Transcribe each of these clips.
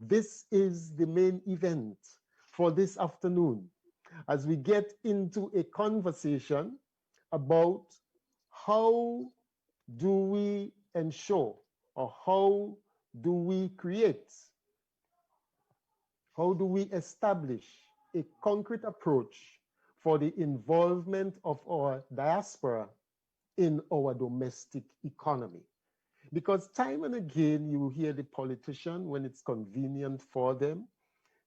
This is the main event for this afternoon as we get into a conversation about how do we ensure, or how do we create, how do we establish a concrete approach for the involvement of our diaspora in our domestic economy. Because time and again, you hear the politician, when it's convenient for them,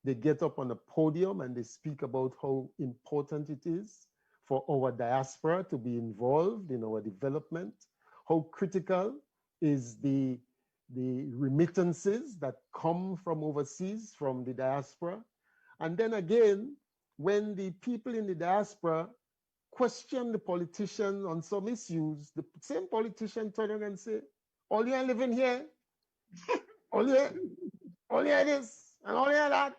they get up on a podium and they speak about how important it is for our diaspora to be involved in our development, how critical is the remittances that come from overseas, from the diaspora. And then again, when the people in the diaspora question the politician on some issues, the same politician turn around and say, all you living here, all you this, and all you that.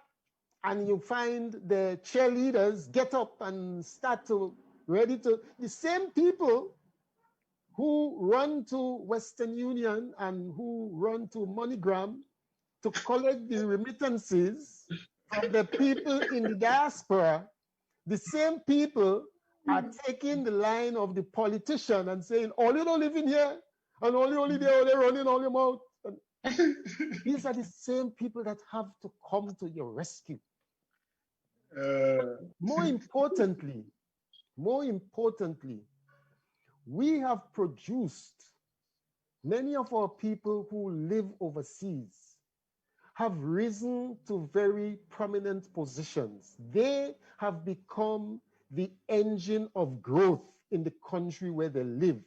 And you find the cheerleaders get up and start to, ready to, the same people who run to Western Union and who run to MoneyGram to collect the remittances from the people in the diaspora, the same people are taking the line of the politician and saying, all you don't live in here, and all you only there, they're running all your mouth. These are the same people that have to come to your rescue. More importantly, we have produced many of our people who live overseas have risen to very prominent positions. They have become the engine of growth in the country where they live.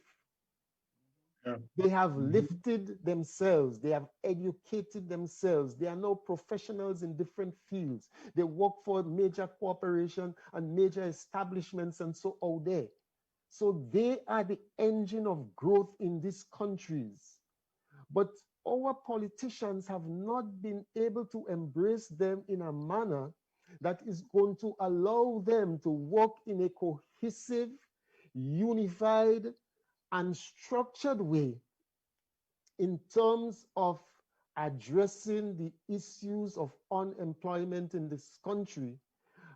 Yeah. They have lifted themselves. They have educated themselves. They are now professionals in different fields. They work for major corporations and major establishments and so out there. So they are the engine of growth in these countries. But our politicians have not been able to embrace them in a manner that is going to allow them to work in a cohesive, unified, and structured way in terms of addressing the issues of unemployment in this country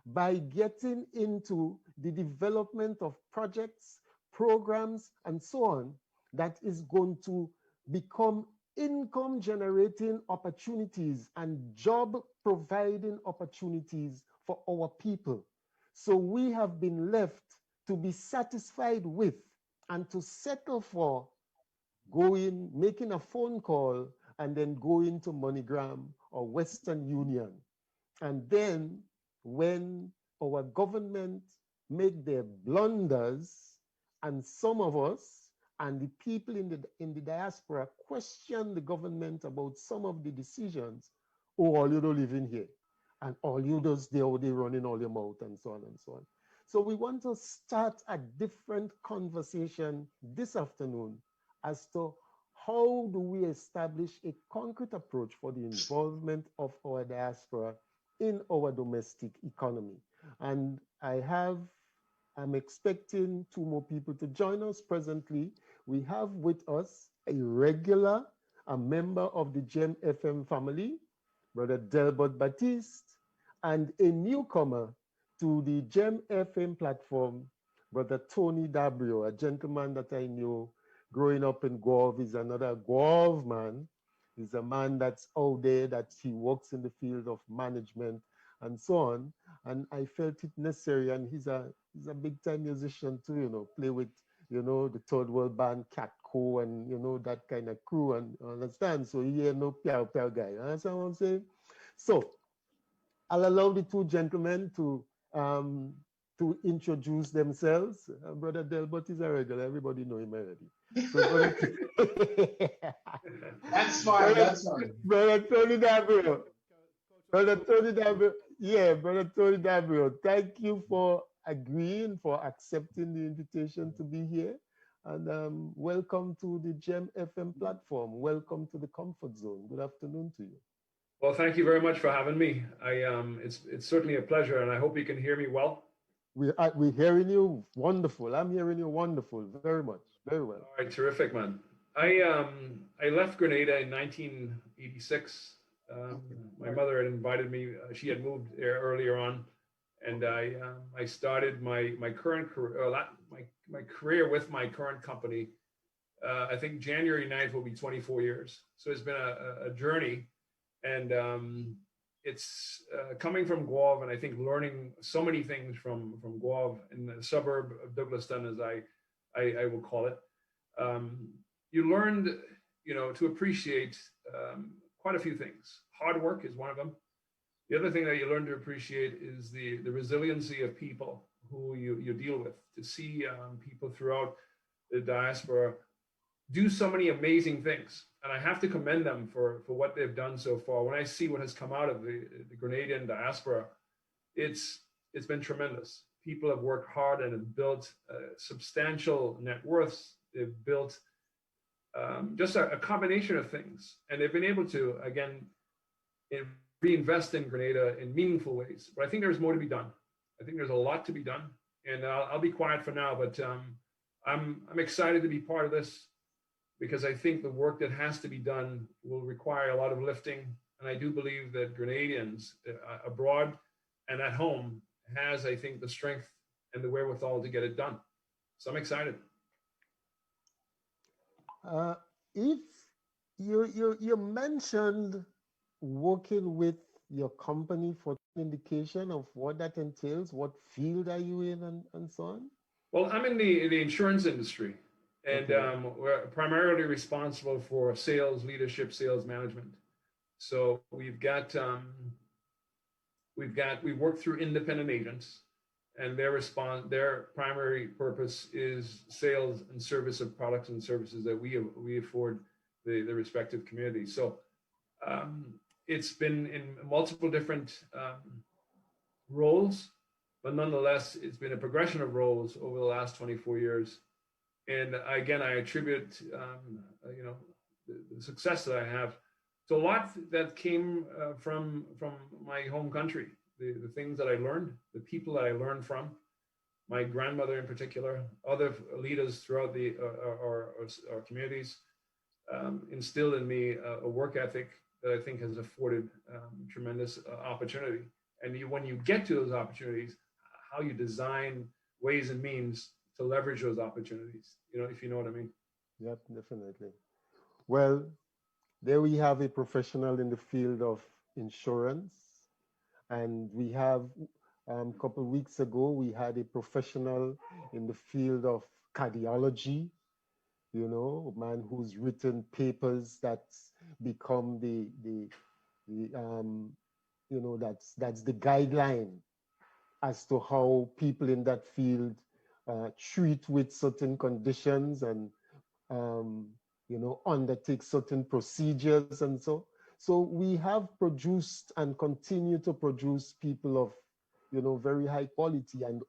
by getting into the development of projects, programs, and so on that is going to become income generating opportunities and job providing opportunities for our people. So we have been left to be satisfied with and to settle for going, making a phone call and then going to MoneyGram or Western Union. And then when our government make their blunders and some of us and the people in the diaspora question the government about some of the decisions, oh, all you don't live in here and all you does they running all your mouth and so on and so on. So we want to start a different conversation this afternoon as to how do we establish a concrete approach for the involvement of our diaspora in our domestic economy. And I'm expecting 2 more people to join us presently. We have with us a regular, a member of the GEM FM family, Brother Delbert Baptiste, and a newcomer to the GEM FM platform, Brother Tony DaBreo, a gentleman that I knew growing up in Guelph. Is another Guelph man. He's a man that's out there, that he works in the field of management and so on. And I felt it necessary, and he's a big time musician too, you know, play with, you know, the Third World Band, Catco, and, you know, that kind of crew, and understand? So he ain't no piao guy, you understand what I'm saying? So I'll allow the 2 gentlemen to introduce themselves. Brother Delbert is a regular, everybody know him already. So, that's fine, that's fine. Brother Tony DaBreo. Brother Tony DaBreo. Yeah, Brother Tony DaBreo, thank you for agreeing, for accepting the invitation to be here. And welcome to the GEM FM platform. Welcome to the comfort zone. Good afternoon to you. Well, thank you very much for having me. It's certainly a pleasure, and I hope you can hear me well. We're hearing you wonderful. I'm hearing you wonderful, very much, very well. All right, terrific, man. I left Grenada in 1986 My mother had invited me. She had moved there earlier on, and I started my current career, my career with my current company. I think January 9th will be 24 years. So it's been a journey, and it's coming from Guelph, and I think learning so many things from Guelph in the suburb of Douglaston, as I will call it. You learned, to appreciate quite a few things. Hard work is one of them. The other thing that you learn to appreciate is the resiliency of people who you deal with. To see people throughout the diaspora do so many amazing things. And I have to commend them for what they've done so far. When I see what has come out of the Grenadian diaspora, it's been tremendous. People have worked hard and have built substantial net worths. They've built just a combination of things. And they've been able to, again, reinvest in Grenada in meaningful ways. But I think there's more to be done. I think there's a lot to be done. And I'll be quiet for now, but I'm excited to be part of this, because I think the work that has to be done will require a lot of lifting. And I do believe that Grenadians abroad and at home has, I think, the strength and the wherewithal to get it done. So I'm excited. If you mentioned working with your company, for indication of what that entails, what field are you in, and so on? Well, I'm in the insurance industry, and Okay. we're primarily responsible for sales, leadership, sales management. So we work through independent agents, and their primary purpose is sales and service of products and services that we afford the respective communities. So it's been in multiple different roles, but nonetheless, it's been a progression of roles over the last 24 years. And again, I attribute, the success that I have to a lot that came from my home country, the things that I learned, the people that I learned from, my grandmother in particular, other leaders throughout our communities, instilled in me a work ethic that I think has afforded tremendous opportunity. And when you get to those opportunities, how you design ways and means to leverage those opportunities, if you know what I mean. Yep, definitely. Well, there we have a professional in the field of insurance. And we have, a couple of weeks ago, we had a professional in the field of cardiology, a man who's written papers that's become that's the guideline as to how people in that field treat with certain conditions and, undertake certain procedures and so. So we have produced and continue to produce people of, very high quality. And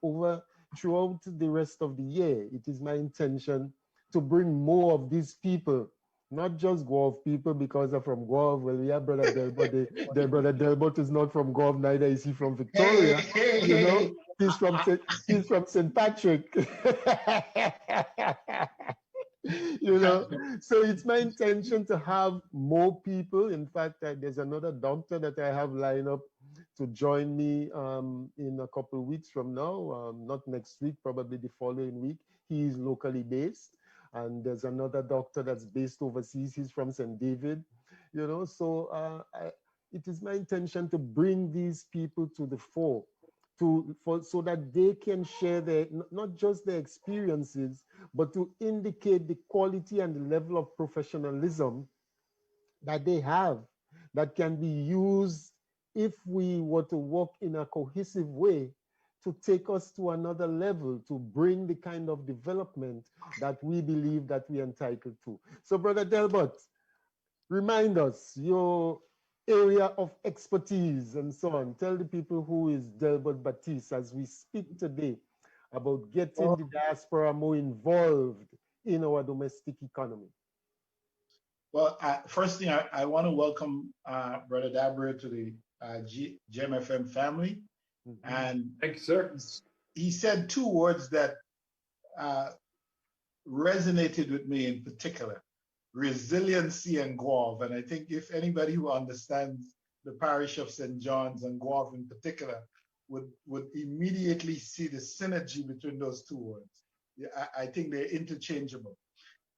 throughout the rest of the year, it is my intention to bring more of these people, not just Guelph people because they're from Guelph. Well, we have Brother Delbert. Their Brother Delbert is not from Guelph, neither is he from Victoria. He's from St. Patrick. So it's my intention to have more people. In fact, there's another doctor that I have lined up to join me in a couple of weeks from now, not next week, probably the following week. He is locally based. And there's another doctor that's based overseas. He's from St. David, so it is my intention to bring these people to the fore so that they can share not just their experiences, but to indicate the quality and the level of professionalism that they have that can be used if we were to work in a cohesive way to take us to another level, to bring the kind of development that we believe that we're entitled to. So, Brother Delbert, remind us your area of expertise and so on. Tell the people who is Delbert Baptiste as we speak today about getting the diaspora more involved in our domestic economy. Well, first thing, I want to welcome Brother DaBreo to the GMFM family. Mm-hmm. And thank you, sir. He said two words that resonated with me in particular: resiliency and Guave. And I think if anybody who understands the parish of St. John's and Guave in particular would immediately see the synergy between those two words. Yeah, I think they're interchangeable.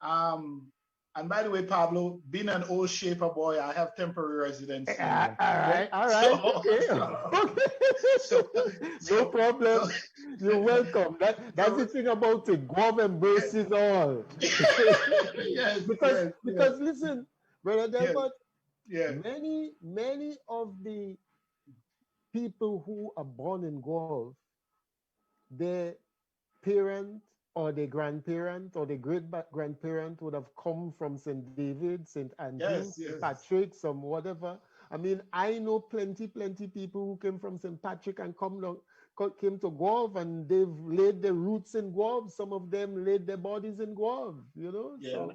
And by the way, Pablo, being an old shaper boy, I have temporary residency. All right. No problem. You're welcome. That's the thing about it. Guave embraces all. Yes, because listen, Brother Delbert, many of the people who are born in Guave, their parent or their grandparent or their great-grandparent would have come from St. David, St. Andrew, St. Patrick, some whatever. I mean, I know plenty people who came from St. Patrick and came to Guave, and they've laid their roots in Guave. Some of them laid their bodies in Guave, you know? Yeah,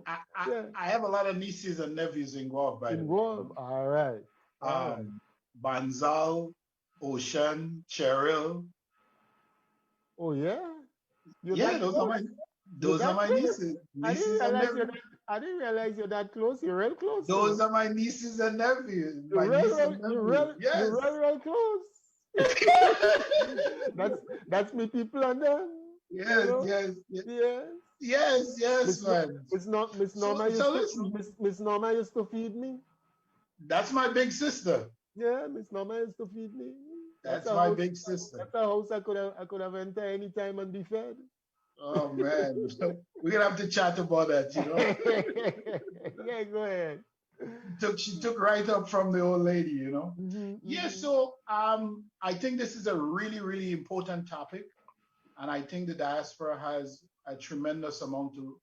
so, I have a lot of nieces and nephews in Guave, by the way. In Guave, all right. Banzal, Ocean, Cheryl. Oh, yeah? Those are my nieces. I didn't realize you're that close. You're real close. Those are my nieces and nephews. You're real close. That's me people and them. Yes, you know? Yes, man. Miss Norma used to feed me. That's my big sister. Yeah, Miss Norma used to feed me. That's my big sister. That's a house I could have entered any time and be fed. Oh man, we're gonna have to chat about that, you know. Yeah, go ahead. She took right up from the old lady, you know. Yeah, so I think this is a really, really important topic, and I think the diaspora has a tremendous amount to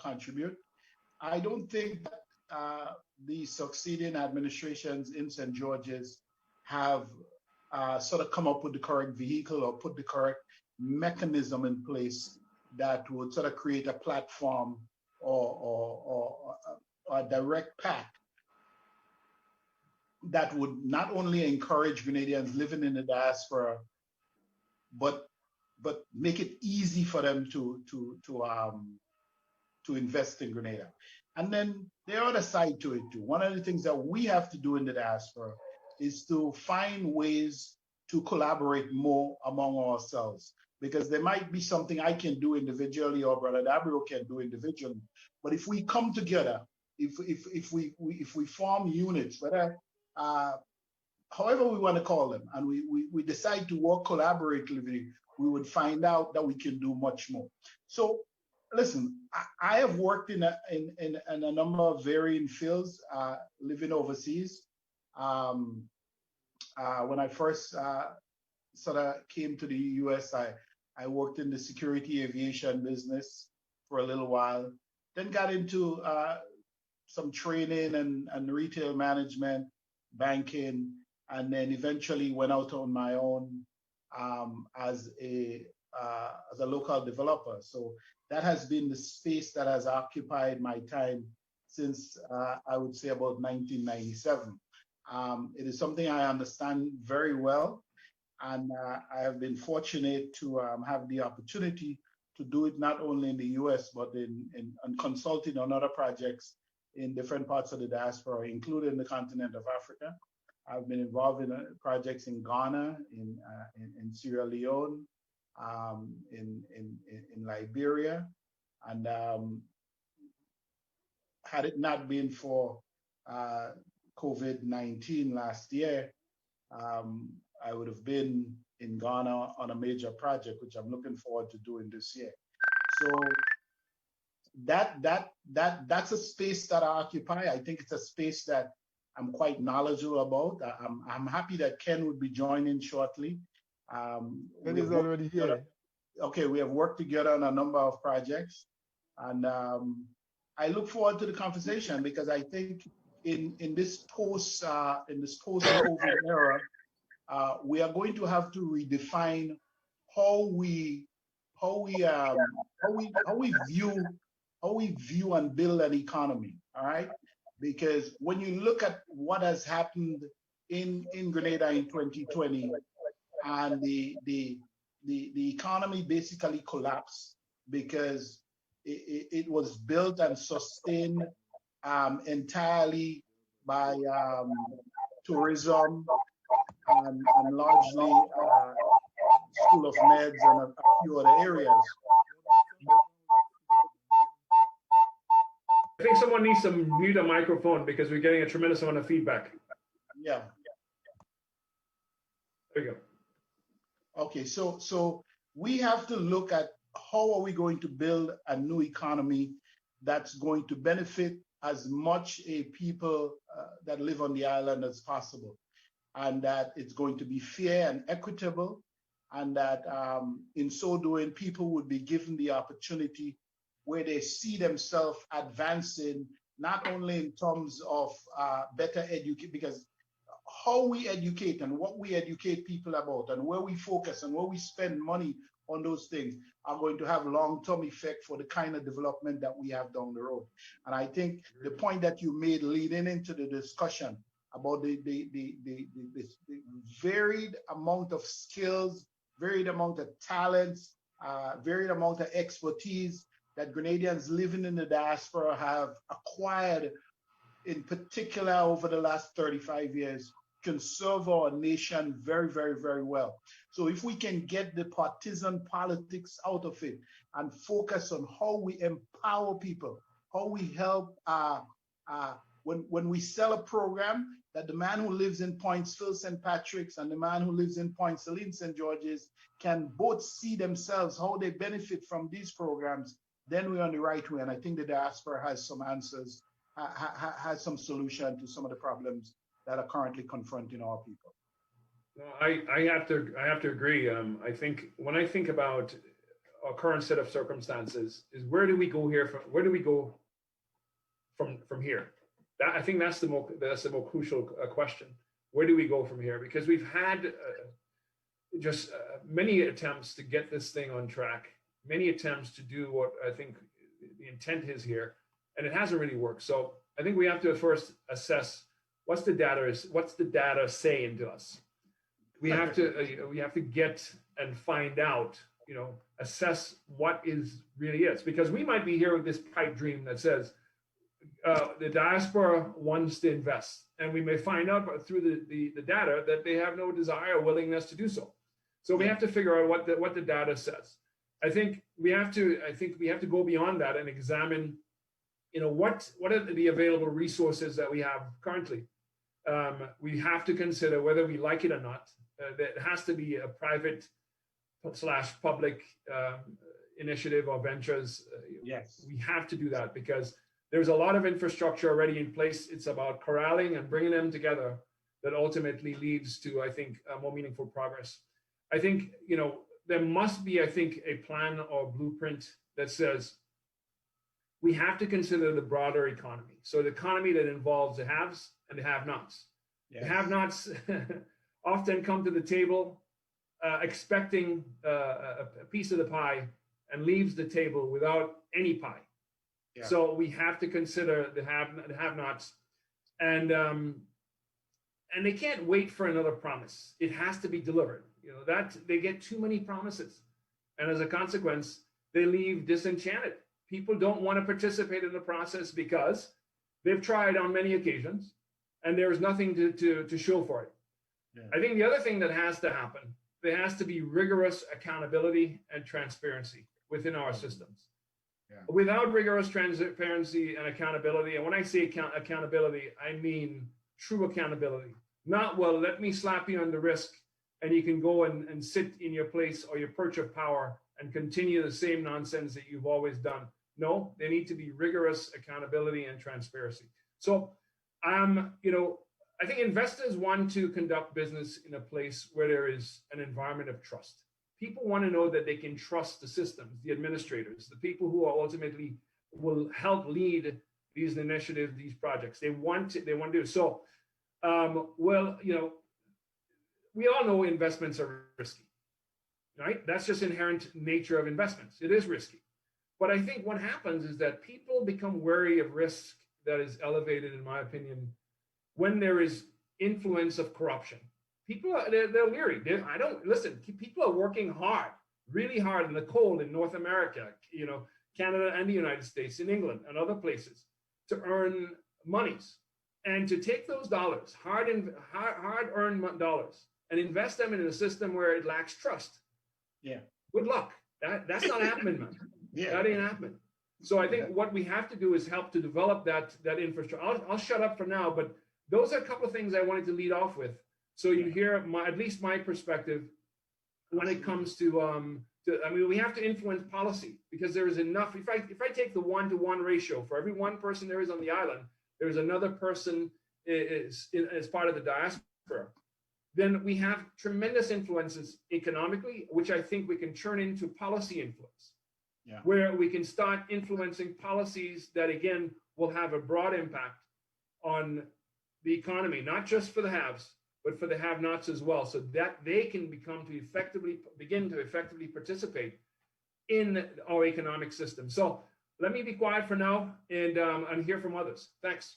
contribute. I don't think that the succeeding administrations in St. George's have sort of come up with the correct vehicle or put the correct mechanism in place that would sort of create a platform or a direct path that would not only encourage Grenadians living in the diaspora, but make it easy for them to invest in Grenada. And then there are other side to it too. One of the things that we have to do in the diaspora is to find ways to collaborate more among ourselves, because there might be something I can do individually or Brother DaBreo can do individually. But if we come together, if we form units, whether however we want to call them, and we decide to work collaboratively, we would find out that we can do much more. So listen, I have worked in a number of varying fields, living overseas. When I first sort of came to the US, I worked in the security aviation business for a little while, then got into some training and retail management, banking, and then eventually went out on my own as a local developer. So that has been the space that has occupied my time since I would say about 1997. It is something I understand very well, and I have been fortunate to have the opportunity to do it not only in the US, but in consulting on other projects in different parts of the diaspora, including the continent of Africa. I've been involved in projects in Ghana, in Sierra Leone, in Liberia, and had it not been for COVID-19 last year, I would have been in Ghana on a major project, which I'm looking forward to doing this year. So that's a space that I occupy. I think it's a space that I'm quite knowledgeable about. I'm happy that Ken would be joining shortly. Ken is already here. Okay, we have worked together on a number of projects, and I look forward to the conversation, because I think in this post-COVID era, we are going to have to redefine how we view and build an economy. All right, because when you look at what has happened in Grenada in 2020, and the economy basically collapsed because it was built and sustained entirely by tourism and largely School of Meds and a few other areas. I think someone needs to mute a microphone because we're getting a tremendous amount of feedback. Yeah. There you go. Okay, so we have to look at how are we going to build a new economy that's going to benefit as much a people that live on the island as possible, and that it's going to be fair and equitable, and that in so doing, people would be given the opportunity where they see themselves advancing, not only in terms of better education, because how we educate and what we educate people about and where we focus and where we spend money on those things are going to have long-term effect for the kind of development that we have down the road. And I think the point that you made leading into the discussion about the varied amount of skills, varied amount of talents, varied amount of expertise that Grenadians living in the diaspora have acquired, in particular over the last 35 years, can serve our nation very, very, very well. So if we can get the partisan politics out of it and focus on how we empower people, how we help, when we sell a program, that the man who lives in Point Phil St. Patrick's and the man who lives in Point Celine St. George's can both see themselves, how they benefit from these programs, then we're on the right way. And I think the diaspora has some answers, has some solution to some of the problems that are currently confronting our people. Well, I have to agree. I think when I think about our current set of circumstances, is where do we go here from? Where do we go from here? I think that's the more crucial question. Where do we go from here? Because we've had just many attempts to get this thing on track, many attempts to do what I think the intent is here, and it hasn't really worked. So I think we have to first assess what's the data saying to us. We have to get and find out, assess what really is, because we might be here with this pipe dream that says the diaspora wants to invest, and we may find out through the data that they have no desire or willingness to do so. So we have to figure out what the data says. I think we have to go beyond that and examine, what are the available resources that we have currently. We have to consider whether we like it or not. There has to be a private / public initiative or ventures. Yes, we have to do that because there's a lot of infrastructure already in place. It's about corralling and bringing them together that ultimately leads to, I think, more meaningful progress. I think, there must be, I think, a plan or blueprint that says we have to consider the broader economy. So the economy that involves the haves and the have-nots. Yes. The have-nots often come to the table expecting a piece of the pie and leaves the table without any pie. Yeah. So we have to consider the have-nots, and they can't wait for another promise. It has to be delivered. That they get too many promises, and as a consequence, they leave disenchanted. People don't want to participate in the process because they've tried on many occasions, and there's nothing to show for it. Yeah. I think the other thing that has to happen, there has to be rigorous accountability and transparency within our systems. Yeah. Without rigorous transparency and accountability, and when I say accountability, I mean true accountability. Not, well, let me slap you on the wrist and you can go and sit in your place or your perch of power and continue the same nonsense that you've always done. No, there need to be rigorous accountability and transparency. So, I think investors want to conduct business in a place where there is an environment of trust. People want to know that they can trust the systems, the administrators, the people who are ultimately will help lead these initiatives, these projects. They want to do so. We all know investments are risky, right? That's just inherent nature of investments. It is risky. But I think what happens is that people become wary of risk that is elevated, in my opinion, when there is influence of corruption. People they're leery. People are working hard, really hard in the cold in North America, Canada and the United States, in England and other places, to earn monies and to take those dollars, hard-earned dollars, and invest them in a system where it lacks trust. Yeah. Good luck. That's not happening, man. Yeah. That ain't happening. So I think what we have to do is help to develop that infrastructure. I'll shut up for now, but those are a couple of things I wanted to lead off with. So you hear at least my perspective when it comes to I mean, we have to influence policy because there is enough. If I take the 1-to-1 ratio for every one person there is on the island, there is another person as part of the diaspora. Then we have tremendous influences economically, which I think we can turn into policy influence, where we can start influencing policies that, again, will have a broad impact on the economy, not just for the haves, but for the have-nots as well, so that they can begin to effectively participate in our economic system. So let me be quiet for now and hear from others. Thanks.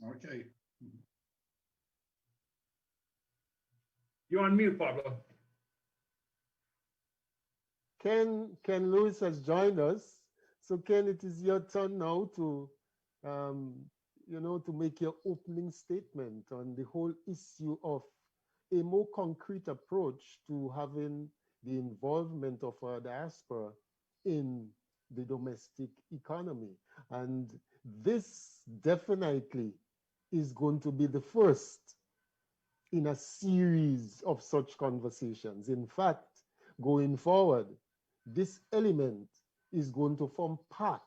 Okay. You're on mute, Pablo. Ken Lewis has joined us. So Ken, it is your turn now to, to make your opening statement on the whole issue of a more concrete approach to having the involvement of our diaspora in the domestic economy. And this definitely is going to be the first in a series of such conversations. In fact, going forward, this element is going to form part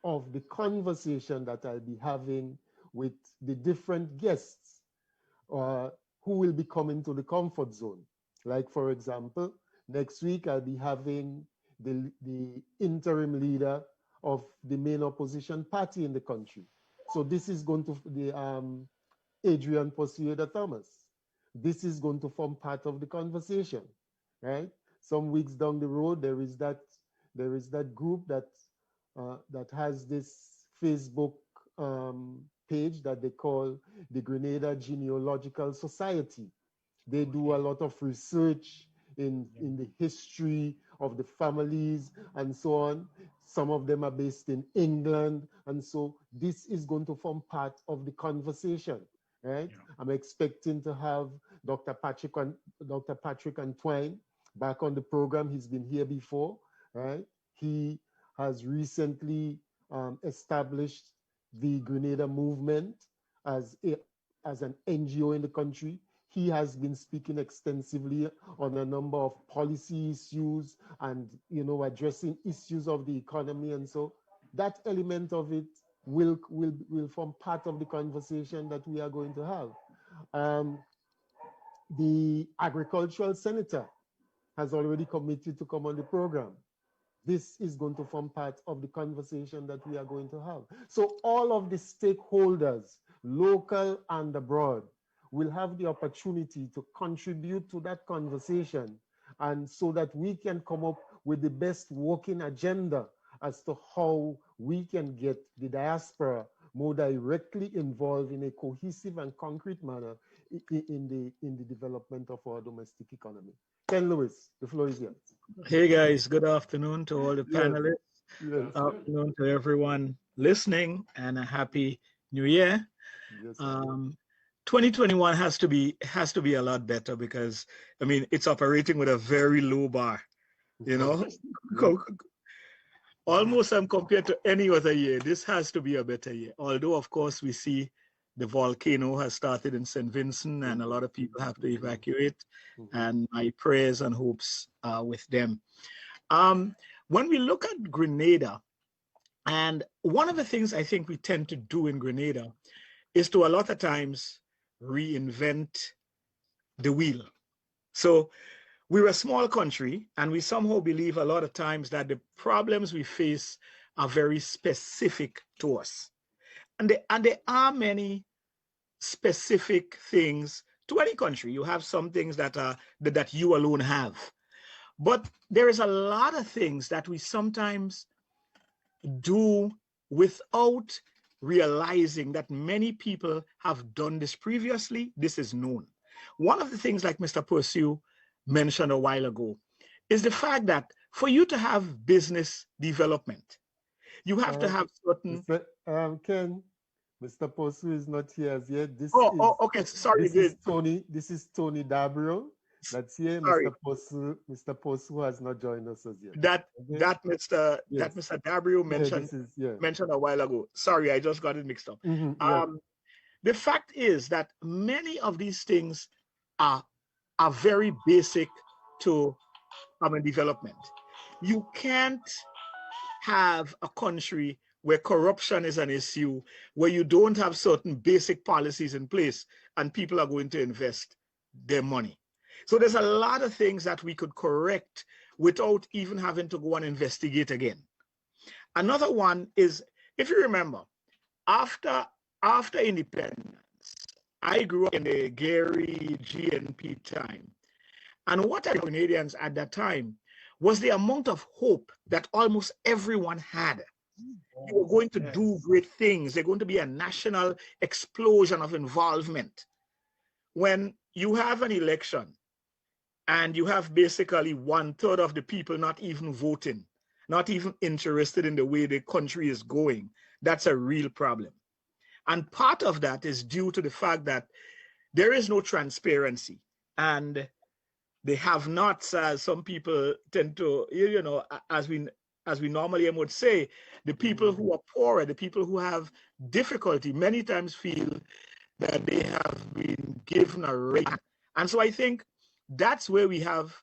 of the conversation that I'll be having with the different guests who will be coming to the comfort zone. Like, for example, next week I'll be having the interim leader of the main opposition party in the country. So this is going to be Adrian Persuader Thomas. This is going to form part of the conversation, right? Some weeks down the road, there is that group that has this Facebook page that they call the Grenada Genealogical Society. They do a lot of research in the history of the families and so on. Some of them are based in England, and so this is going to form part of the conversation, right? Yeah. I'm expecting to have Dr. Patrick Antoine back on the program. He's been here before, right? He has recently established the Grenada movement as an NGO in the country. He has been speaking extensively on a number of policy issues and, addressing issues of the economy. And so that element of it will form part of the conversation that we are going to have. The agricultural senator has already committed to come on the program. This is going to form part of the conversation that we are going to have. So all of the stakeholders, local and abroad, will have the opportunity to contribute to that conversation, and so that we can come up with the best working agenda as to how we can get the diaspora more directly involved in a cohesive and concrete manner in the development of our domestic economy. Ken Lewis, the floor is yours. Hey guys, good afternoon to all the panelists. Yes. Afternoon to everyone listening, and a happy new year. Yes, 2021 has to be a lot better, because I mean it's operating with a very low bar, almost compared to any other year. This has to be a better year, although of course we see the volcano has started in St. Vincent and a lot of people have to evacuate, and my prayers and hopes are with them. When we look at Grenada, and one of the things I think we tend to do in Grenada is to a lot of times reinvent the wheel. So we're a small country, and we somehow believe a lot of times that the problems we face are very specific to us. And there are many specific things to any country. You have some things that you alone have. But there is a lot of things that we sometimes do without realizing that many people have done this previously. This is known. One of the things, like Mr. Pursoo mentioned a while ago, is the fact that for you to have business development, You have to have certain. Ken, Mr. Pursoo is not here as yet. Okay. Sorry. This is Tony DaBreo. That's here. Sorry. Mr. Pursoo has not joined us as yet. That Mr. DaBreo mentioned a while ago. Sorry, I just got it mixed up. The fact is that many of these things are very basic to development. You can't have a country where corruption is an issue, where you don't have certain basic policies in place and people are going to invest their money. So there's a lot of things that we could correct without even having to go and investigate again. Another one is, if you remember, after independence, I grew up in the Gary GNP time. And what Canadians at that time was the amount of hope that almost everyone had. They were going to do great things. They're going to be a national explosion of involvement. When you have an election and you have basically 1/3 of the people not even voting, not even interested in the way the country is going, that's a real problem. And part of that is due to the fact that there is no transparency, and they have not, as some people tend to, as we normally would say, the people who are poorer, the people who have difficulty, many times feel that they have been given a right. And so I think that's where we have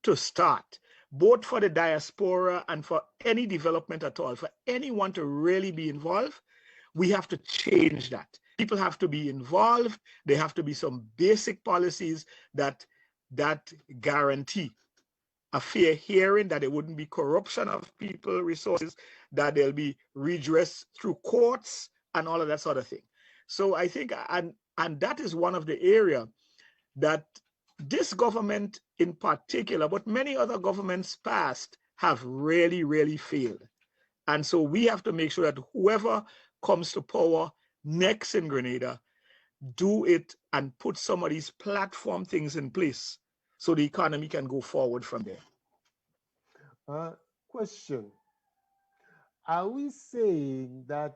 to start, both for the diaspora and for any development at all. For anyone to really be involved, we have to change that. People have to be involved. There have to be some basic policies that guarantee a fair hearing, that there wouldn't be corruption of people, resources, that there'll be redress through courts and all of that sort of thing. So I think, and that is one of the area that this government in particular, but many other governments past, have really, really failed. And so we have to make sure that whoever comes to power next in Grenada do it and put some of these platform things in place so the economy can go forward from there. Question. Are we saying that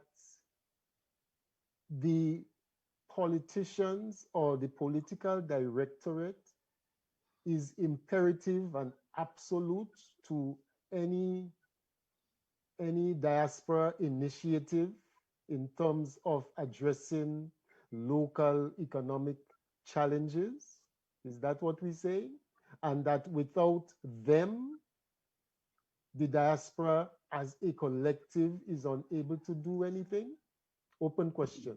the politicians or the political directorate is imperative and absolute to any diaspora initiative in terms of addressing local economic challenges? Is that what we say? And that without them, the diaspora as a collective is unable to do anything? Open question.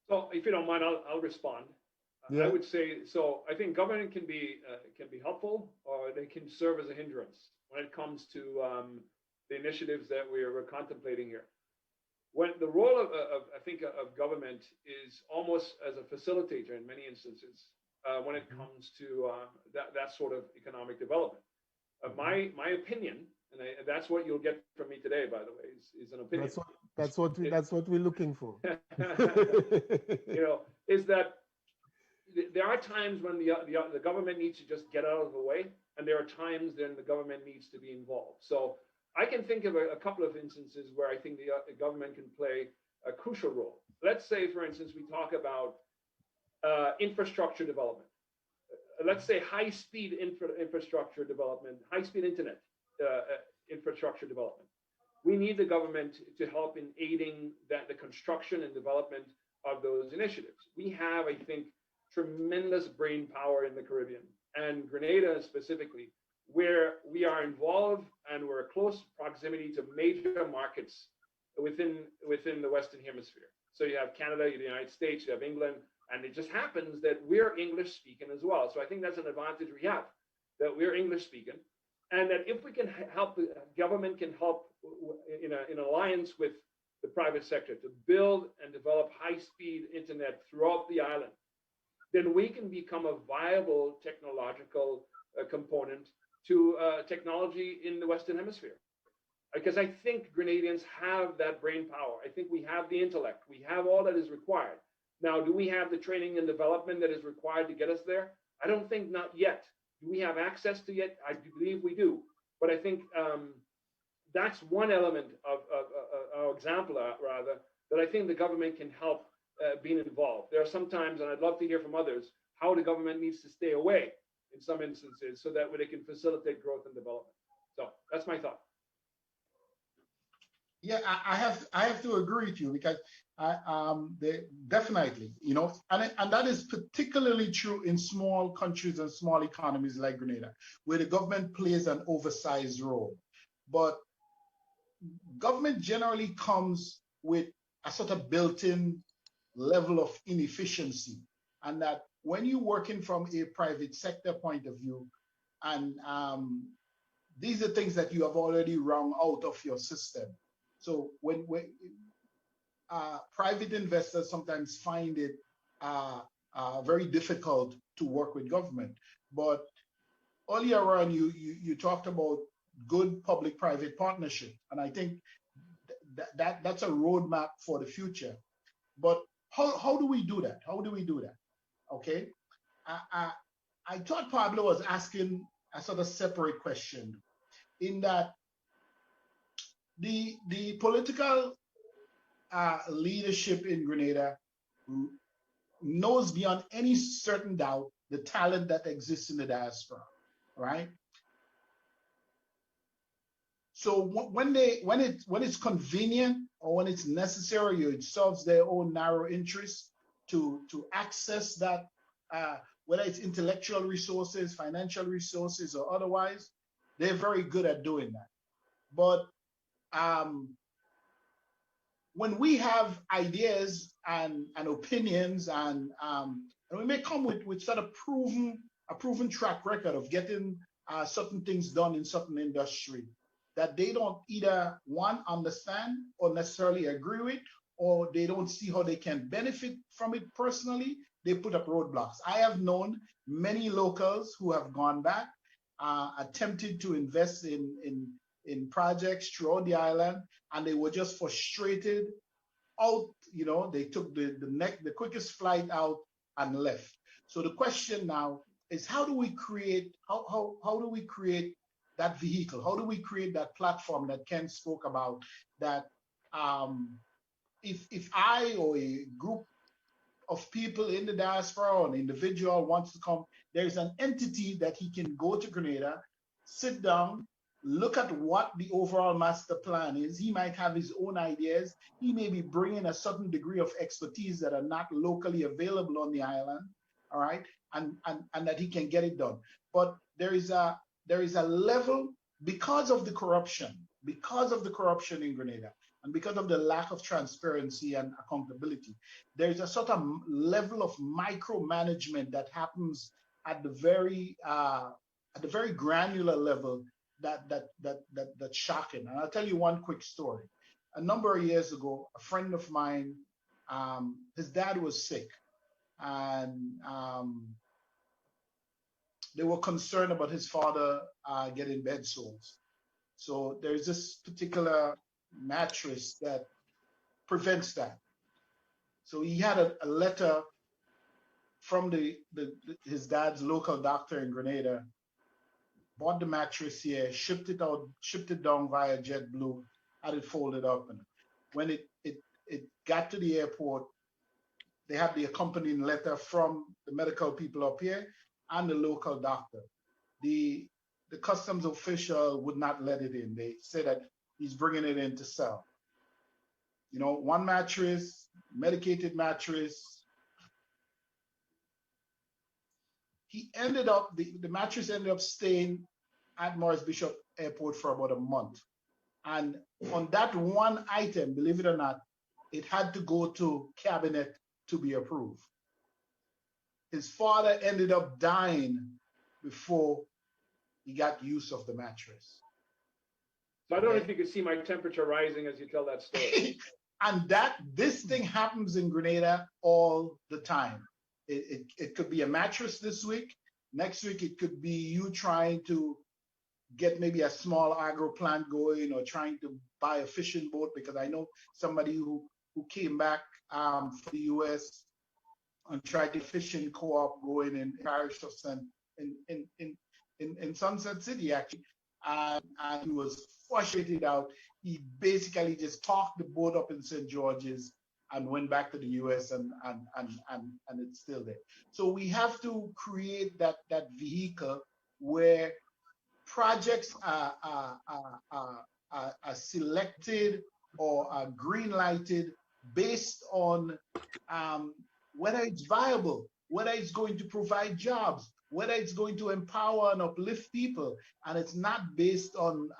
So if you don't mind, I'll respond. Yeah. I would say, so I think government can be helpful, or they can serve as a hindrance when it comes to the initiatives that we're contemplating here. When the role of government is almost as a facilitator in many instances when it comes to that sort of economic development. My opinion, and that's what you'll get from me today, by the way, is an opinion. That's what we're looking for. Is that there are times when the government needs to just get out of the way, and there are times then the government needs to be involved. So I can think of a couple of instances where I think the government can play a crucial role. Let's say, for instance, we talk about infrastructure development. Let's say high-speed infrastructure development, high-speed internet infrastructure development. We need the government to help in aiding the construction and development of those initiatives. We have, I think, tremendous brain power in the Caribbean, and Grenada specifically, where we are involved and we're close proximity to major markets within the Western Hemisphere. So you have Canada, you have the United States, you have England, and it just happens that we're English speaking as well. So I think that's an advantage we have, that we're English speaking, and that if we can help, the government can help in alliance with the private sector to build and develop high-speed internet throughout the island, then we can become a viable technological component to technology in the Western Hemisphere. Because I think Grenadians have that brain power. I think we have the intellect. We have all that is required. Now, do we have the training and development that is required to get us there? I don't think not yet. Do we have access to it? I believe we do. But I think that's one element of example, rather, that I think the government can help being involved. There are some times, and I'd love to hear from others, how the government needs to stay away in some instances so that they can facilitate growth and development. So that's my thought. Yeah, I have to agree with you, because definitely, you know, and that is particularly true in small countries and small economies like Grenada, where the government plays an oversized role. But government generally comes with a sort of built-in level of inefficiency, and that when you're working from a private sector point of view, and these are things that you have already wrung out of your system. So when private investors sometimes find it very difficult to work with government. But earlier on, you talked about good public-private partnership, and I think that's a roadmap for the future. But how do we do that? How do we do that? Okay, I thought Pablo was asking a sort of separate question, in that the political leadership in Grenada knows beyond any certain doubt the talent that exists in the diaspora, right? So when it's convenient, or when it's necessary, or it serves their own narrow interests to access that, whether it's intellectual resources, financial resources, or otherwise, they're very good at doing that. But when we have ideas and opinions, and we may come with sort of a proven track record of getting certain things done in certain industry that they don't either, one, understand or necessarily agree with, or they don't see how they can benefit from it personally, they put up roadblocks. I have known many locals who have gone back, attempted to invest in projects throughout the island, and they were just frustrated out. You know, they took the quickest flight out and left. So the question now is, how do we create that vehicle? How do we create that platform that Ken spoke about, that if I or a group of people in the diaspora, or an individual wants to come, there's an entity that he can go to Grenada, sit down, look at what the overall master plan is. He might have his own ideas. He may be bringing a certain degree of expertise that are not locally available on the island, all right, and that he can get it done. But there is a level, because of the corruption in Grenada, and because of the lack of transparency and accountability, there's a sort of level of micromanagement that happens at the very granular level that's shocking. And I'll tell you one quick story. A number of years ago, a friend of mine, his dad was sick, and they were concerned about his father getting bed sores. So there's this particular mattress that prevents that. So he had a letter from his dad's local doctor in Grenada, bought the mattress here, shipped it down via JetBlue, had it folded up. And when it got to the airport, they had the accompanying letter from the medical people up here and the local doctor. The customs official would not let it in. They said that he's bringing it in to sell. You know, one mattress, medicated mattress. The mattress ended up staying at Morris Bishop Airport for about a month. And on that one item, believe it or not, it had to go to cabinet to be approved. His father ended up dying before he got use of the mattress. So I don't know if you can see my temperature rising as you tell that story. And this thing happens in Grenada all the time. It could be a mattress this week. Next week, it could be you trying to get maybe a small agro plant going, or trying to buy a fishing boat, because I know somebody who came back from the US and tried to fishing co-op going in Parish of in Sunset City, actually. and he was frustrated out. He basically just talked the boat up in St. George's and went back to the US, and it's still there. So we have to create that vehicle where projects are selected or are green lighted based on whether it's viable, whether it's going to provide jobs, whether it's going to empower and uplift people, and it's not based on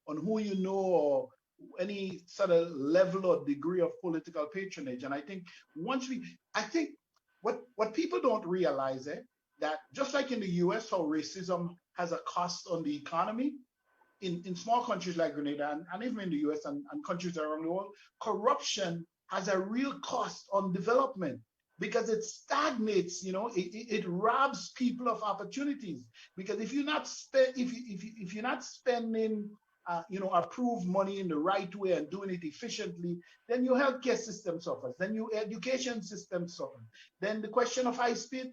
who you know or any sort of level or degree of political patronage. And I think what people don't realize that just like in the US, how racism has a cost on the economy, in small countries like Grenada and even in the US and countries around the world, corruption has a real cost on development because it stagnates, it robs people of opportunities. Because if you're not if you're not spending approved money in the right way and doing it efficiently, then your healthcare system suffers, then your education system suffers. Then the question of high-speed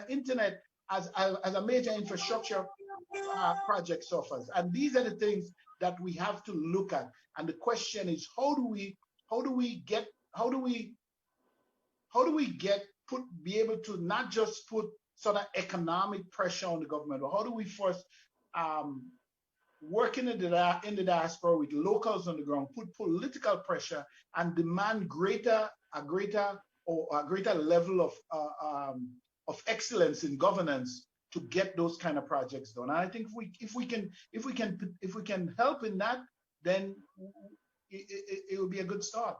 internet as a major infrastructure project suffers. And these are the things that we have to look at. And the question is, how do we be able to not just put sort of economic pressure on the government, but how do we first working in the diaspora with locals on the ground, put political pressure and demand a greater level of excellence in governance to get those kind of projects done. And I think if we can help in that, then it will be a good start.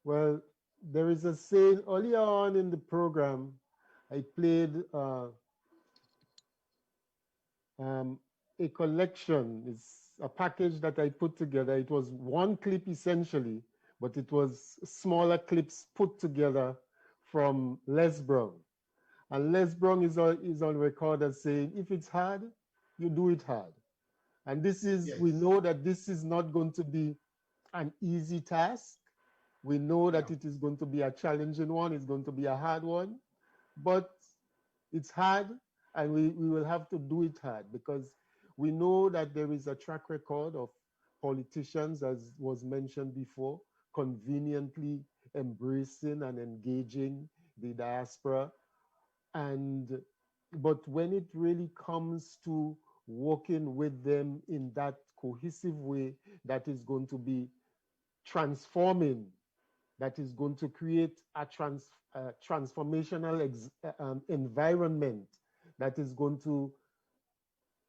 Well, there is a saying earlier on in the program. I played a collection. It's a package that I put together. It was one clip essentially, but it was smaller clips put together from Les Brown. And Les Brown is on record as saying, if it's hard, you do it hard. And this is, yes. We know that this is not going to be an easy task. We know that it is going to be a challenging one. It's going to be a hard one, but it's hard, and we will have to do it hard because we know that there is a track record of politicians, as was mentioned before, conveniently embracing and engaging the diaspora. But when it really comes to working with them in that cohesive way that is going to be transforming, that is going to create a transformational environment that is going to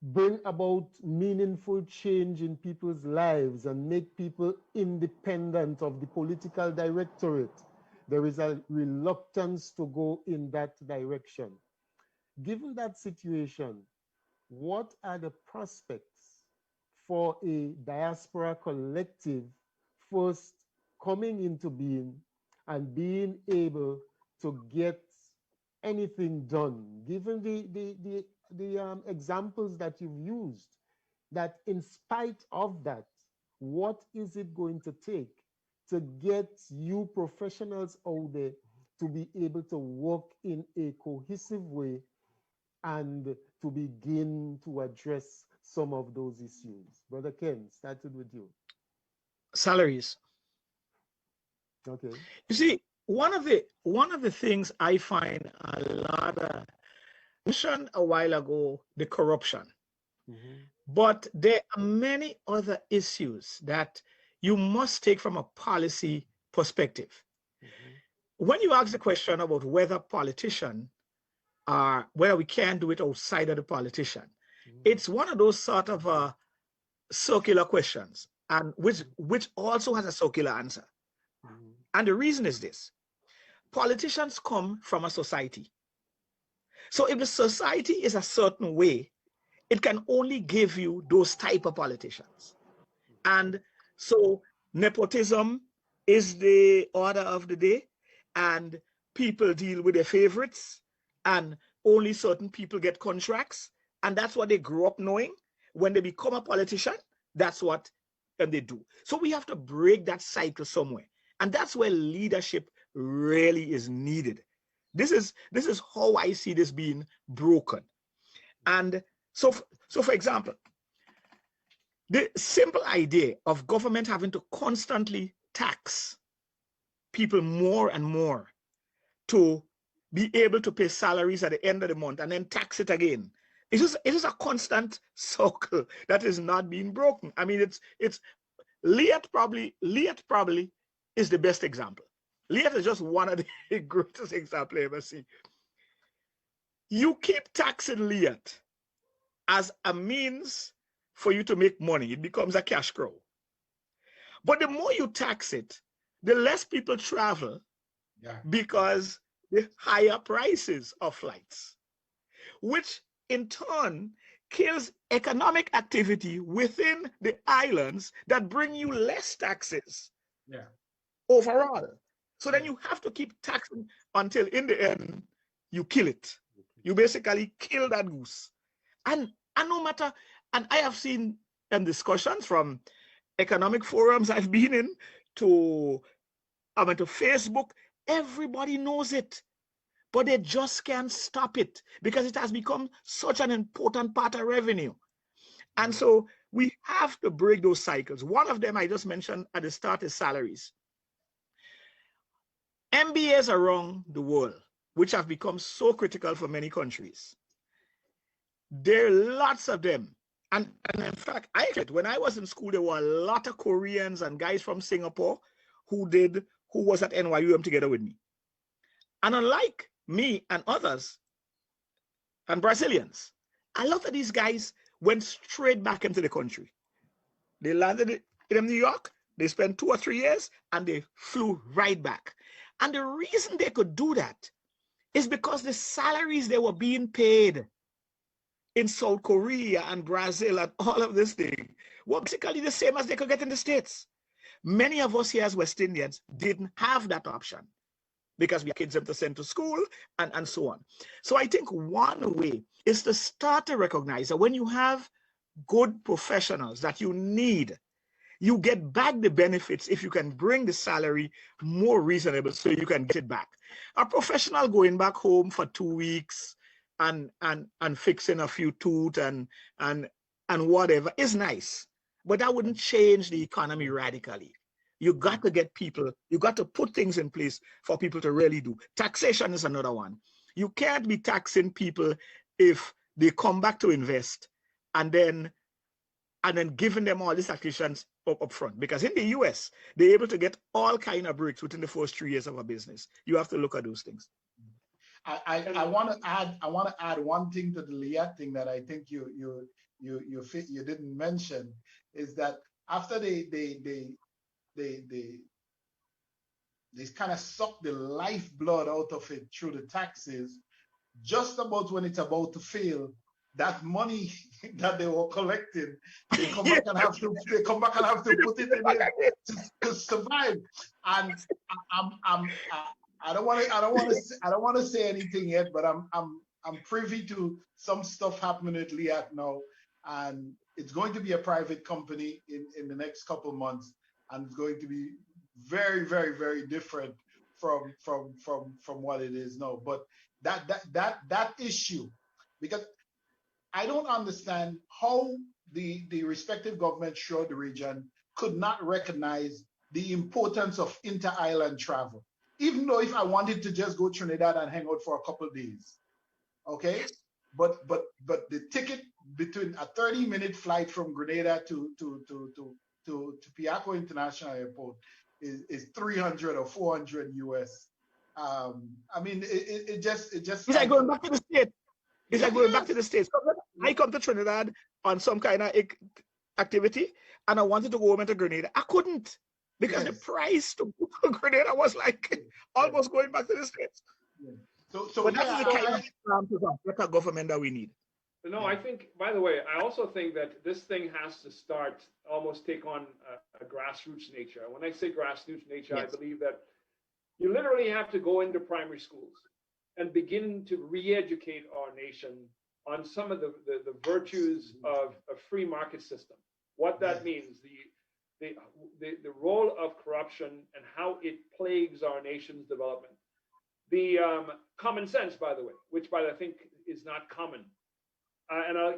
bring about meaningful change in people's lives and make people independent of the political directorate, there is a reluctance to go in that direction. Given that situation, what are the prospects for a diaspora collective first coming into being and being able to get anything done, given the examples that you've used, that in spite of that, what is it going to take to get you professionals out there to be able to work in a cohesive way and to begin to address some of those issues? Brother Ken, started with you. Salaries. Okay. You see, one of the things I find a lot of, mentioned a while ago, the corruption. Mm-hmm. But there are many other issues that you must take from a policy perspective. Mm-hmm. When you ask the question about whether politicians are, whether we can do it outside of the politician, mm-hmm. It's one of those sort of circular questions, and which also has a circular answer. Mm-hmm. And the reason is this: politicians come from a society. So if the society is a certain way, it can only give you those type of politicians. And so nepotism is the order of the day, and people deal with their favorites, and only certain people get contracts, and that's what they grew up knowing. When they become a politician, that's what they do. So we have to break that cycle somewhere. And that's where leadership really is needed. This is how I see this being broken. And So for example, the simple idea of government having to constantly tax people more and more to be able to pay salaries at the end of the month and then tax it again. It is a constant circle that is not being broken. I mean, it's Liat probably is the best example. Liat is just one of the greatest examples I ever see. You keep taxing Liat as a means for you to make money. It becomes a cash cow. But the more you tax it, the less people travel, because the higher prices of flights, which in turn kills economic activity within the islands that bring you less taxes overall. So then you have to keep taxing until in the end, you kill it. You basically kill that goose. And no matter, and I have seen discussions from economic forums I've been in to Facebook, everybody knows it, but they just can't stop it because it has become such an important part of revenue. And so we have to break those cycles. One of them I just mentioned at the start is salaries. MBAs around the world, which have become so critical for many countries, there are lots of them. And in fact, when I was in school, there were a lot of Koreans and guys from Singapore who was at NYUM together with me. And unlike me and others, and Brazilians, a lot of these guys went straight back into the country. They landed in New York, they spent 2 or 3 years, and they flew right back. And the reason they could do that is because the salaries they were being paid in South Korea and Brazil and all of this thing were basically the same as they could get in the States. Many of us here as West Indians didn't have that option because we had kids to send to school and so on. So I think one way is to start to recognize that when you have good professionals that you need, you get back the benefits if you can bring the salary more reasonable so you can get it back. A professional going back home for 2 weeks and fixing a few tooth and whatever is nice, but that wouldn't change the economy radically. You got to get people, you got to put things in place for people to really do. Taxation is another one. You can't be taxing people if they come back to invest and then giving them all these taxations up front. Because in the US, they're able to get all kind of breaks within the first 3 years of a business. You have to look at those things. I want to add one thing to the Liat thing that I think you didn't mention, is that after they kind of suck the lifeblood out of it through the taxes, just about when it's about to fail, that money that they were collecting, they come back and have to put it in it to survive. And I don't want to say anything yet, but I'm privy to some stuff happening at Liat now, and it's going to be a private company in the next couple months, and it's going to be very, very, very different from what it is now. But that issue, because I don't understand how the respective governments throughout the region could not recognize the importance of inter-island travel. Even though if I wanted to just go to Trinidad and hang out for a couple of days, okay? But the ticket between a 30-minute flight from Grenada to Piaco International Airport is 300 or 400 US. I mean, it just. It's like going back to the States. It's like going back to the States. I come to Trinidad on some kind of activity, and I wanted to go over to Grenada. I couldn't, because the price to go to Grenada was like almost going back to the States. But that's the kind of government that we need. No, I think, by the way, I also think that this thing has to almost take on a grassroots nature. When I say grassroots nature, I believe that you literally have to go into primary schools and begin to re-educate our nation on some of the virtues of a free market system. What that means, the role of corruption and how it plagues our nation's development. The common sense, by the way, which I think is not common.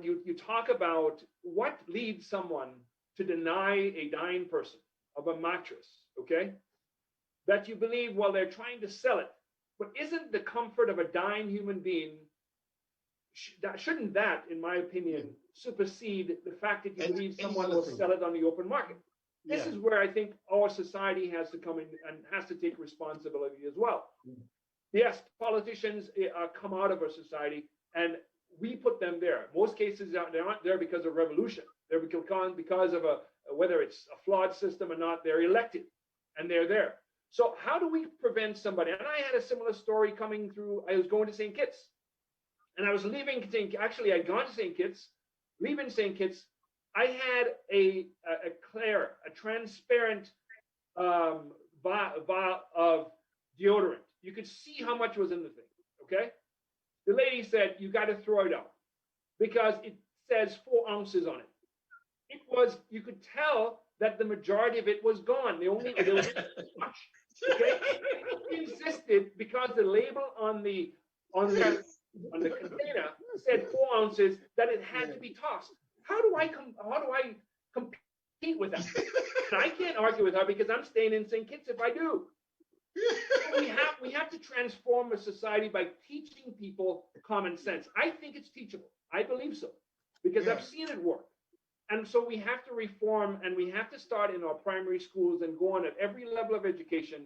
you talk about what leads someone to deny a dying person of a mattress, okay? That you believe, well, they're trying to sell it. But isn't the comfort of a dying human being, shouldn't that, in my opinion, supersede the fact that you believe someone will sell it on the open market? This is where I think our society has to come in and has to take responsibility as well. Yes, politicians come out of our society and we put them there. Most cases, they're not there because of revolution. They're because of whether it's a flawed system or not, they're elected and they're there. So how do we prevent somebody? And I had a similar story coming through. I was going to St. Kitts and I was leaving actually I'd gone to St. Kitts, leaving St. Kitts. I had a clear, a transparent vial of deodorant. You could see how much was in the thing, okay? The lady said, you got to throw it out because it says 4 ounces on it. It was, you could tell that the majority of it was gone. There was too much, okay? She insisted because the label on the container said 4 ounces that it had to be tossed. How do I compete with that? And I can't argue with her because I'm staying in St. Kitts if I do. We have to transform a society by teaching people common sense. I think it's teachable. I believe so because I've seen it work. And so we have to reform and we have to start in our primary schools and go on at every level of education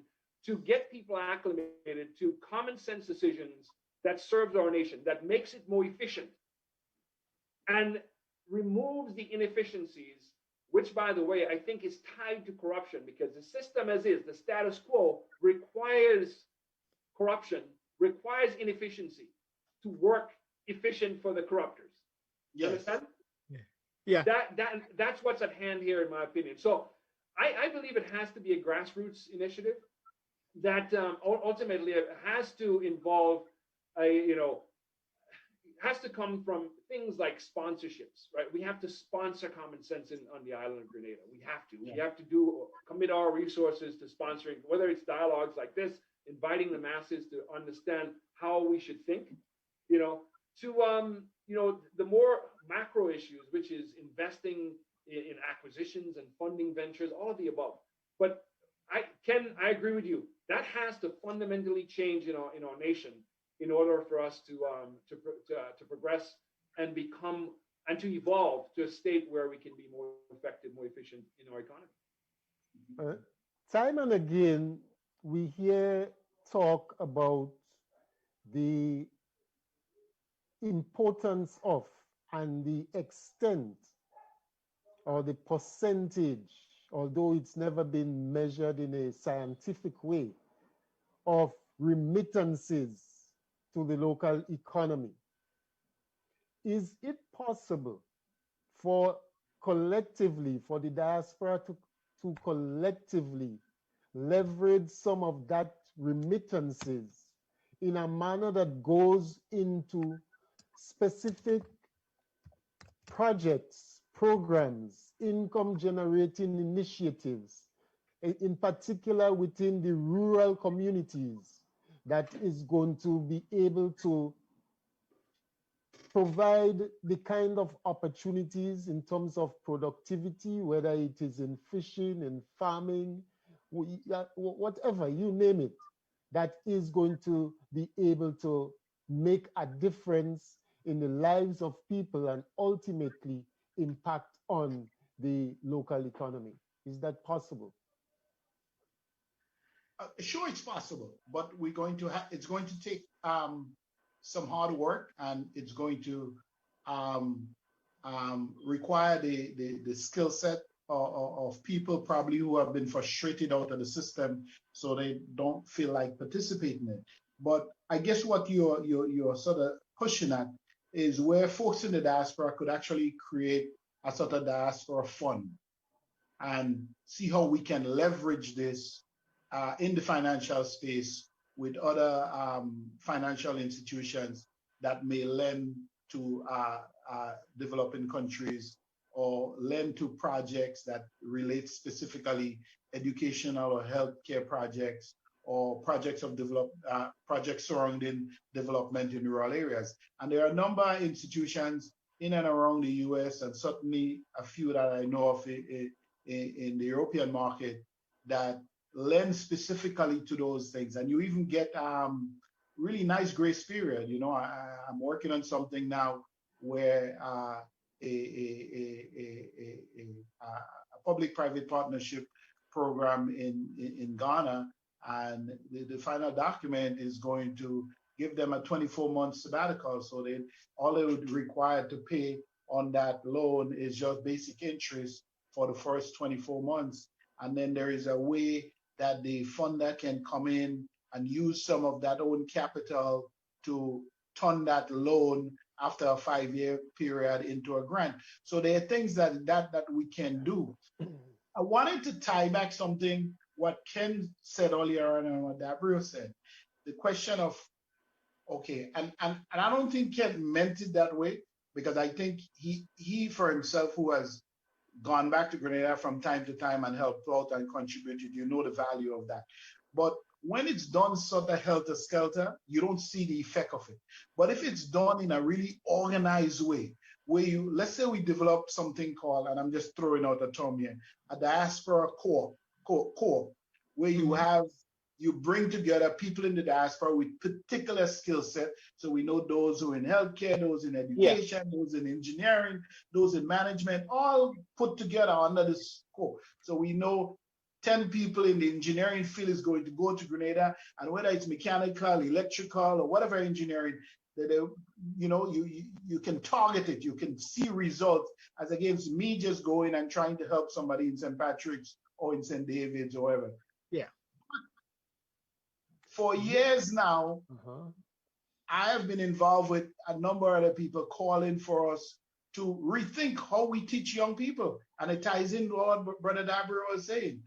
to get people acclimated to common sense decisions that serves our nation, that makes it more efficient and removes the inefficiencies, which, by the way, I think is tied to corruption because the system as is, the status quo, requires corruption, requires inefficiency to work efficient for the corruptors. You understand? Yeah. That's what's at hand here, in my opinion. So I believe it has to be a grassroots initiative that ultimately it has to involve has to come from things like sponsorships, right? We have to sponsor common sense on the island of Grenada. We have to. We have to commit our resources to sponsoring, whether it's dialogues like this, inviting the masses to understand how we should think, to the more macro issues, which is investing in acquisitions and funding ventures, all of the above. But I agree with you. That has to fundamentally change in our nation in order for us to progress and become and to evolve to a state where we can be more effective, more efficient in our economy. Time and again, we hear talk about the importance of and the extent or the percentage, although it's never been measured in a scientific way, of remittances to the local economy. Is it possible for the diaspora to collectively leverage some of that remittances in a manner that goes into specific projects, programs, income generating initiatives, in particular within the rural communities, that is going to be able to provide the kind of opportunities in terms of productivity, whether it is in fishing, in farming, whatever, you name it, that is going to be able to make a difference in the lives of people and ultimately impact on the local economy. Is that possible? Sure, it's possible, but it's going to take some hard work, and it's going to require the skill set of people probably who have been frustrated out of the system, so they don't feel like participating in it. But I guess what you're sort of pushing at is where folks in the diaspora could actually create a sort of diaspora fund and see how we can leverage this in the financial space with other financial institutions that may lend to developing countries or lend to projects that relate specifically educational or healthcare projects or projects surrounding development in rural areas. And there are a number of institutions in and around the US, and certainly a few that I know of in the European market that lend specifically to those things. And you even get really nice grace period. You know, I'm working on something now where a public-private partnership program in Ghana, and the final document is going to give them a 24-month sabbatical. So all they would require to pay on that loan is just basic interest for the first 24 months. And then there is a way that the funder can come in and use some of that own capital to turn that loan after a 5-year period into a grant. So there are things that we can do. I wanted to tie back something what Ken said earlier and what DaBreo said. The question of, okay, and I don't think Ken meant it that way, because I think he for himself, who has gone back to Grenada from time to time and helped out and contributed, you know the value of that. But when it's done sort of helter-skelter, you don't see the effect of it. But if it's done in a really organized way, where you, let's say we develop something called, and I'm just throwing out a term here, a diaspora core, where you have, you bring together people in the diaspora with particular skill set. So we know those who are in healthcare, those in education, those in engineering, those in management, all put together under this core. So we know 10 people in the engineering field is going to go to Grenada, and whether it's mechanical, electrical, or whatever engineering, you know, you can target it, you can see results, as against me just going and trying to help somebody in St. Patrick's or in St. David's or whatever. Yeah. For years now, I have been involved with a number of other people calling for us to rethink how we teach young people. And it ties in what Brother DaBreo was saying.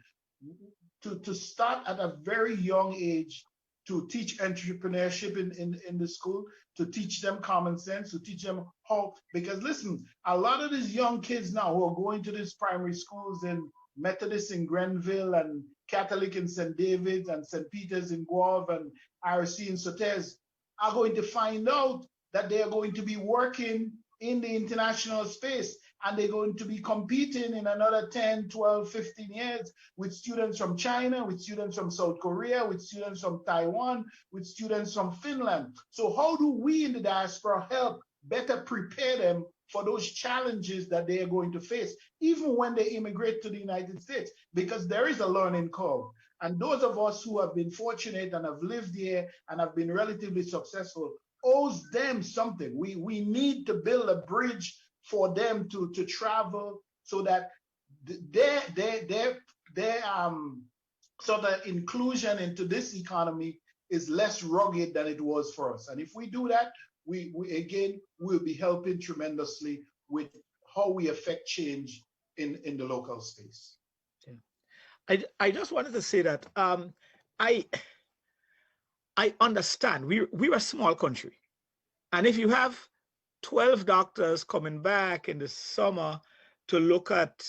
To start at a very young age to teach entrepreneurship in the school, to teach them common sense, to teach them how, because listen, a lot of these young kids now who are going to these primary schools in Methodist in Grenville and Catholic in St. David's and St. Peter's in Guelph and RC in Sotez are going to find out that they are going to be working in the international space, and they're going to be competing in another 10, 12, 15 years with students from China, with students from South Korea, with students from Taiwan, with students from Finland. So how do we in the diaspora help better prepare them for those challenges that they are going to face, even when they immigrate to the United States? Because there is a learning curve. And those of us who have been fortunate and have lived here and have been relatively successful owes them something. We need to build a bridge for them to travel, so that their sort of inclusion into this economy is less rugged than it was for us. And if we do that, we again will be helping tremendously with how we affect change in the local space. Yeah. I just wanted to say that I understand we're a small country, and if you have 12 doctors coming back in the summer to look at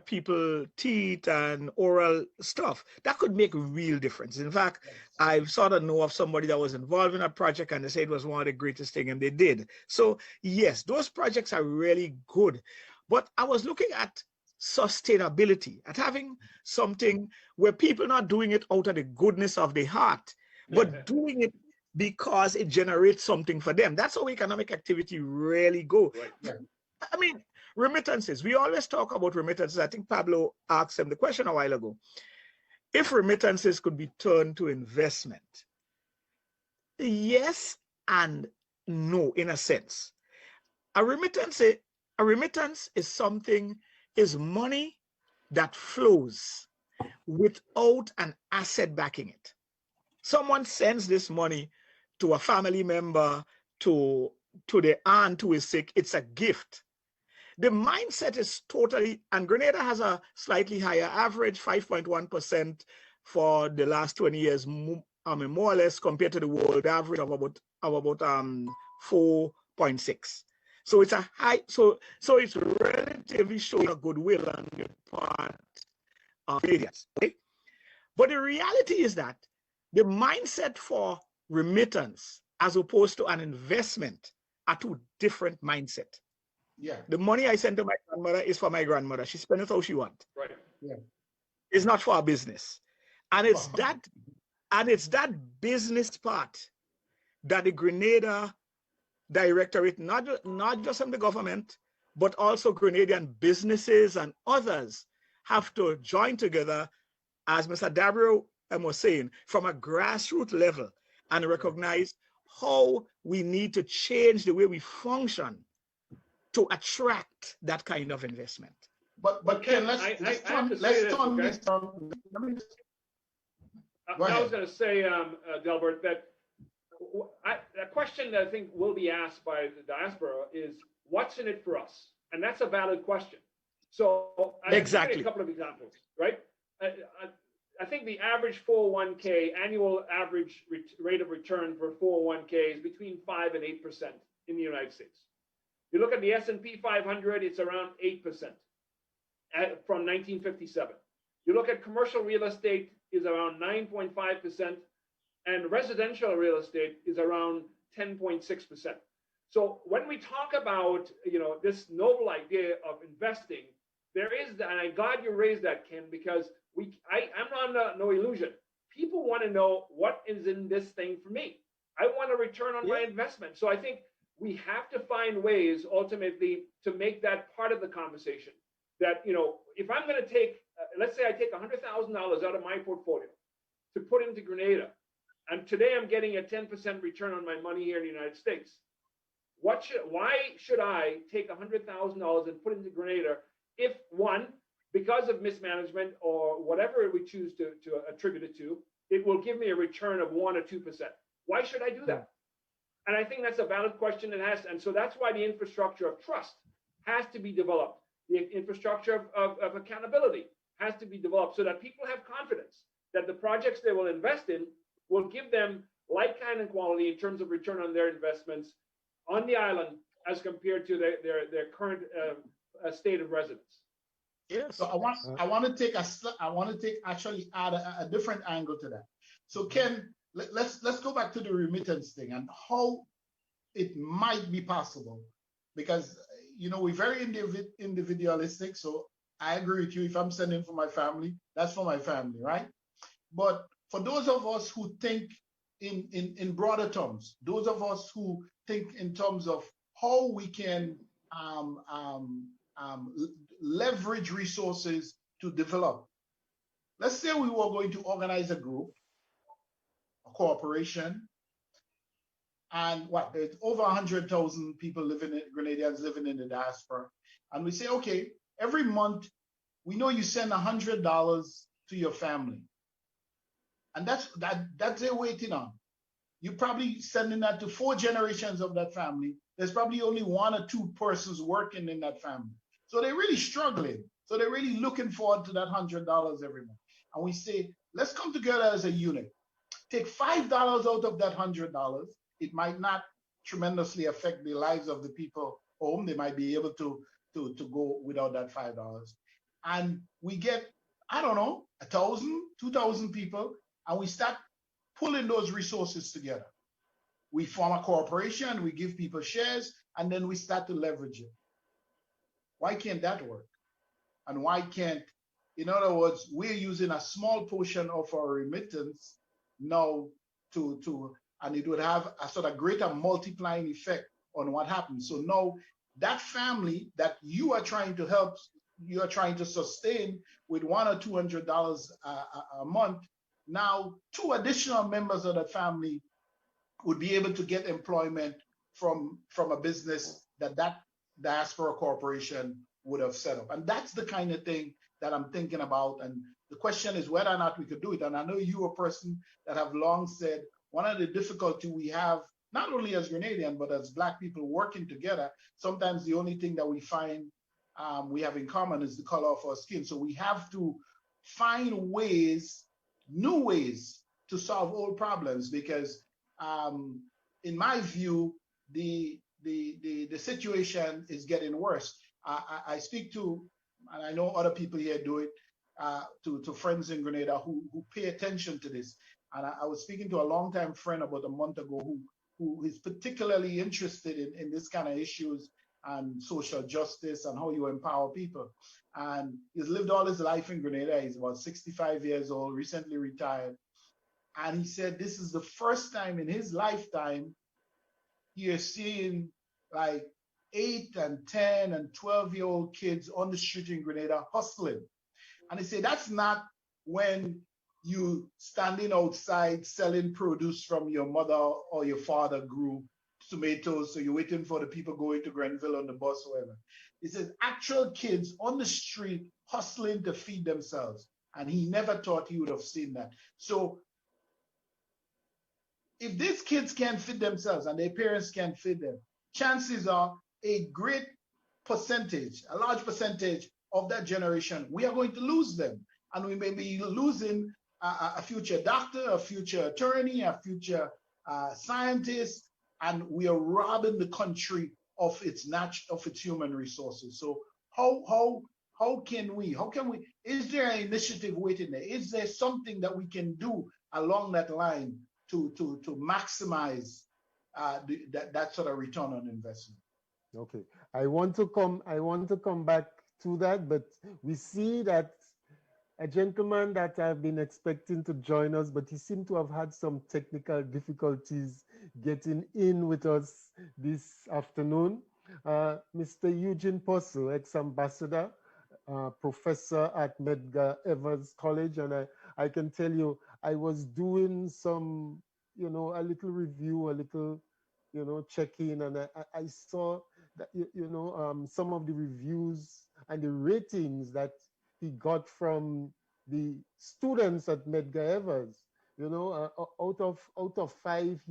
people teeth and oral stuff, that could make a real difference. In fact, I sort of know of somebody that was involved in a project and they said it was one of the greatest things, and they did. So yes, those projects are really good. But I was looking at sustainability, at having something where people are not doing it out of the goodness of their heart, but doing it because it generates something for them. That's how economic activity really go. Right. Yeah. I mean, remittances. We always talk about remittances. I think Pablo asked him the question a while ago. If remittances could be turned to investment, yes and no, in a sense. A remittance is money that flows without an asset backing it. Someone sends this money to a family member, to the aunt who is sick. It's a gift. The mindset is totally, and Grenada has a slightly higher average, 5.1% for the last 20 years, more or less, compared to the world average of about 4.6. So it's a high, so it's relatively showing a goodwill on the part of areas. Okay? But the reality is that the mindset for remittance as opposed to an investment are two different mindset. Yeah. The money I send to my grandmother is for my grandmother. She spends it how she wants. Right. Yeah. It's not for our business. And it's that business part that the Grenada Directorate, not just from the government, but also Grenadian businesses and others have to join together, as Mr. DaBreo was saying, from a grassroots level and recognize how we need to change the way we function to attract that kind of investment. But Ken, let's turn this. I was going to say, Delbert, that a question that I think will be asked by the diaspora is, what's in it for us? And that's a valid question. So I'll give you a couple of examples, right? I think the average 401k, annual average rate of return for 401k is between 5 and 8% in the United States. You look at the S&P 500, it's around 8% from 1957. You look at commercial real estate is around 9.5%, and residential real estate is around 10.6%. So when we talk about, this noble idea of investing, there is that, and I'm glad you raised that, Ken, because I'm not no illusion. People want to know what is in this thing for me. I want a return on my investment. So I think we have to find ways ultimately to make that part of the conversation. That, if I'm going to take, let's say I take $100,000 out of my portfolio to put into Grenada, and today I'm getting a 10% return on my money here in the United States. Why should I take $100,000 and put into Grenada if, one, because of mismanagement or whatever we choose to attribute it to, it will give me a return of 1 or 2%? Why should I do that? And I think that's a valid question. And so that's why the infrastructure of trust has to be developed. The infrastructure of accountability has to be developed so that people have confidence that the projects they will invest in will give them like, kind, and quality in terms of return on their investments on the island as compared to their current state of residence. Yes. So I want to actually add a different angle to that. So Ken, let's go back to the remittance thing and how it might be possible, because we're very individualistic. So I agree with you. If I'm sending for my family, that's for my family, right? But for those of us who think in broader terms, those of us who think in terms of how we can leverage resources to develop. Let's say we were going to organize a group, a corporation, and there's over 100,000 people Grenadians living in the diaspora. And we say, okay, every month, we know you send $100 to your family. And that's they're waiting on. You're probably sending that to 4 generations of that family. There's probably only 1 or 2 persons working in that family. So they're really struggling. So they're really looking forward to that $100 every month. And we say, let's come together as a unit. Take $5 out of that $100. It might not tremendously affect the lives of the people home. They might be able to go without that $5. And we get, 1,000, 2,000 people, and we start pulling those resources together. We form a corporation, we give people shares, and then we start to leverage it. Why can't that work? And why can't, in other words, we're using a small portion of our remittance now and it would have a sort of greater multiplying effect on what happens. So now that family that you are trying to help, you are trying to sustain with $100 or $200 a month, now 2 additional members of the family would be able to get employment from a business that diaspora corporation would have set up. And that's the kind of thing that I'm thinking about. And the question is whether or not we could do it. And I know you're a person that have long said one of the difficulty we have, not only as Grenadian, but as Black people working together, sometimes the only thing that we find we have in common is the color of our skin. So we have to find ways, new ways to solve old problems, because in my view, the situation is getting worse. I speak to, and I know other people here do it, to friends in Grenada who pay attention to this. And I was speaking to a longtime friend about a month ago who who is particularly interested in this kind of issues and social justice and how you empower people. And he's lived all his life in Grenada. He's about 65 years old, recently retired. And he said this is the first time in his lifetime he is seeing like 8 and 10 and 12-year-old kids on the street in Grenada hustling. And he said that's not when you standing outside selling produce from your mother or your father grew tomatoes, so you're waiting for the people going to Grenville on the bus or whatever. He says actual kids on the street hustling to feed themselves. And he never thought he would have seen that. So if these kids can't feed themselves and their parents can't feed them, chances are a great percentage, a large percentage of that generation, we are going to lose them. And we may be losing a future doctor, a future attorney, a future scientist, and we are robbing the country of its human resources. So how can we, is there an initiative waiting there? Is there something that we can do along that line to maximize that sort of return on investment? Okay, I want to come back to that, but we see that a gentleman that I've been expecting to join us, but he seemed to have had some technical difficulties getting in with us this afternoon. Mr. Eugene Pursoo, ex-ambassador, professor at Medgar Evers College, and I can tell you, I was doing some, a little review, a little, check-in, and I saw that, some of the reviews and the ratings that he got from the students at Medgar Evers. Out of 5,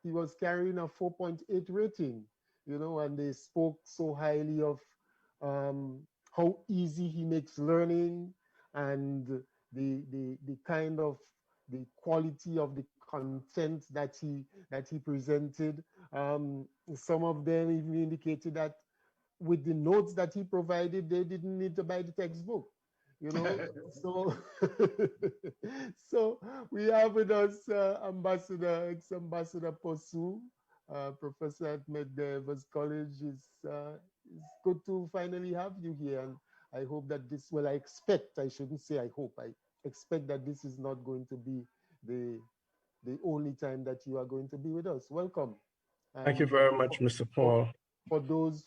he was carrying a 4.8 rating. And they spoke so highly of how easy he makes learning and the kind of the quality of the content that he presented. Some of them even indicated that with the notes that he provided, they didn't need to buy the textbook. So so we have with us ex-ambassador Pursoo, professor at Medgar Evers College. It's good to finally have you here, and I hope that this, well, I expect, I shouldn't say I hope, I expect that this is not going to be the only time that you are going to be with us. Welcome. Thank you very much, Mr. Paul. For those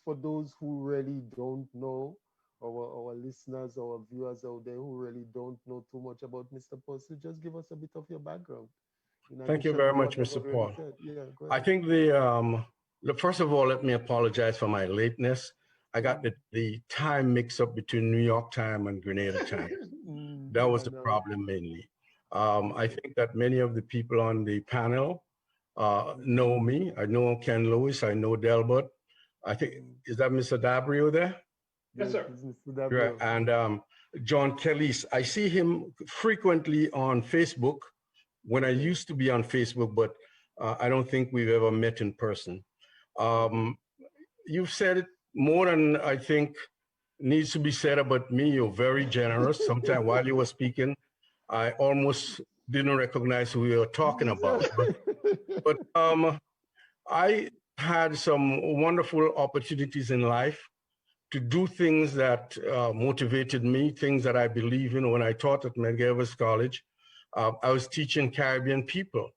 who really don't know, our listeners, our viewers out there who really don't know too much about Mr. Pursoo, just give us a bit of your background. Thank you very much, Mr. Paul. Yeah, I think first of all, let me apologize for my lateness. I got the time mix up between New York time and Grenada time. That was the problem mainly. I think that many of the people on the panel know me. I know Ken Lewis, I know Delbert. I think, is that Mr. DaBreo there? Yes, sir. Right. And John Kelly's, I see him frequently on Facebook when I used to be on Facebook, but I don't think we've ever met in person. You've said it more than I think needs to be said about me. You're very generous. Sometimes while you were speaking, I almost didn't recognize who you were talking about. But I had some wonderful opportunities in life to do things that motivated me, things that I believe in. When I taught at Medgar Evers College, I was teaching Caribbean people.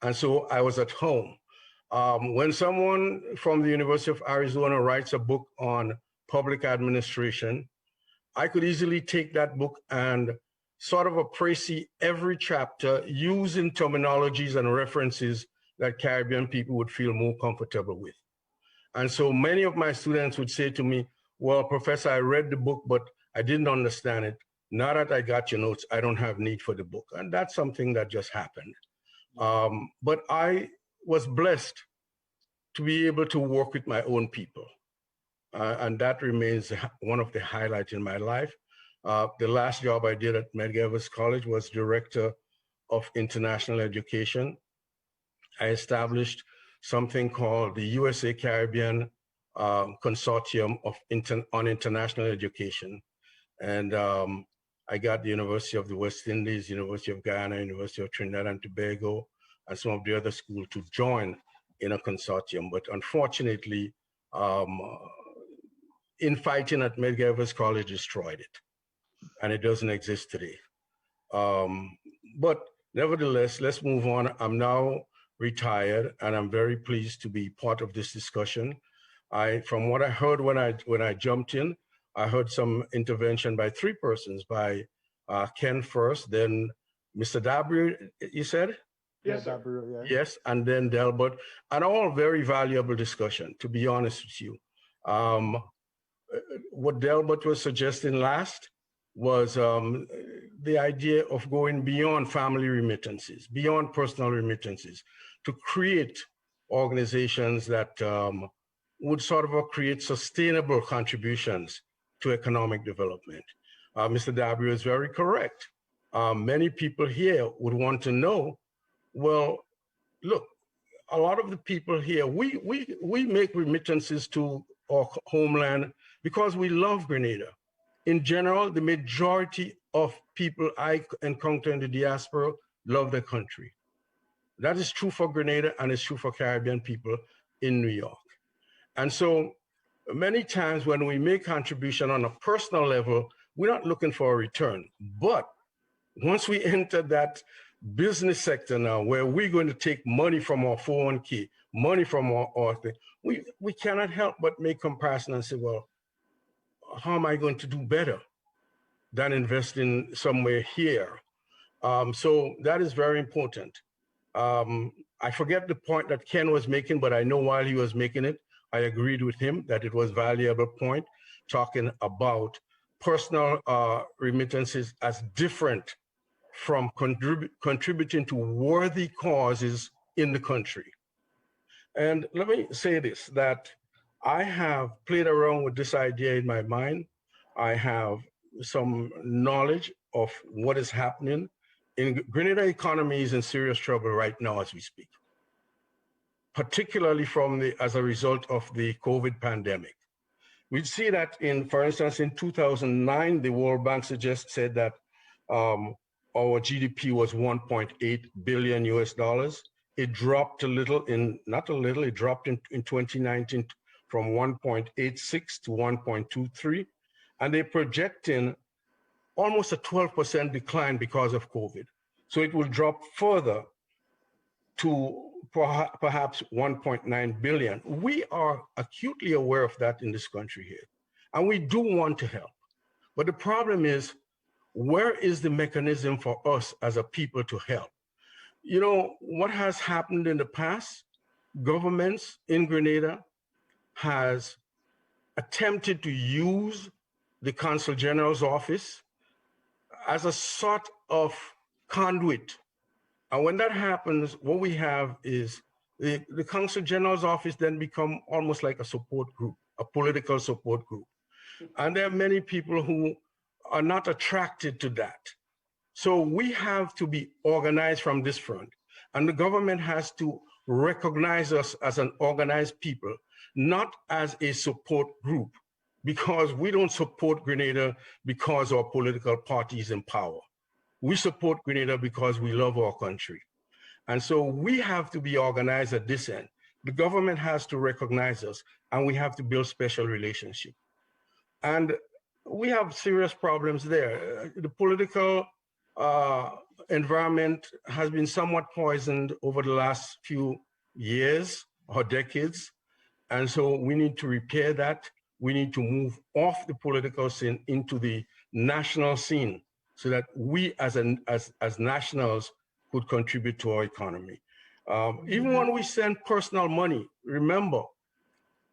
And so I was at home. When someone from the University of Arizona writes a book on public administration, I could easily take that book and sort of appraise every chapter using terminologies and references that Caribbean people would feel more comfortable with. And so many of my students would say to me, well, Professor, I read the book, but I didn't understand it. Now that I got your notes, I don't have need for the book. And that's something that just happened. But I was blessed to be able to work with my own people. And that remains one of the highlights in my life. The last job I did at Medgar Evers College was Director of International Education. I established something called the USA Caribbean Consortium on International Education. And I got the University of the West Indies, University of Guyana, University of Trinidad and Tobago, and some of the other schools to join in a consortium. But unfortunately, infighting at Medgar Evers College destroyed it, and it doesn't exist today. But nevertheless, let's move on. I'm now retired, and I'm very pleased to be part of this discussion. From what I heard when I jumped in, I heard some intervention by three persons, by Ken first, then Mr. DaBreo, you said? Yes, sir. DaBreo, yeah. Yes, and then Delbert, and all very valuable discussion, to be honest with you. What Delbert was suggesting last was the idea of going beyond family remittances, beyond personal remittances, to create organizations that would sort of create sustainable contributions to economic development. Mr. DaBreo is very correct. Many people here would want to know, well, look, a lot of the people here, we make remittances to our homeland because we love Grenada. In general, the majority of people I encounter in the diaspora love their country. That is true for Grenada, and it's true for Caribbean people in New York. And so many times when we make contribution on a personal level, we're not looking for a return. But once we enter that business sector now, where we're going to take money from our 401k, money from our thing, we cannot help but make comparison and say, well, how am I going to do better than investing somewhere here? So that is very important. I forget the point that Ken was making, but I know while he was making it, I agreed with him that it was a valuable point, talking about personal remittances as different from contributing to worthy causes in the country. And let me say this, that I have played around with this idea in my mind. I have some knowledge of what is happening. In Grenada economy is in serious trouble right now as we speak, particularly as a result of the COVID pandemic. We see that for instance, in 2009, the World Bank said that our GDP was 1.8 billion US dollars. It dropped a little it dropped in 2019 from 1.86 to 1.23. And they're projecting almost a 12% decline because of COVID. So it will drop further to perhaps 1.9 billion. We are acutely aware of that in this country here, and we do want to help. But the problem is, where is the mechanism for us as a people to help? You know, what has happened in the past, governments in Grenada has attempted to use the Consul General's office as a sort of conduit. And when that happens, what we have is the Consul General's office then become almost like a support group, a political support group. And there are many people who are not attracted to that. So we have to be organized from this front. And the government has to recognize us as an organized people, not as a support group, because we don't support Grenada because our political party is in power. We support Grenada because we love our country. And so we have to be organized at this end. The government has to recognize us, and we have to build special relationship. And we have serious problems there. The political environment has been somewhat poisoned over the last few years or decades. And so we need to repair that. We need to move off the political scene into the national scene so that we as nationals could contribute to our economy. Even when we send personal money, remember,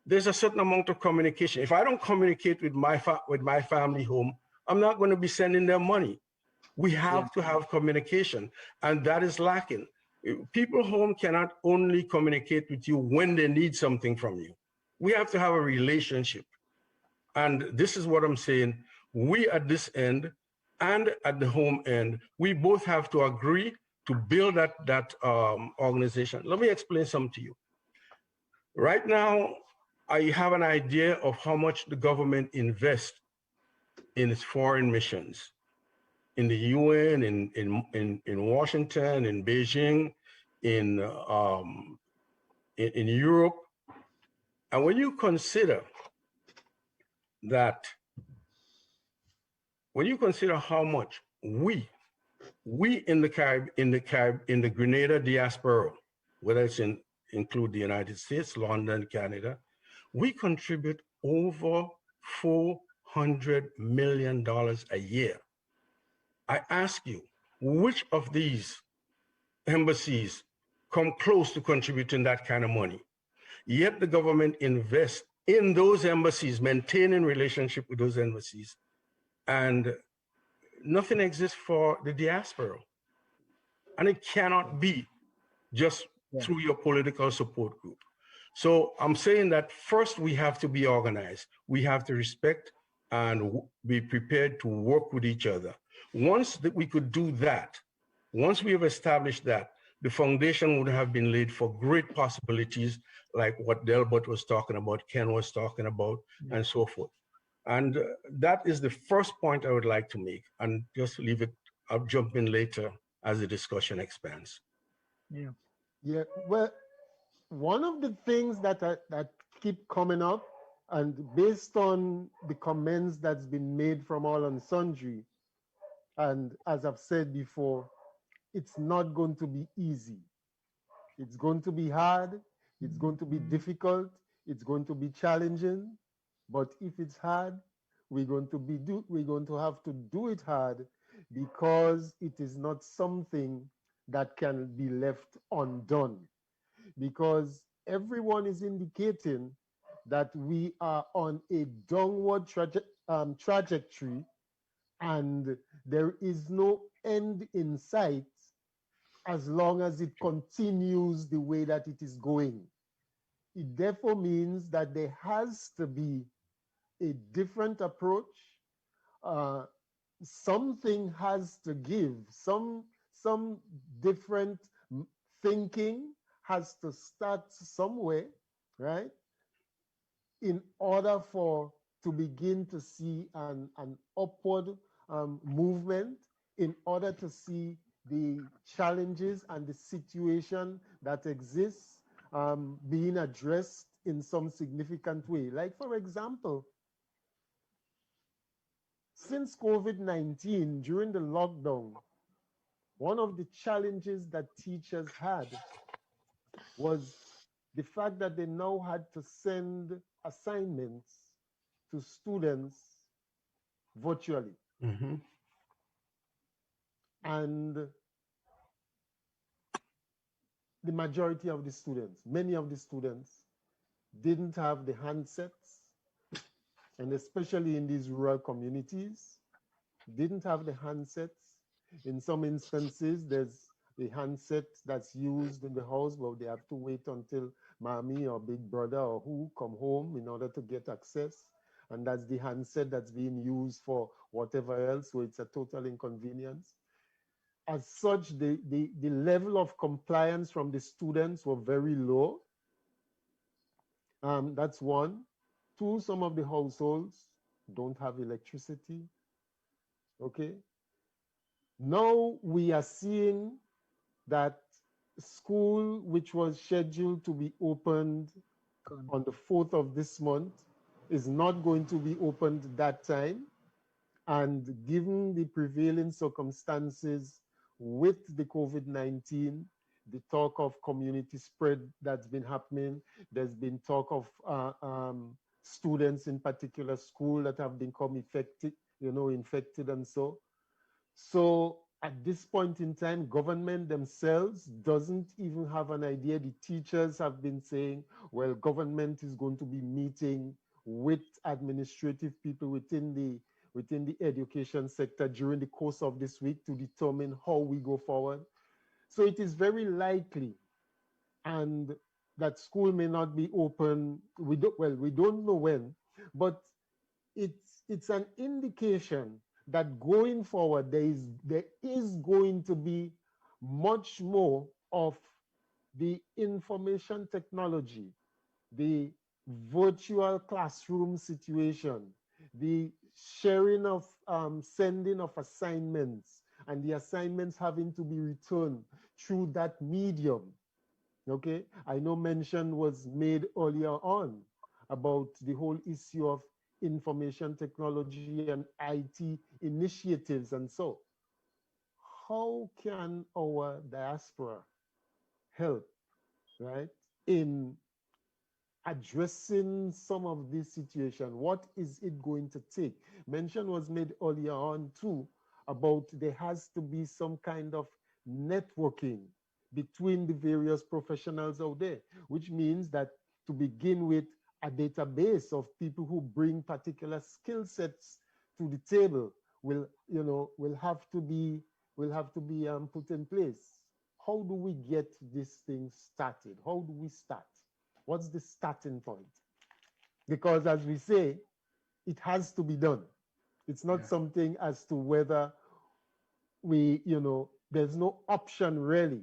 there's a certain amount of communication. If I don't communicate with my family home, I'm not going to be sending them money. We have to have communication, and that is lacking. People home cannot only communicate with you when they need something from you. We have to have a relationship. And this is what I'm saying. We at this end and at the home end, we both have to agree to build that organization. Let me explain something to you. Right now, I have an idea of how much the government invests in its foreign missions, in the UN, in Washington, in Beijing, in in Europe. And when you consider that, when you consider how much we in the Grenada diaspora, whether it's include the United States, London, Canada, we contribute over $400 million a year. I ask you, which of these embassies come close to contributing that kind of money? Yet the government invests in those embassies, maintaining relationship with those embassies, and nothing exists for the diaspora. And it cannot be just through your political support group. So I'm saying that first we have to be organized. We have to respect and be prepared to work with each other. Once that we could do that, once we have established that, the foundation would have been laid for great possibilities like what Delbert was talking about, Ken was talking about, and so forth. And that is the first point I would like to make, and just leave it, I'll jump in later as the discussion expands. Yeah. Yeah, well, one of the things that keep coming up, and based on the comments that's been made from all and sundry, and as I've said before, it's not going to be easy. It's going to be hard. It's going to be difficult. It's going to be challenging. But if it's hard, we're going to have to do it hard, because it is not something that can be left undone. Because everyone is indicating that we are on a downward trajectory, and there is no end in sight as long as it continues the way that it is going. It therefore means that there has to be a different approach. Something has to give. Some different thinking has to start somewhere, right? In order to begin to see an upward movement, in order to see the challenges and the situation that exists being addressed in some significant way. Like, for example, since COVID-19, during the lockdown, one of the challenges that teachers had was the fact that they now had to send assignments to students virtually. Mm-hmm. And the majority of the students, many of the students, didn't have the handsets, and especially in these rural communities, didn't have the handsets. In some instances, there's the handset that's used in the house, but they have to wait until mommy or big brother or who come home in order to get access. And that's the handset that's being used for whatever else, so it's a total inconvenience. As such, the level of compliance from the students were very low. That's one. Two, some of the households don't have electricity. Okay. Now we are seeing that school, which was scheduled to be opened on the 4th of this month, is not going to be opened that time. And given the prevailing circumstances with the COVID-19, the talk of community spread that's been happening, there's been talk of students in particular school that have become infected and so. So at this point in time, government themselves doesn't even have an idea. The teachers have been saying, well, government is going to be meeting with administrative people within the education sector during the course of this week to determine how we go forward. So it is very likely, and that school may not be open. We don't know when, but it's an indication that going forward, there is going to be much more of the information technology, the virtual classroom situation, the sharing of sending of assignments, and the assignments having to be returned through that medium. Okay, I know mention was made earlier on about the whole issue of information technology and IT initiatives and so. How can our diaspora help, right, in addressing some of this situation? What is it going to take? Mention was made earlier on too about there has to be some kind of networking between the various professionals out there, which means that to begin with, a database of people who bring particular skill sets to the table will, will have to be put in place. How do we get this thing started? How do we start? What's the starting point? Because as we say, it has to be done. It's not something as to whether we, there's no option really.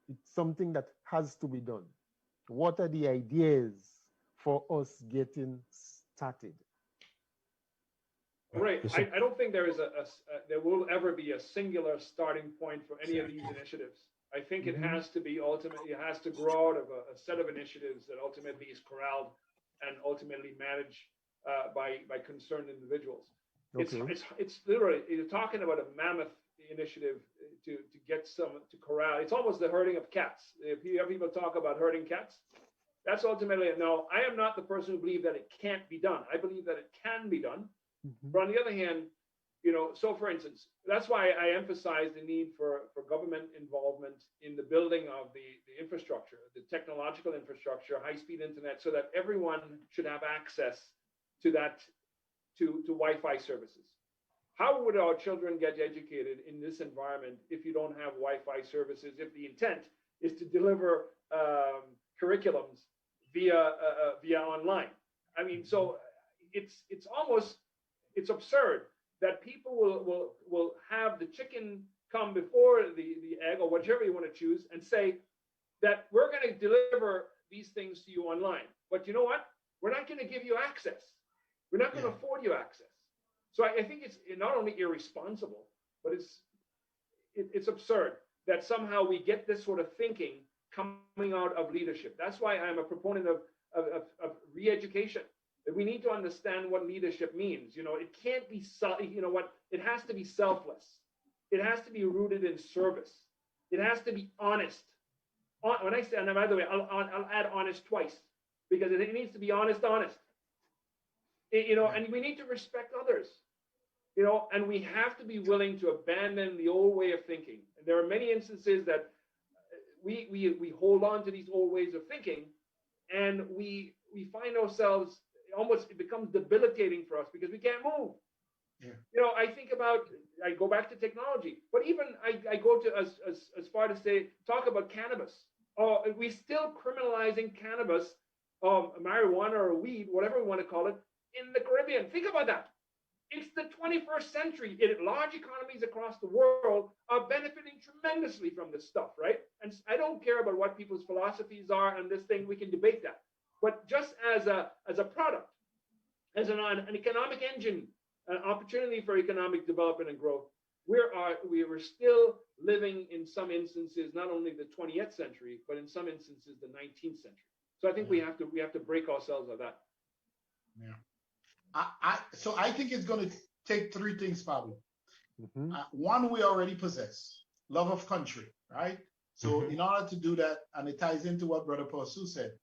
It's something that has to be done. What are the ideas for us getting started? Right. I don't think there is there will ever be a singular starting point for any of these initiatives. I think it has to be ultimately, it has to grow out of a set of initiatives that ultimately is corralled and ultimately managed by concerned individuals. Okay. It's literally, you're talking about a mammoth initiative to get to corral. It's almost the herding of cats. If you hear people talk about herding cats, that's ultimately, no, I am not the person who believes that it can't be done. I believe that it can be done. But on the other hand, so for instance, that's why I emphasize the need for government involvement in the building of the infrastructure, the technological infrastructure, high-speed internet, so that everyone should have access to that, to Wi-Fi services. How would our children get educated in this environment if you don't have Wi-Fi services, if the intent is to deliver curriculums via online? I mean, so it's almost, it's absurd that people will have the chicken come before the egg, or whichever you want to choose, and say that we're going to deliver these things to you online. But you know what? We're not going to give you access. We're not going to afford you access. So I think it's not only irresponsible, but it's absurd that somehow we get this sort of thinking coming out of leadership. That's why I'm a proponent of re-education. That we need to understand what leadership means. It can't be, it has to be selfless. It has to be rooted in service. It has to be honest. When I say, and by the way, I'll add honest twice, because it needs to be honest. And we need to respect others, and we have to be willing to abandon the old way of thinking. And there are many instances that we hold on to these old ways of thinking, and we find ourselves, it becomes debilitating for us because we can't move. I think about, I go back to technology, but even I go to as far to say, talk about cannabis. We're still criminalizing cannabis, marijuana or weed, whatever we want to call it, in the Caribbean. Think about that. It's the 21st century. Large economies across the world are benefiting tremendously from this stuff, right? And I don't care about what people's philosophies are on this thing. We can debate that. But just as a product, as an economic engine, an opportunity for economic development and growth, we were still living in some instances not only the 20th century, but in some instances the 19th century. So I think we have to break ourselves of that. Yeah. So I think it's going to take three things, Pablo. One, we already possess: love of country, right? So in order to do that, and it ties into what Brother Pursoo said,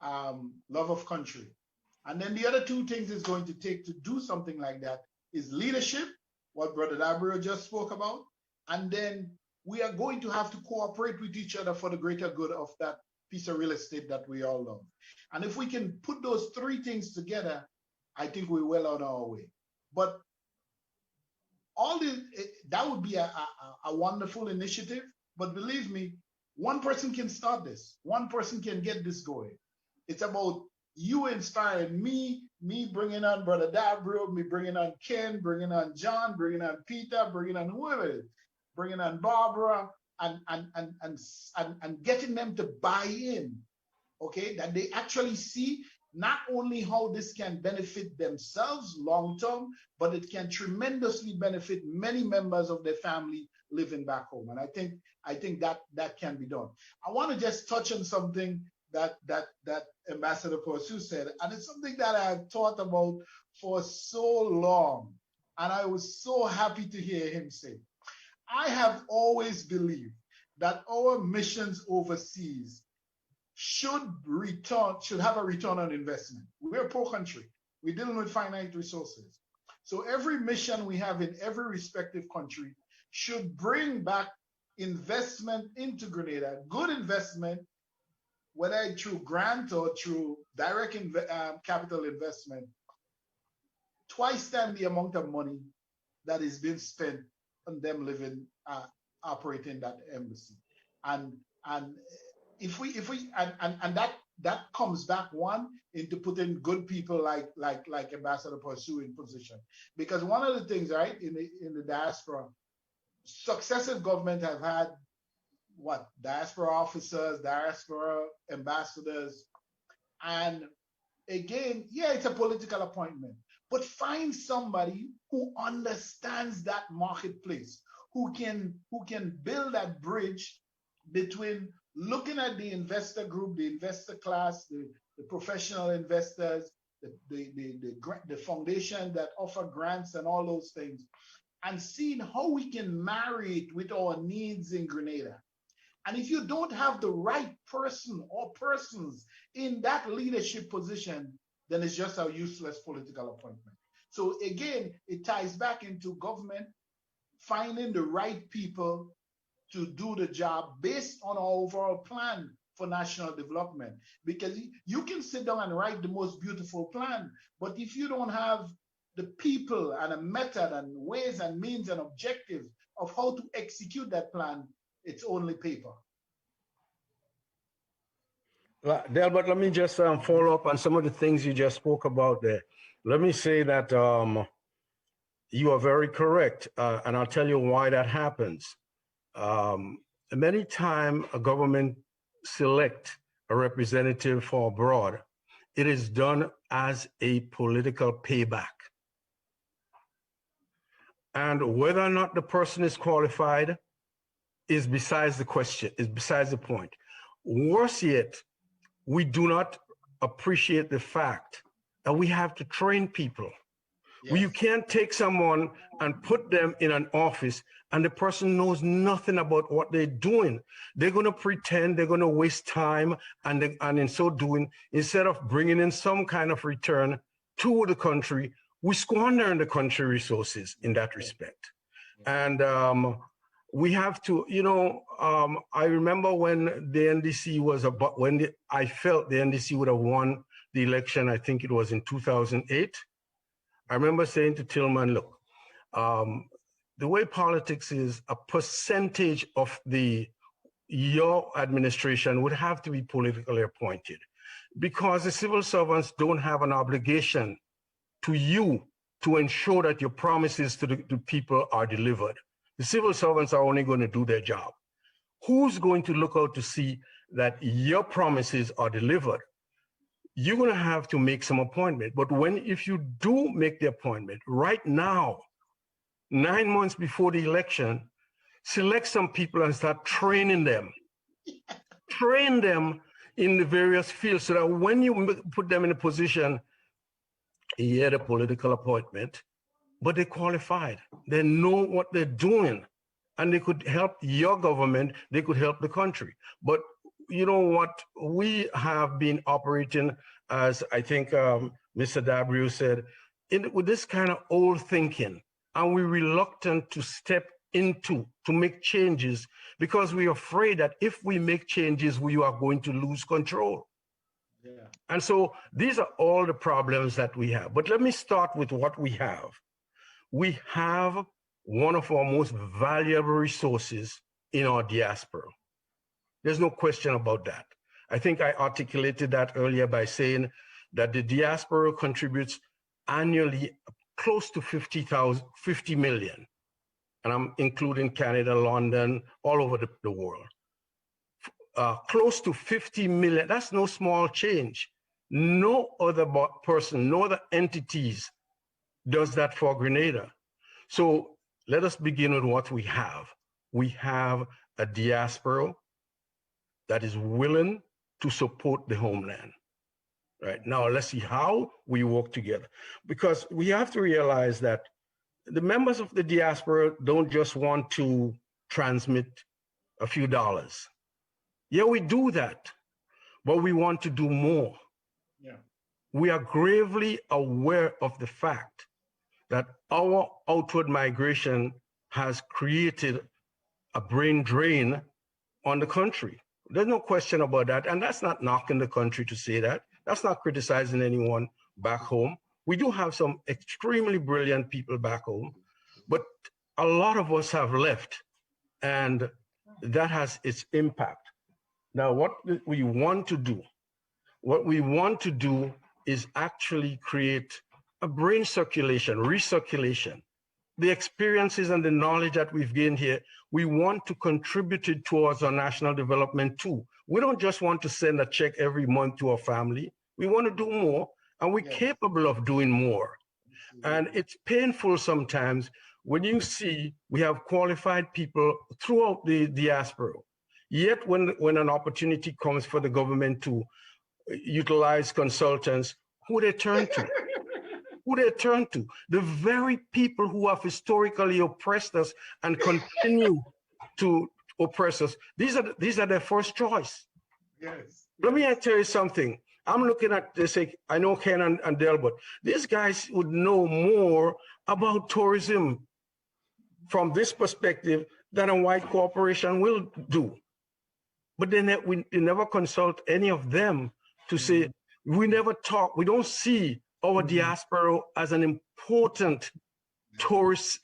love of country. And then the other two things it's going to take to do something like that is leadership, what Brother DaBreo just spoke about. And then we are going to have to cooperate with each other for the greater good of that piece of real estate that we all love. And if we can put those three things together, I think we're well on our way. But all this, that would be a wonderful initiative. But believe me, one person can start this. One person can get this going. It's about you inspiring me bringing on Brother DaBreo, me bringing on Ken, bringing on John, bringing on Peter, bringing on whoever, bringing on Barbara, and getting them to buy in, okay? That they actually see not only how this can benefit themselves long term, but it can tremendously benefit many members of their family living back home. And I think that can be done. I want to just touch on something that Ambassador Pursoo said, and it's something that I've thought about for so long, and I was so happy to hear him say. I have always believed that our missions overseas should have a return on investment. We're a poor country. We're dealing with finite resources. So every mission we have in every respective country should bring back investment into Grenada, good investment, whether through grant or through direct capital investment, twice times the amount of money that is being spent on them living, operating that embassy. And if we that comes back, one, into putting good people like Ambassador Pursoo in position. Because one of the things, right, in the diaspora, successive governments have had what, diaspora officers, diaspora ambassadors, and again, yeah, it's a political appointment, but find somebody who understands that marketplace, who can build that bridge between looking at the investor group, the investor class, the professional investors, the foundation that offer grants and all those things, and seeing how we can marry it with our needs in Grenada. And if you don't have the right person or persons in that leadership position, then it's just a useless political appointment. So again, it ties back into government finding the right people to do the job based on our overall plan for national development. Because you can sit down and write the most beautiful plan, but if you don't have the people and a method and ways and means and objectives of how to execute that plan, it's only paper. Delbert, let me just follow up on some of the things you just spoke about there. Let me say that you are very correct, and I'll tell you why that happens. Many times a government select a representative for abroad, it is done as a political payback. And whether or not the person is qualified is besides the question, is besides the point. Worse yet, we do not appreciate the fact that we have to train people. Yes. You can't take someone and put them in an office and the person knows nothing about what they're doing. They're going to pretend, they're going to waste time, and in so doing, instead of bringing in some kind of return to the country, we squander the country resources in that respect. And we have to, I remember when the NDC was about, I felt the NDC would have won the election, I think it was in 2008. I remember saying to Tillman, look, the way politics is, a percentage of your administration would have to be politically appointed, because the civil servants don't have an obligation to you to ensure that your promises to the people are delivered. The civil servants are only going to do their job. Who's going to look out to see that your promises are delivered? You're going to have to make some appointment. But if you do make the appointment right now, 9 months before the election, select some people and start training them. Train them in the various fields so that when you put them in a position, he had a political appointment, but they're qualified. They know what they're doing, and they could help your government, they could help the country. But you know what? We have been operating, as I think Mr. DaBreo said, with this kind of old thinking, and we're reluctant to step into, to make changes, because we're afraid that if we make changes, we are going to lose control. Yeah. And so these are all the problems that we have. But let me start with what we have. We have one of our most valuable resources in our diaspora. There's no question about that. I think I articulated that earlier by saying that the diaspora contributes annually close to 50 million. And I'm including Canada, London, all over the world. Close to 50 million, that's no small change. No other person, no other entities does that for Grenada. So let us begin with what we have. we have a diaspora that is willing to support the homeland. Right now, let's see how we work together, because we have to realize that the members of the diaspora don't just want to transmit a few dollars. Yeah, we do that, but we want to do more. Yeah. We are gravely aware of the fact that our outward migration has created a brain drain on the country. There's no question about that. And that's not knocking the country to say that. That's not criticizing anyone back home. We do have some extremely brilliant people back home, but a lot of us have left, and that has its impact. Now, what we want to do is actually create a brain circulation, recirculation. The experiences and the knowledge that we've gained here, we want to contribute it towards our national development too. We don't just want to send a check every month to our family. We want to do more, and we're capable of doing more. And it's painful sometimes when you see we have qualified people throughout the diaspora. Yet when an opportunity comes for the government to utilize consultants, who they turn to? Who they turn to? The very people who have historically oppressed us and continue to oppress us. These are their first choice. Yes. Let me tell you something. I'm looking at this. I know Ken and Delbert. These guys would know more about tourism from this perspective than a white corporation will do. But then we never consult any of them to say, we never talk, we don't see our diaspora as an important tourist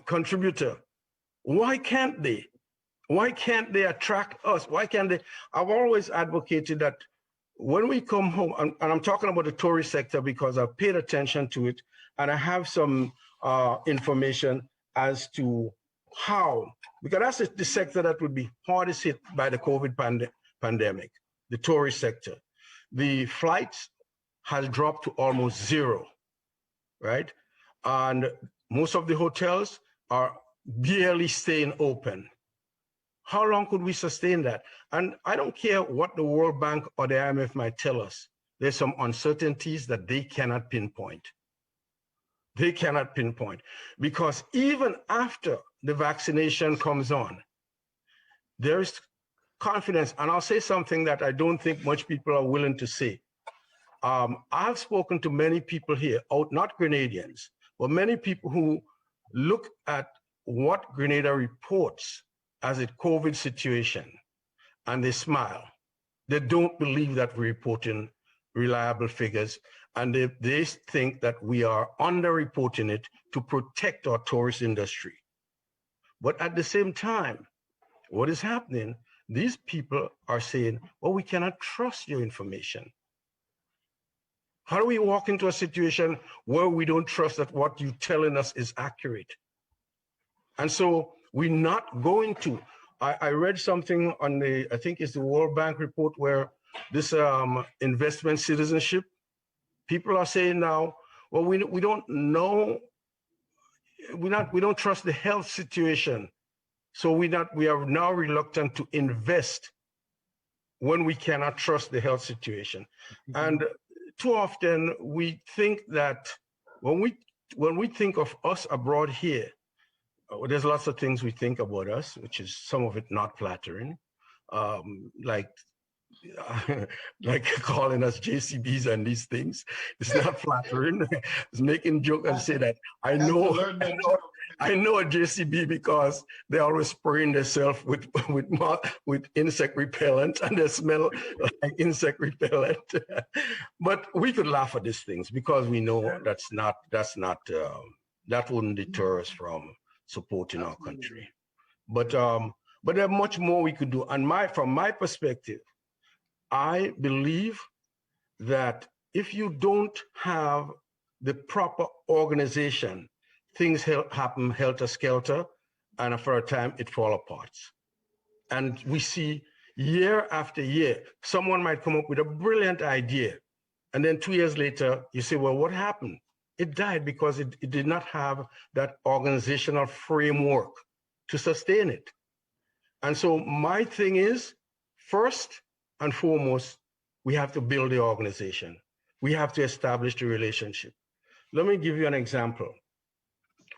contributor. Why can't they? Why can't they attract us? Why can't they? I've always advocated that when we come home, and I'm talking about the tourist sector because I've paid attention to it, and I have some information as to how, because that's the sector that would be hardest hit by the COVID pandemic, the tourist sector. The flights has dropped to almost zero, right? And most of the hotels are barely staying open. How long could we sustain that? And I don't care what the World Bank or the IMF might tell us. There's some uncertainties that they cannot pinpoint. They cannot pinpoint, because even after the vaccination comes on, there is confidence. And I'll say something that I don't think much people are willing to say. I've spoken to many people here, not Grenadians, but many people who look at what Grenada reports as a COVID situation, and they smile. They don't believe that we're reporting reliable figures, and they think that we are underreporting it to protect our tourist industry. But at the same time, what is happening, these people are saying, well, we cannot trust your information. How do we walk into a situation where we don't trust that what you're telling us is accurate? And so we're not going to. I read something on the, I think it's the World Bank report, where this investment citizenship, people are saying now, well, we don't know, we don't trust the health situation. So we are now reluctant to invest when we cannot trust the health situation. And too often we think that when we think of us abroad here, there's lots of things we think about us, which is some of it not flattering, like calling us JCBs and these things. It's not flattering. It's making joke and say that I know a JCB because they always spraying themselves with insect repellent, and they smell like insect repellent. But we could laugh at these things because we know that wouldn't deter us from supporting our country. But there's much more we could do. And from my perspective, I believe that if you don't have the proper organization, things happen helter-skelter, and for a time it falls apart. And we see year after year, someone might come up with a brilliant idea, and then 2 years later, you say, well, what happened? It died because it did not have that organizational framework to sustain it. And so my thing is, first and foremost, we have to build the organization. We have to establish the relationship. Let me give you an example.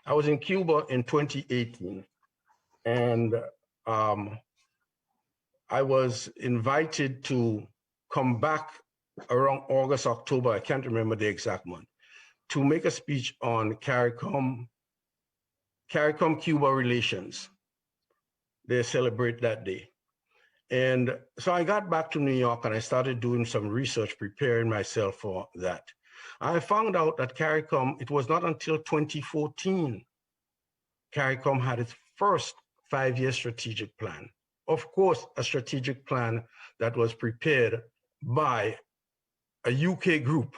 I was in Cuba in 2018, and I was invited to come back around August, October, I can't remember the exact month, to make a speech on CARICOM-Cuba relations. They celebrate that day. And so I got back to New York and I started doing some research, preparing myself for that. I found out that CARICOM, it was not until 2014, CARICOM had its first 5-year strategic plan. Of course, a strategic plan that was prepared by a UK group.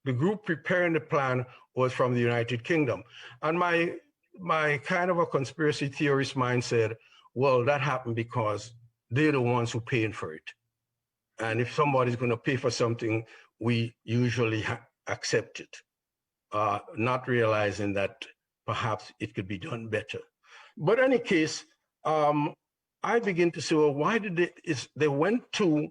The group preparing the plan was from the United Kingdom. And my kind of a conspiracy theorist mind said, well, that happened because they're the ones who paying for it. And if somebody's going to pay for something, we usually accept it, not realizing that perhaps it could be done better. But in any case, I begin to say, well, why did they went to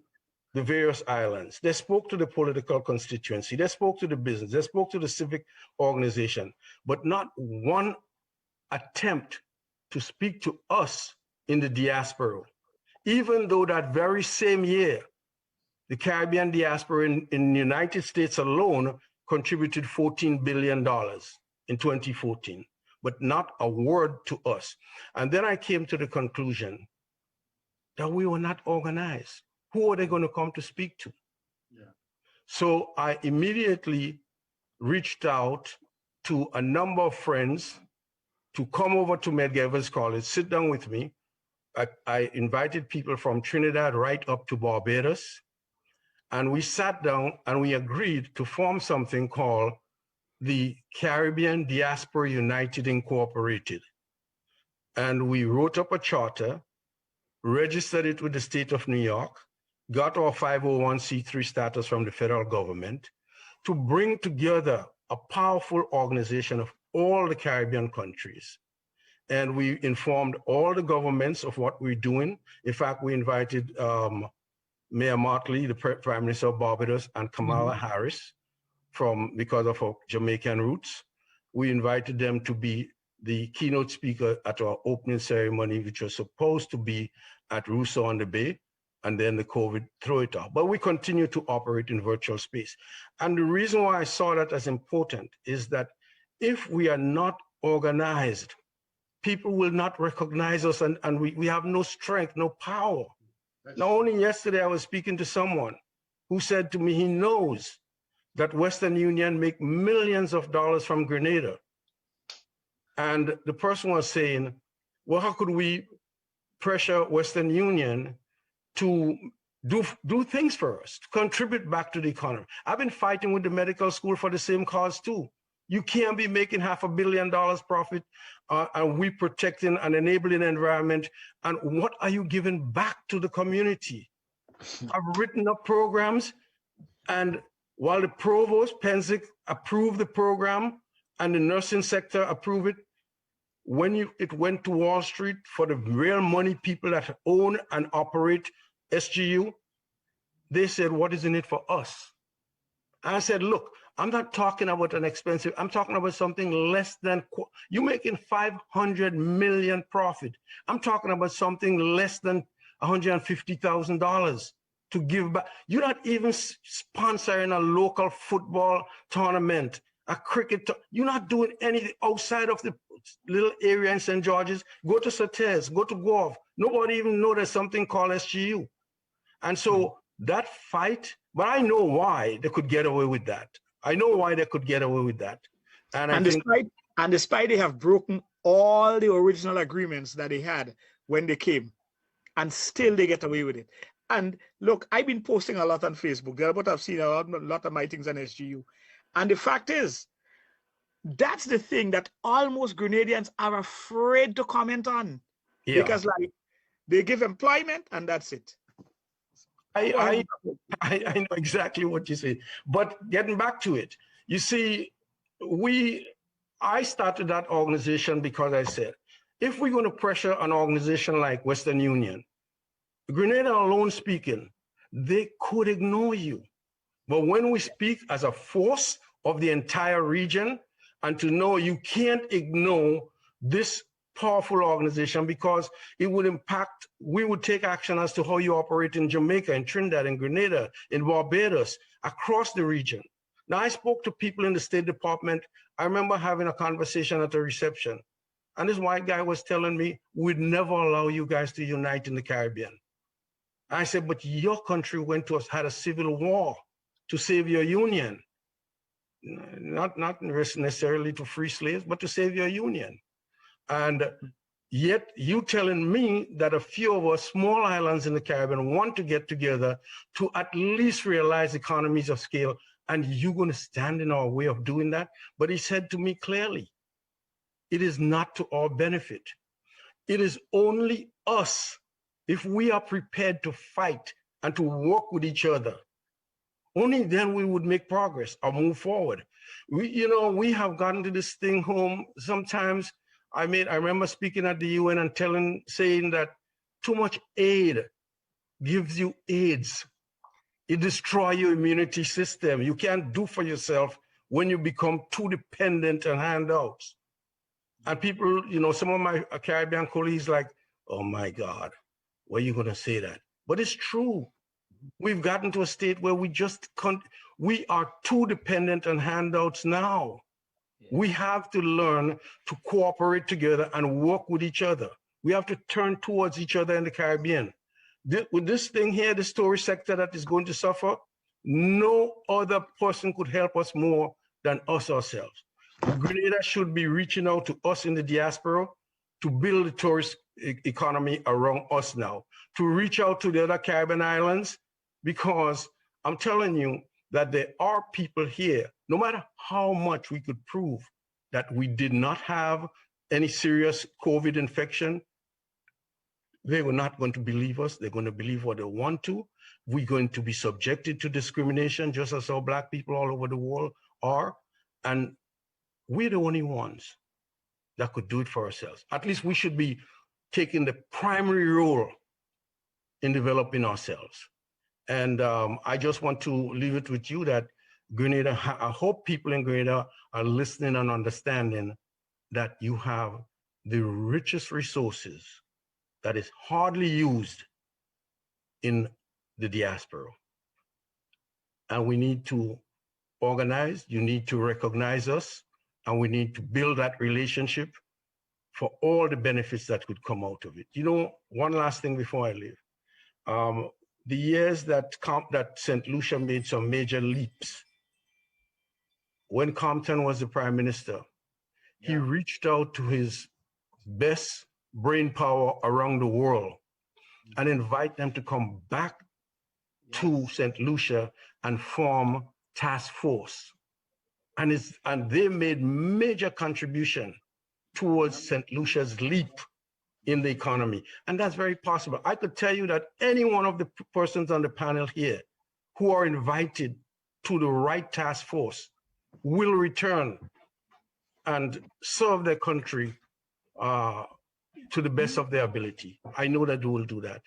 the various islands. They spoke to the political constituency. They spoke to the business. They spoke to the civic organization, but not one attempt to speak to us in the diaspora. Even though that very same year, the Caribbean diaspora in the United States alone contributed $14 billion in 2014, but not a word to us. And then I came to the conclusion that we were not organized. Who are they going to come to speak to? Yeah. So I immediately reached out to a number of friends to come over to Medgar Evers College, sit down with me. I invited people from Trinidad right up to Barbados. And we sat down and we agreed to form something called the Caribbean Diaspora United Incorporated. And we wrote up a charter, registered it with the state of New York, got our 501c3 status from the federal government to bring together a powerful organization of all the Caribbean countries. And we informed all the governments of what we're doing. In fact, we invited Mayor Motley, the Prime Minister of Barbados, and Kamala Harris, because of her Jamaican roots. We invited them to be the keynote speaker at our opening ceremony, which was supposed to be at Rousseau on the Bay, and then the COVID threw it off. But we continue to operate in virtual space. And the reason why I saw that as important is that if we are not organized, people will not recognize us, and we have no strength, no power. Now, only yesterday I was speaking to someone who said to me he knows that Western Union make millions of dollars from Grenada. And the person was saying, well, how could we pressure Western Union to do things for us, to contribute back to the economy? I've been fighting with the medical school for the same cause too. You can't be making $500 million profit and we protecting and enabling the environment. And what are you giving back to the community? I've written up programs, and while the provost, Penzic, approved the program and the nursing sector approved it, when it went to Wall Street for the real money people that own and operate SGU, they said, what is in it for us? And I said, look, I'm not talking about an expensive, I'm talking about something less than, you're making 500 million profit. I'm talking about something less than $150,000 to give back. You're not even sponsoring a local football tournament, a cricket, you're not doing anything outside of the little area in St. George's. Go to Sates, go to Guelph. Nobody even know there's something called SGU. And so that fight, but I know why they could get away with that. I know why they could get away with that. And despite they have broken all the original agreements that they had when they came, and still they get away with it. And look, I've been posting a lot on Facebook, Delbert, I've seen a lot of my things on SGU. And the fact is, that's the thing that almost Grenadians are afraid to comment on. Yeah. Because like they give employment and that's it. I know exactly what you say. But getting back to it, you see, I started that organization because I said, If we're going to pressure an organization like Western Union, Grenada alone speaking, they could ignore you. But when we speak as a force of the entire region, and to know you can't ignore this powerful organization because it would impact, we would take action as to how you operate in Jamaica, in Trinidad, in Grenada, in Barbados, across the region. Now, I spoke to people in the State Department. I remember having a conversation at a reception, and this white guy was telling me, we'd never allow you guys to unite in the Caribbean. I said, but your country had a civil war to save your union. Not necessarily to free slaves, but to save your union. And yet you telling me that a few of us small islands in the Caribbean want to get together to at least realize economies of scale, and you're going to stand in our way of doing that? But he said to me clearly, it is not to our benefit. It is only us. If we are prepared to fight and to work with each other, only then we would make progress or move forward. We have gotten to this thing home. Sometimes I remember speaking at the UN and saying that too much aid gives you AIDS. It destroys your immunity system. You can't do for yourself when you become too dependent on handouts. And people, some of my Caribbean colleagues like, oh my God, why are you gonna say that? But it's true. We've gotten to a state where we just can't, we are too dependent on handouts now. Yeah. We have to learn to cooperate together and work with each other. We have to turn towards each other in the Caribbean. With this thing here, the tourist sector that is going to suffer, no other person could help us more than us ourselves. Grenada should be reaching out to us in the diaspora to build the tourist economy around us now, to reach out to the other Caribbean islands, because I'm telling you that there are people here, no matter how much we could prove that we did not have any serious COVID infection, they were not going to believe us. They're going to believe what they want to. We're going to be subjected to discrimination, just as all Black people all over the world are. And we're the only ones that could do it for ourselves. At least we should be taking the primary role in developing ourselves. And I just want to leave it with you that Grenada, I hope people in Grenada are listening and understanding that you have the richest resources that is hardly used in the diaspora. And we need to organize, you need to recognize us, and we need to build that relationship for all the benefits that could come out of it. One last thing before I leave. The years that St. Lucia made some major leaps, when Compton was the prime minister, he reached out to his best brain power around the world and invite them to come back to St. Lucia and form task force. And they made major contribution towards St. Lucia's leap in the economy. And that's very possible. I could tell you that any one of the persons on the panel here who are invited to the right task force will return and serve their country to the best of their ability. I know that they will do that.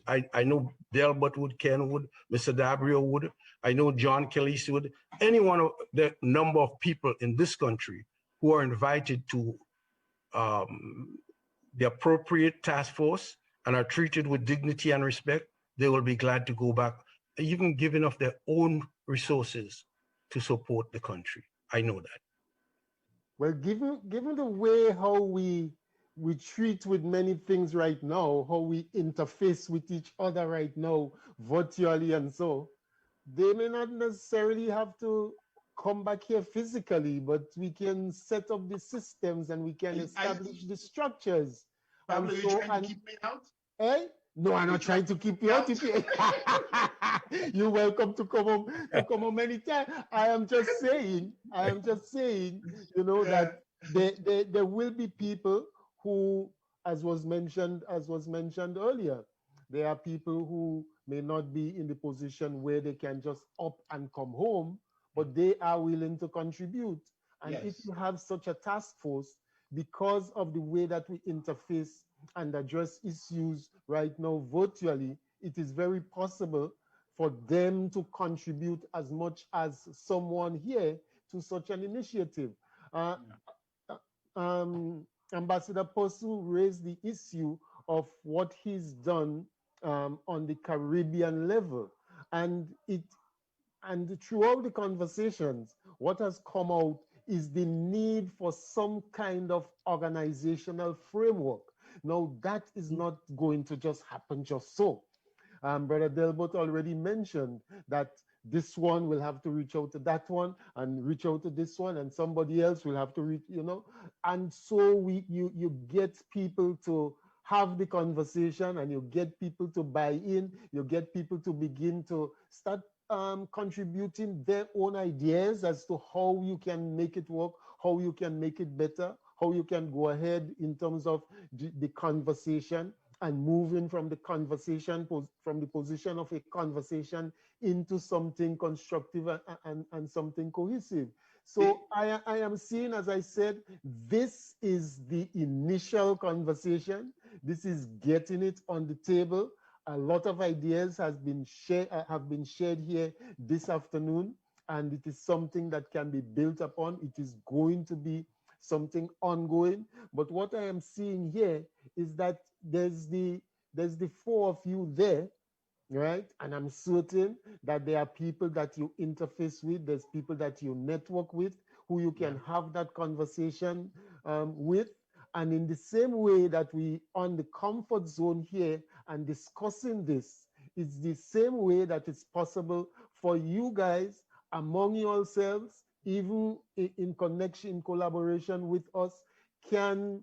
I know Delbert would, Ken would, Mr. DaBreo would, I know John Kelly would, any one of the number of people in this country who are invited to the appropriate task force and are treated with dignity and respect, they will be glad to go back, even giving of their own resources to support the country. I know that. Well, given the way how we treat with many things right now, how we interface with each other right now, virtually and so, they may not necessarily have to come back here physically, but we can set up the systems and we can establish the structures. Pablo, you're trying to keep me out? Eh? No, I'm not trying to keep you out. You're welcome to come home anytime. I am just saying, that there will be people who, as was mentioned earlier, there are people who may not be in the position where they can just up and come home, but they are willing to contribute. And if you have such a task force, because of the way that we interface and address issues right now virtually, it is very possible for them to contribute as much as someone here to such an initiative. Ambassador Pursoo raised the issue of what he's done on the Caribbean level, and throughout the conversations, what has come out is the need for some kind of organizational framework. Now, that is not going to just happen just so. Brother Delbert already mentioned that this one will have to reach out to that one and reach out to this one, and somebody else will have to reach, you know. And so you get people to have the conversation, and you get people to buy in, you get people to begin to start contributing their own ideas as to how you can make it work, how you can make it better, how you can go ahead in terms of the conversation, and moving from the conversation, from the position of a conversation into something constructive and something cohesive. So I am seeing, as I said, this is the initial conversation. This is getting it on the table. A lot of ideas have been shared here this afternoon, and it is something that can be built upon. It is going to be something ongoing. But what I am seeing here is that there's the four of you there, right? And I'm certain that there are people that you interface with, there's people that you network with, who you can have that conversation with. And in the same way that we on the comfort zone here and discussing this, it's the same way that it's possible for you guys among yourselves, even in connection, in collaboration with us, can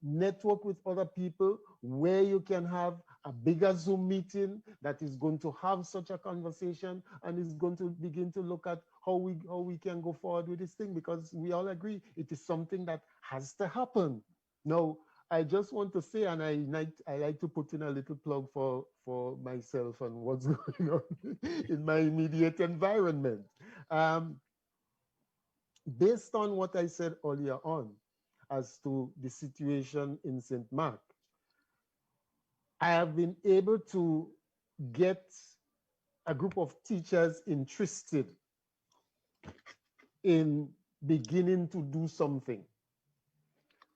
network with other people, where you can have a bigger Zoom meeting that is going to have such a conversation and is going to begin to look at how we can go forward with this thing, because we all agree it is something that has to happen. Now, I just want to say, and I like to put in a little plug for myself and what's going on in my immediate environment. Based on what I said earlier on as to the situation in St. Mark, I have been able to get a group of teachers interested in beginning to do something.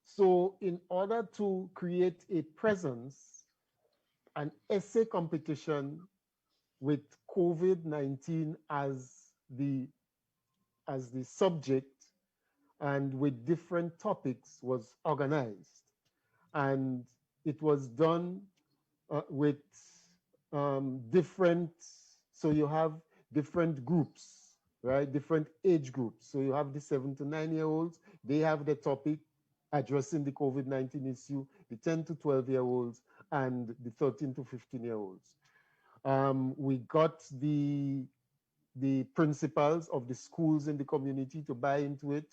So in order to create a presence, an essay competition with COVID-19 as the subject and with different topics was organized. And it was done with different, so you have different groups, right? Different age groups. So you have the 7 to 9-year-olds, they have the topic addressing the COVID-19 issue, the 10 to 12-year-olds, and the 13 to 15-year-olds. We got the principals of the schools in the community to buy into it.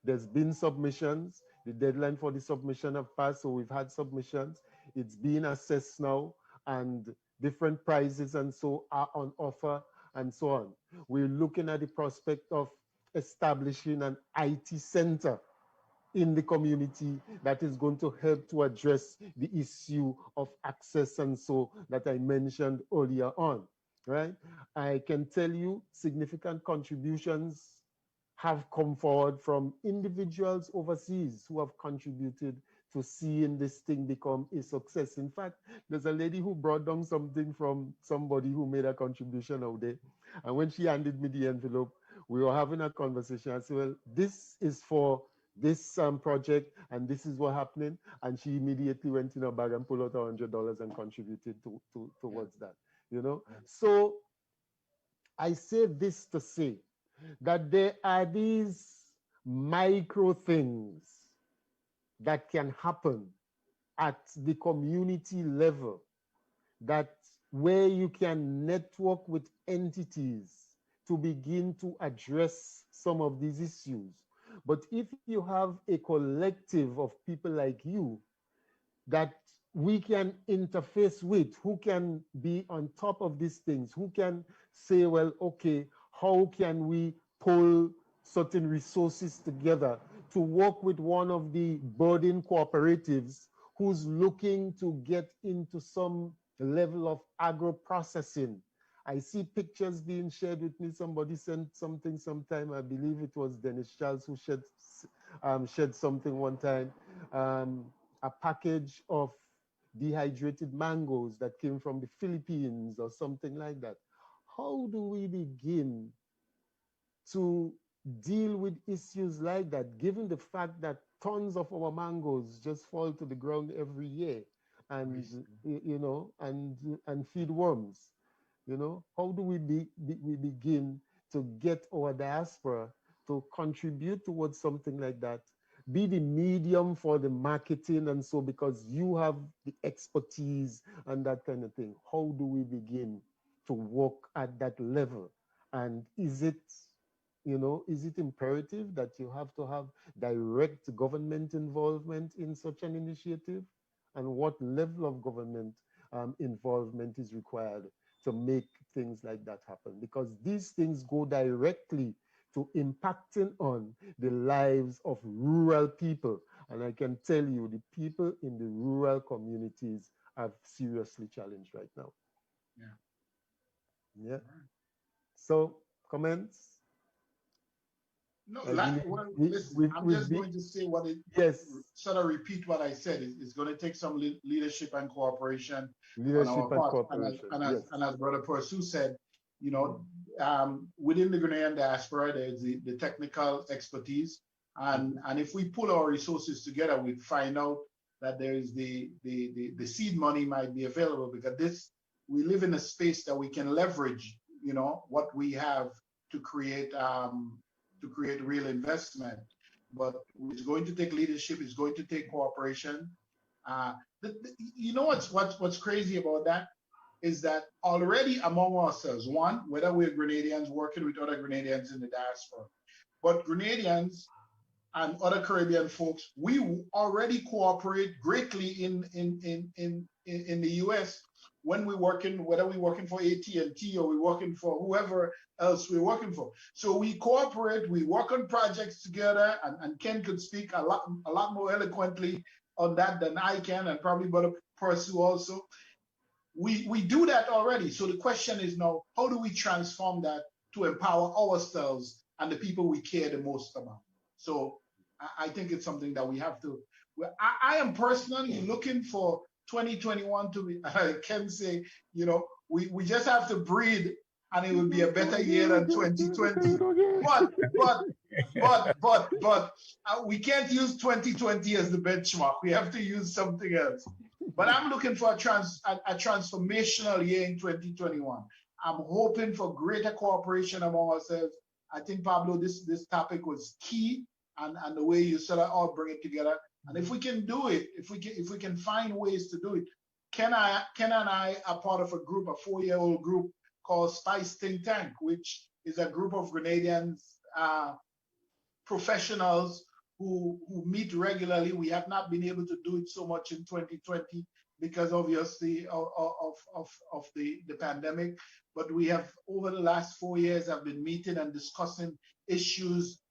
There's been submissions. The deadline for the submission have passed, so we've had submissions. It's being assessed now, and different prizes and so are on offer and so on. We're looking at the prospect of establishing an IT center in the community that is going to help to address the issue of access and so that I mentioned earlier on, right? I can tell you significant contributions have come forward from individuals overseas who have contributed to seeing this thing become a success. In fact, there's a lady who brought down something from somebody who made a contribution out there. And when she handed me the envelope, we were having a conversation. I said, well, this is for this project, and this is what's happening. And she immediately went in her bag and pulled out $100 and contributed towards that, you know? So I say this to say that there are these micro things that can happen at the community level, that where you can network with entities to begin to address some of these issues. But if you have a collective of people like you that we can interface with, who can be on top of these things, who can say, well, okay, how can we pull certain resources together to work with one of the budding cooperatives who's looking to get into some level of agro-processing. I see pictures being shared with me. Somebody sent something sometime. I believe it was Dennis Charles who shared something one time. A package of dehydrated mangoes that came from the Philippines or something like that. How do we begin to deal with issues like that, given the fact that tons of our mangoes just fall to the ground every year and, you know, and feed worms? You know, how do we begin to get our diaspora to contribute towards something like that? Be the medium for the marketing and so, because you have the expertise and that kind of thing. How do we begin to work at that level? And is it, you know, is it imperative that you have to have direct government involvement in such an initiative? And what level of government involvement is required to make things like that happen? Because these things go directly to impacting on the lives of rural people. And I can tell you, the people in the rural communities are seriously challenged right now. Yeah. Right. So, comments? No, listen, I'm just going to say what it, sort of repeat what I said. It's going to take some leadership and cooperation on our part. And as Brother Pursoo said, you know, within the Ghanaian diaspora, there's the technical expertise. And if we pull our resources together, we find out that there is the seed money might be available, because we live in a space that we can leverage, you know, what we have to create real investment. But it's going to take leadership, it's going to take cooperation. You know what's crazy about that is that already among ourselves, one, whether we're Grenadians working with other Grenadians in the diaspora, but Grenadians and other Caribbean folks, we already cooperate greatly in the US when we're working, whether we're working for AT&T or we're working for whoever else we're working for. So we cooperate, we work on projects together, and Ken could speak a lot more eloquently on that than I can, and probably Brother Pursoo also. We do that already. So the question is now, how do we transform that to empower ourselves and the people we care the most about? So I think it's something that we have to, I am personally looking for 2021 to be, I can say, you know, we just have to breathe and it will be a better year than 2020. But we can't use 2020 as the benchmark. We have to use something else. But I'm looking for a transformational year in 2021. I'm hoping for greater cooperation among ourselves. I think, Pablo, this topic was key, and the way you sort of all bring it together. And if we can do it, if we can find ways to do it, Ken and I are part of a group, a 4-year-old group called Spice Think Tank, which is a group of Grenadians, professionals who meet regularly. We have not been able to do it so much in 2020 because obviously of the pandemic, but we have over the last 4 years have been meeting and discussing issues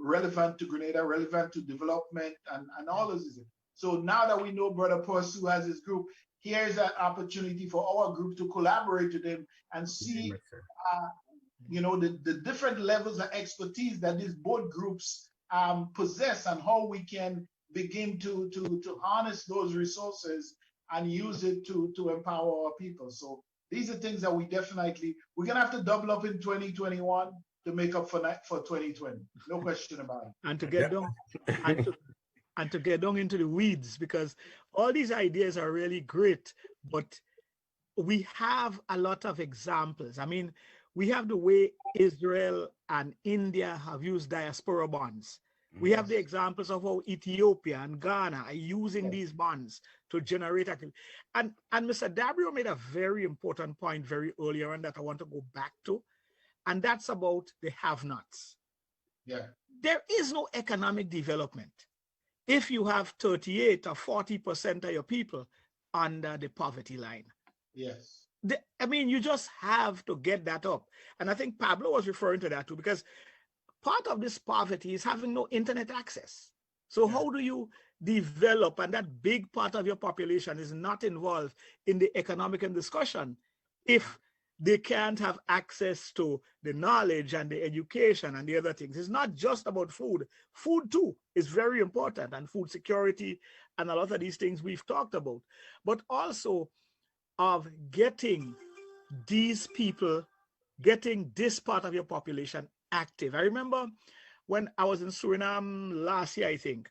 relevant to Grenada, relevant to development and all of this. So now that we know Brother Pursoo has his group, here's an opportunity for our group to collaborate with him and see you know, the different levels of expertise that these both groups possess, and how we can begin to harness those resources and use it to empower our people. So these are things that we're gonna have to double up in 2021 to make up for 2020. No question about it. And to get down and to get down into the weeds, because all these ideas are really great, but we have a lot of examples. I mean, we have the way Israel and India have used diaspora bonds. We have the examples of how Ethiopia and Ghana are using these bonds to generate activity. And Mr. DaBreo made a very important point very earlier on that I want to go back to, and that's about the have-nots. Yeah. There is no economic development if you have 38 or 40% of your people under the poverty line. Yes. I mean, you just have to get that up. And I think Pablo was referring to that too, because part of this poverty is having no internet access. So how do you develop, and that big part of your population is not involved in the economic discussion if they can't have access to the knowledge and the education and the other things. It's not just about food. Food too is very important, and food security and a lot of these things we've talked about, but also of getting these people, getting this part of your population active. I remember when I was in Suriname last year, I think,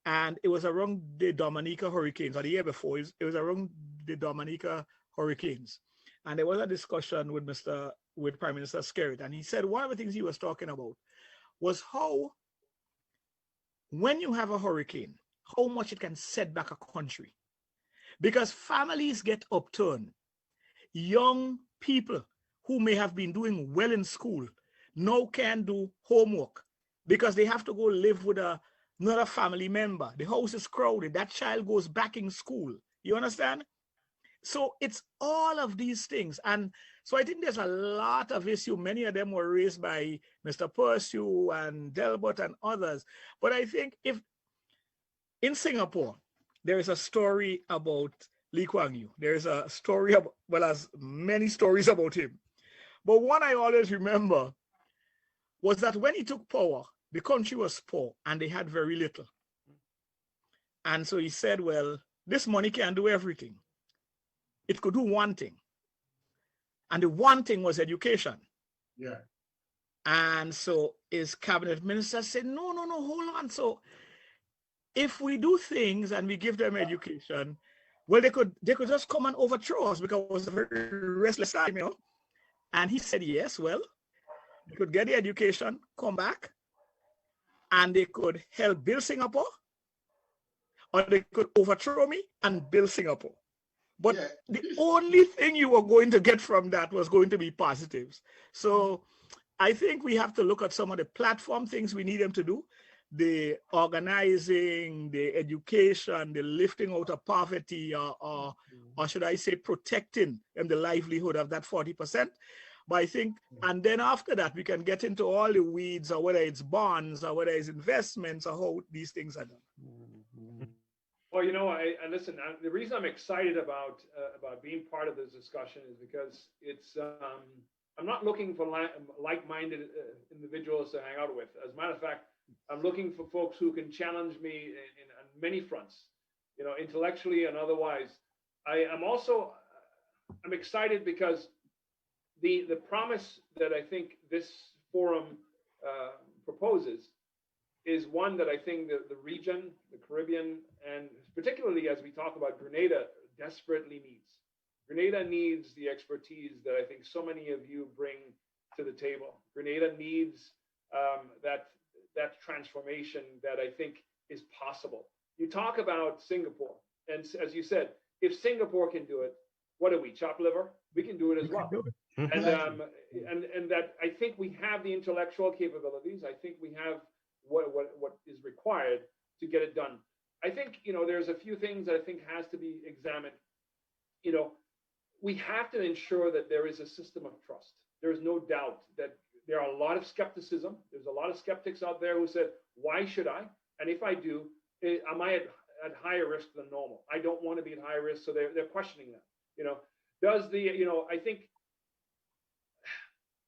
and it was around the Dominica hurricanes, or the year before, it was around the Dominica hurricanes. And there was a discussion with Prime Minister Skerrit, and he said one of the things he was talking about was how, when you have a hurricane, how much it can set back a country. Because families get upturned. Young people who may have been doing well in school now can't do homework because they have to go live with another family member. The house is crowded. That child goes back in school. You understand? So it's all of these things. And so I think there's a lot of issues. Many of them were raised by Mr. Pursoo and Delbert and others. But I think if in Singapore, there is a story about Lee Kuan Yew. There is a story about, well, there's many stories about him. But one I always remember was that when he took power, the country was poor and they had very little. And so he said, well, this money can't do everything. It could do one thing. And the one thing was education. Yeah. And so his cabinet minister said, no, hold on. So if we do things and we give them education, well, they could just come and overthrow us because it was a very restless time, you know. And he said, yes, well, they could get the education, come back, and they could help build Singapore, or they could overthrow me and build Singapore. But the only thing you were going to get from that was going to be positives. So I think we have to look at some of the platform things we need them to do. The organizing, the education, the lifting out of poverty, or should I say protecting the livelihood of that 40%. But I think, and then after that, we can get into all the weeds, or whether it's bonds, or whether it's investments, or how these things are done. Well, you know, listen, the reason I'm excited about being part of this discussion is because it's, I'm not looking for like-minded individuals to hang out with. As a matter of fact, I'm looking for folks who can challenge me on many fronts, you know, intellectually and otherwise. I'm excited because the promise that I think this forum proposes is one that I think the region, the Caribbean, and particularly as we talk about Grenada, desperately needs. Grenada needs the expertise that I think so many of you bring to the table. Grenada needs that transformation that I think is possible. You talk about Singapore, and as you said, if Singapore can do it, what are we, chopped liver? We can do it as well. And that I think we have the intellectual capabilities. I think we have what is required to get it done. I think, you know, there's a few things that I think has to be examined. You know, we have to ensure that there is a system of trust. There is no doubt that there are a lot of skepticism. There's a lot of skeptics out there who said, why should I? And if I do, am I at higher risk than normal? I don't want to be at higher risk. So they're questioning that. You know, I think,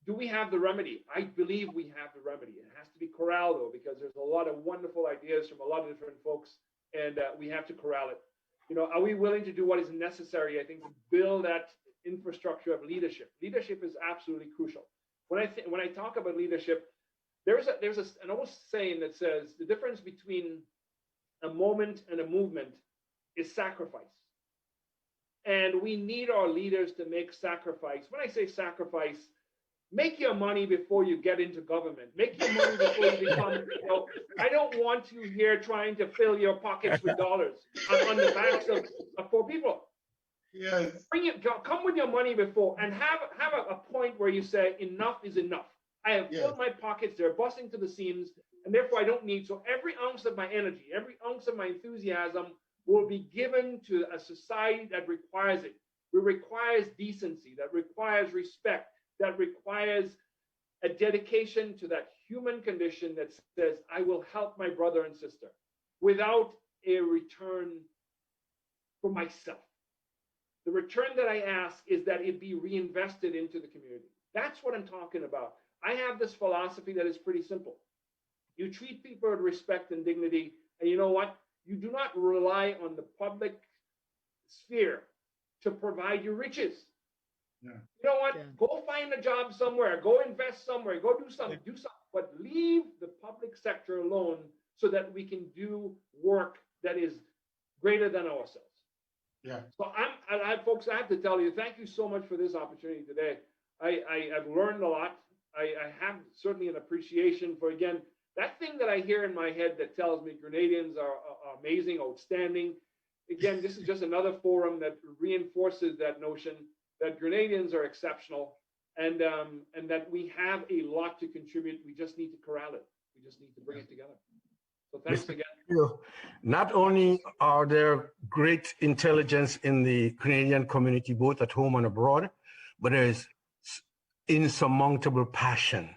do we have the remedy? I believe we have the remedy. It has to be corralled, though, because there's a lot of wonderful ideas from a lot of different folks, and we have to corral it. You know, are we willing to do what is necessary, I think, to build that infrastructure of leadership? Leadership is absolutely crucial. When I talk about leadership, there's an old saying that says the difference between a moment and a movement is sacrifice. And we need our leaders to make sacrifice. When I say sacrifice, make your money before you get into government. Make your money before you become, you know, I don't want you here trying to fill your pockets with dollars on the backs of poor people. Yes. Come with your money before and have a point where you say, enough is enough. I have filled my pockets, they're busting to the seams, and therefore I don't need. So every ounce of my energy, every ounce of my enthusiasm will be given to a society that requires it. It requires decency, that requires respect, that requires a dedication to that human condition that says, I will help my brother and sister without a return for myself. The return that I ask is that it be reinvested into the community. That's what I'm talking about. I have this philosophy that is pretty simple. You treat people with respect and dignity, and you know what? You do not rely on the public sphere to provide you riches. Yeah. You know what? Yeah. Go find a job somewhere. Go invest somewhere. Go do something. Do something. But leave the public sector alone so that we can do work that is greater than ourselves. Yeah. So folks, I have to tell you, thank you so much for this opportunity today. I've learned a lot. I have certainly an appreciation for, again, that thing that I hear in my head that tells me Grenadians are amazing, outstanding. Again, this is just another forum that reinforces that notion that Grenadians are exceptional, and that we have a lot to contribute. We just need to corral it. We just need to bring it together. So thanks again. Not only are there great intelligence in the Canadian community, both at home and abroad, but there is insurmountable passion.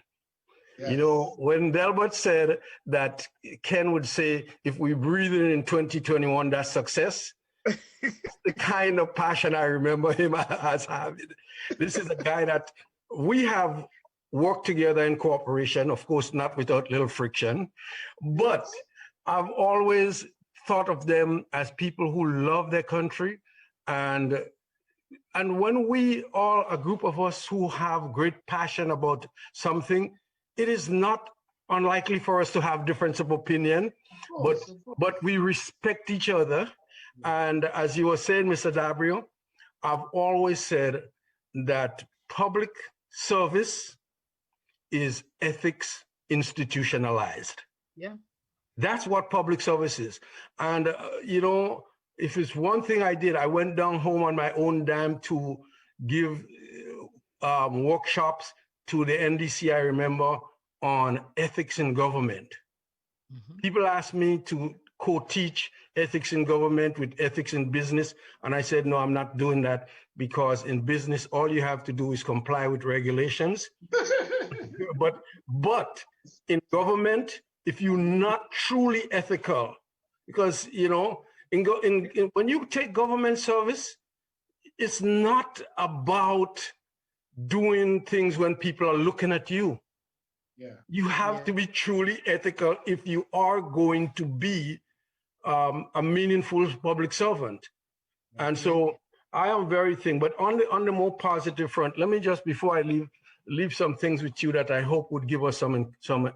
Yes. You know, when Delbert said that Ken would say, if we breathe in 2021, that's success. The kind of passion I remember him as having. This is a guy that we have worked together in cooperation, of course, not without little friction, but I've always thought of them as people who love their country. And when we are a group of us who have great passion about something, it is not unlikely for us to have difference of opinion, but we respect each other. And as you were saying, Mr. DaBreo, I've always said that public service is ethics institutionalized. Yeah. That's what public service is. And, you know, if it's one thing I did, I went down home on my own dime to give workshops to the NDC, I remember, on ethics in government. Mm-hmm. People asked me to co-teach ethics in government with ethics in business. And I said, no, I'm not doing that, because in business, all you have to do is comply with regulations. but in government, if you're not truly ethical, because, you know, when you take government service, it's not about doing things when people are looking at you. Yeah. You have to be truly ethical if you are going to be a meaningful public servant. Yeah. And so I am very but on the more positive front, let me just, before I leave some things with you that I hope would give us some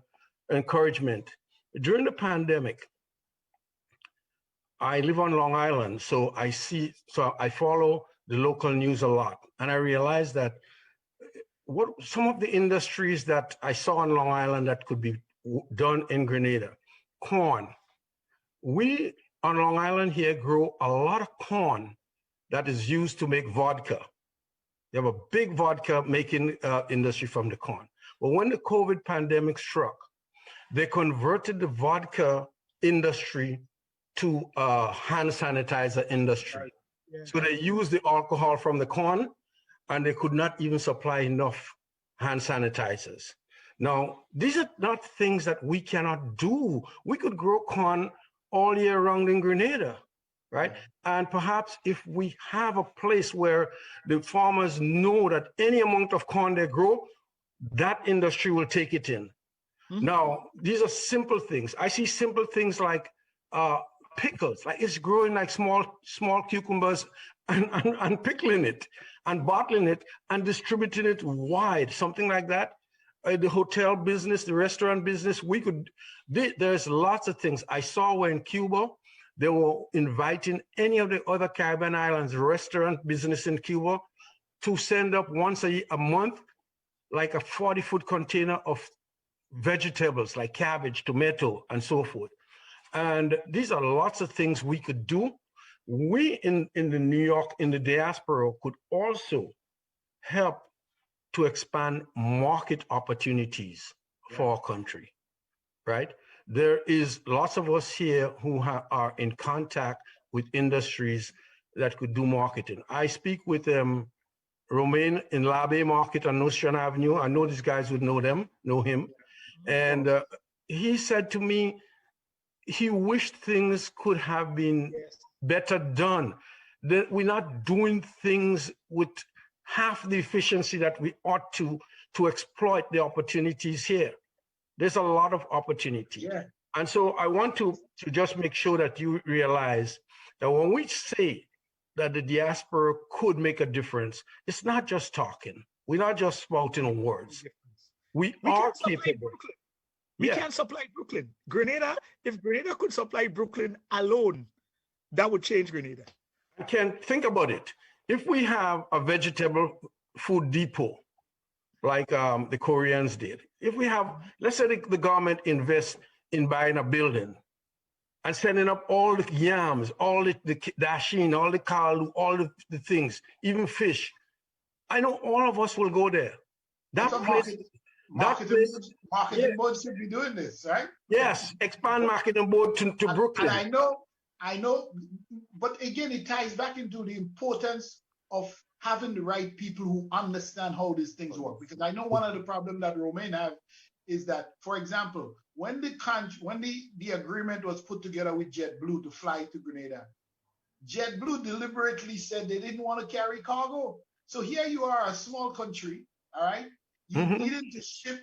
encouragement. During the pandemic, I live on Long Island, so I follow the local news a lot. And I realized that some of the industries that I saw on Long Island that could be done in Grenada, corn. We on Long Island here grow a lot of corn that is used to make vodka. You have a big vodka making industry from the corn. But when the COVID pandemic struck, they converted the vodka industry to a hand sanitizer industry. Yeah. So they used the alcohol from the corn, and they could not even supply enough hand sanitizers. Now, these are not things that we cannot do. We could grow corn all year round in Grenada, right? Yeah. And perhaps if we have a place where the farmers know that any amount of corn they grow, that industry will take it in. Mm-hmm. Now, these are simple things. I see simple things like pickles, like it's growing like small cucumbers and pickling it and bottling it and distributing it wide, something like that. The hotel business, the restaurant business, there's lots of things. I saw where in Cuba, they were inviting any of the other Caribbean islands, restaurant business in Cuba, to send up once a month, like a 40-foot container of vegetables like cabbage, tomato, and so forth. And these are lots of things we could do. We in the New York, in the diaspora, could also help to expand market opportunities for our country, right? There is lots of us here who are in contact with industries that could do marketing. I speak with Romain in Labe Market on Nostrand Avenue. I know these guys would know him. And he said to me, he wished things could have been better done. That we're not doing things with half the efficiency that we ought to exploit the opportunities here. There's a lot of opportunity. Yeah. And so I want to just make sure that you realize that when we say that the diaspora could make a difference, it's not just talking. We're not just spouting words. We are capable. We can't supply Brooklyn. Grenada, if Grenada could supply Brooklyn alone, that would change Grenada. I can think about it. If we have a vegetable food depot, like the Koreans did, if we have, let's say the government invests in buying a building and sending up all the yams, all the dasheen, all the kalu, all the things, even fish, I know all of us will go there. That place, marketing board should be doing this, right? Yes, expand marketing board to Brooklyn. And I know, but again, it ties back into the importance of having the right people who understand how these things work. Because I know one of the problems that Romain have is that, for example, when the agreement was put together with JetBlue to fly to Grenada, JetBlue deliberately said they didn't want to carry cargo. So here you are, a small country, all right? You needed to ship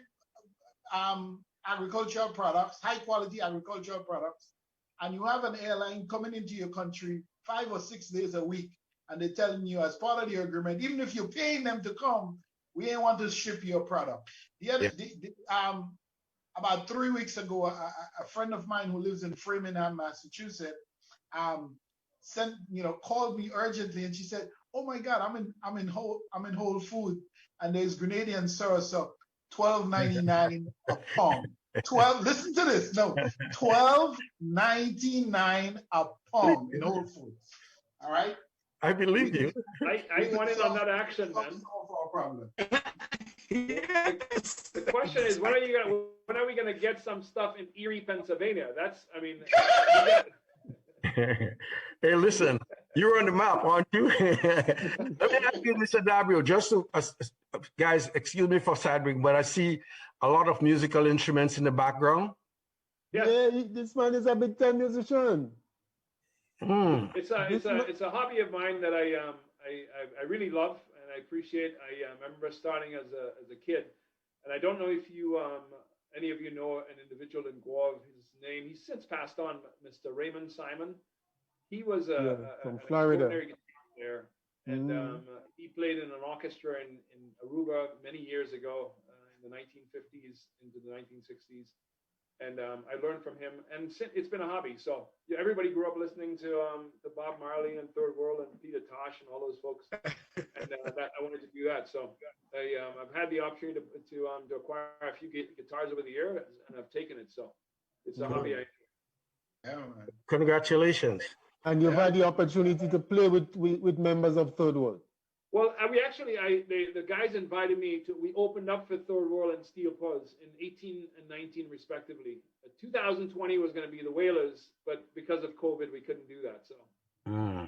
agricultural products, high quality agricultural products, and you have an airline coming into your country 5 or 6 days a week, and they're telling you as part of the agreement, even if you're paying them to come, we ain't want to ship your product. About 3 weeks ago, a friend of mine who lives in Framingham, Massachusetts, called me urgently, and she said, "Oh my God, I'm in Whole Food, and there's Grenadian soursop, $12.99 a pound." Listen to this. No, $12.99 a pound in Whole Foods. All right. I believe you. I want in on that action, man. Yes. The question is, when are we gonna get some stuff in Erie, Pennsylvania? Hey, listen, you're on the map, aren't you? Let me ask you, Mr. DaBreo, just to, guys, excuse me for siding, but I see a lot of musical instruments in the background. Yes. Yeah, this man is a big time musician. It's a hobby of mine that I really love and I appreciate. I remember starting as a kid, and I don't know if you any of you know an individual in Guave. His name, he's since passed on, Mr. Raymond Simon. He was from Florida. There, and he played in an orchestra in Aruba many years ago, in the 1950s into the 1960s. And I learned from him, and it's been a hobby. So everybody grew up listening to Bob Marley and Third World and Peter Tosh and all those folks, and that I wanted to do that. So I've had the opportunity to acquire a few guitars over the years, and I've taken it. So it's a hobby. Congratulations! And you've had the opportunity to play with members of Third World. Well, the guys invited me to. We opened up for Third World and Steel Pulse in 18 and 19 respectively. 2020 was going to be the Whalers, but because of COVID, we couldn't do that. So. Yeah.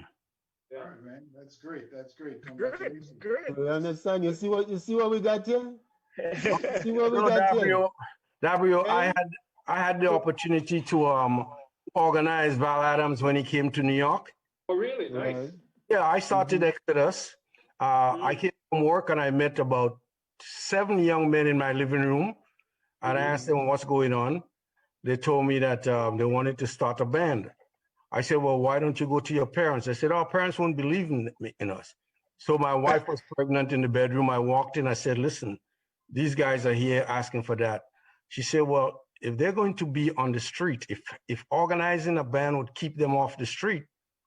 All right, man. That's great. That's great. Congratulations. Great. You understand? You see what we got here? See what we got here? DaBreo, I had the opportunity to organize Val Adams when he came to New York. Oh, really? Nice. Right. Yeah, I started Exodus. I came from work and I met about 7 young men in my living room, and I asked them what's going on. They told me that they wanted to start a band. I said, well, why don't you go to your parents? They said, our parents won't believe in us. So my wife was pregnant in the bedroom. I walked in, I said, listen, these guys are here asking for that. She said, well, if they're going to be on the street, if organizing a band would keep them off the street,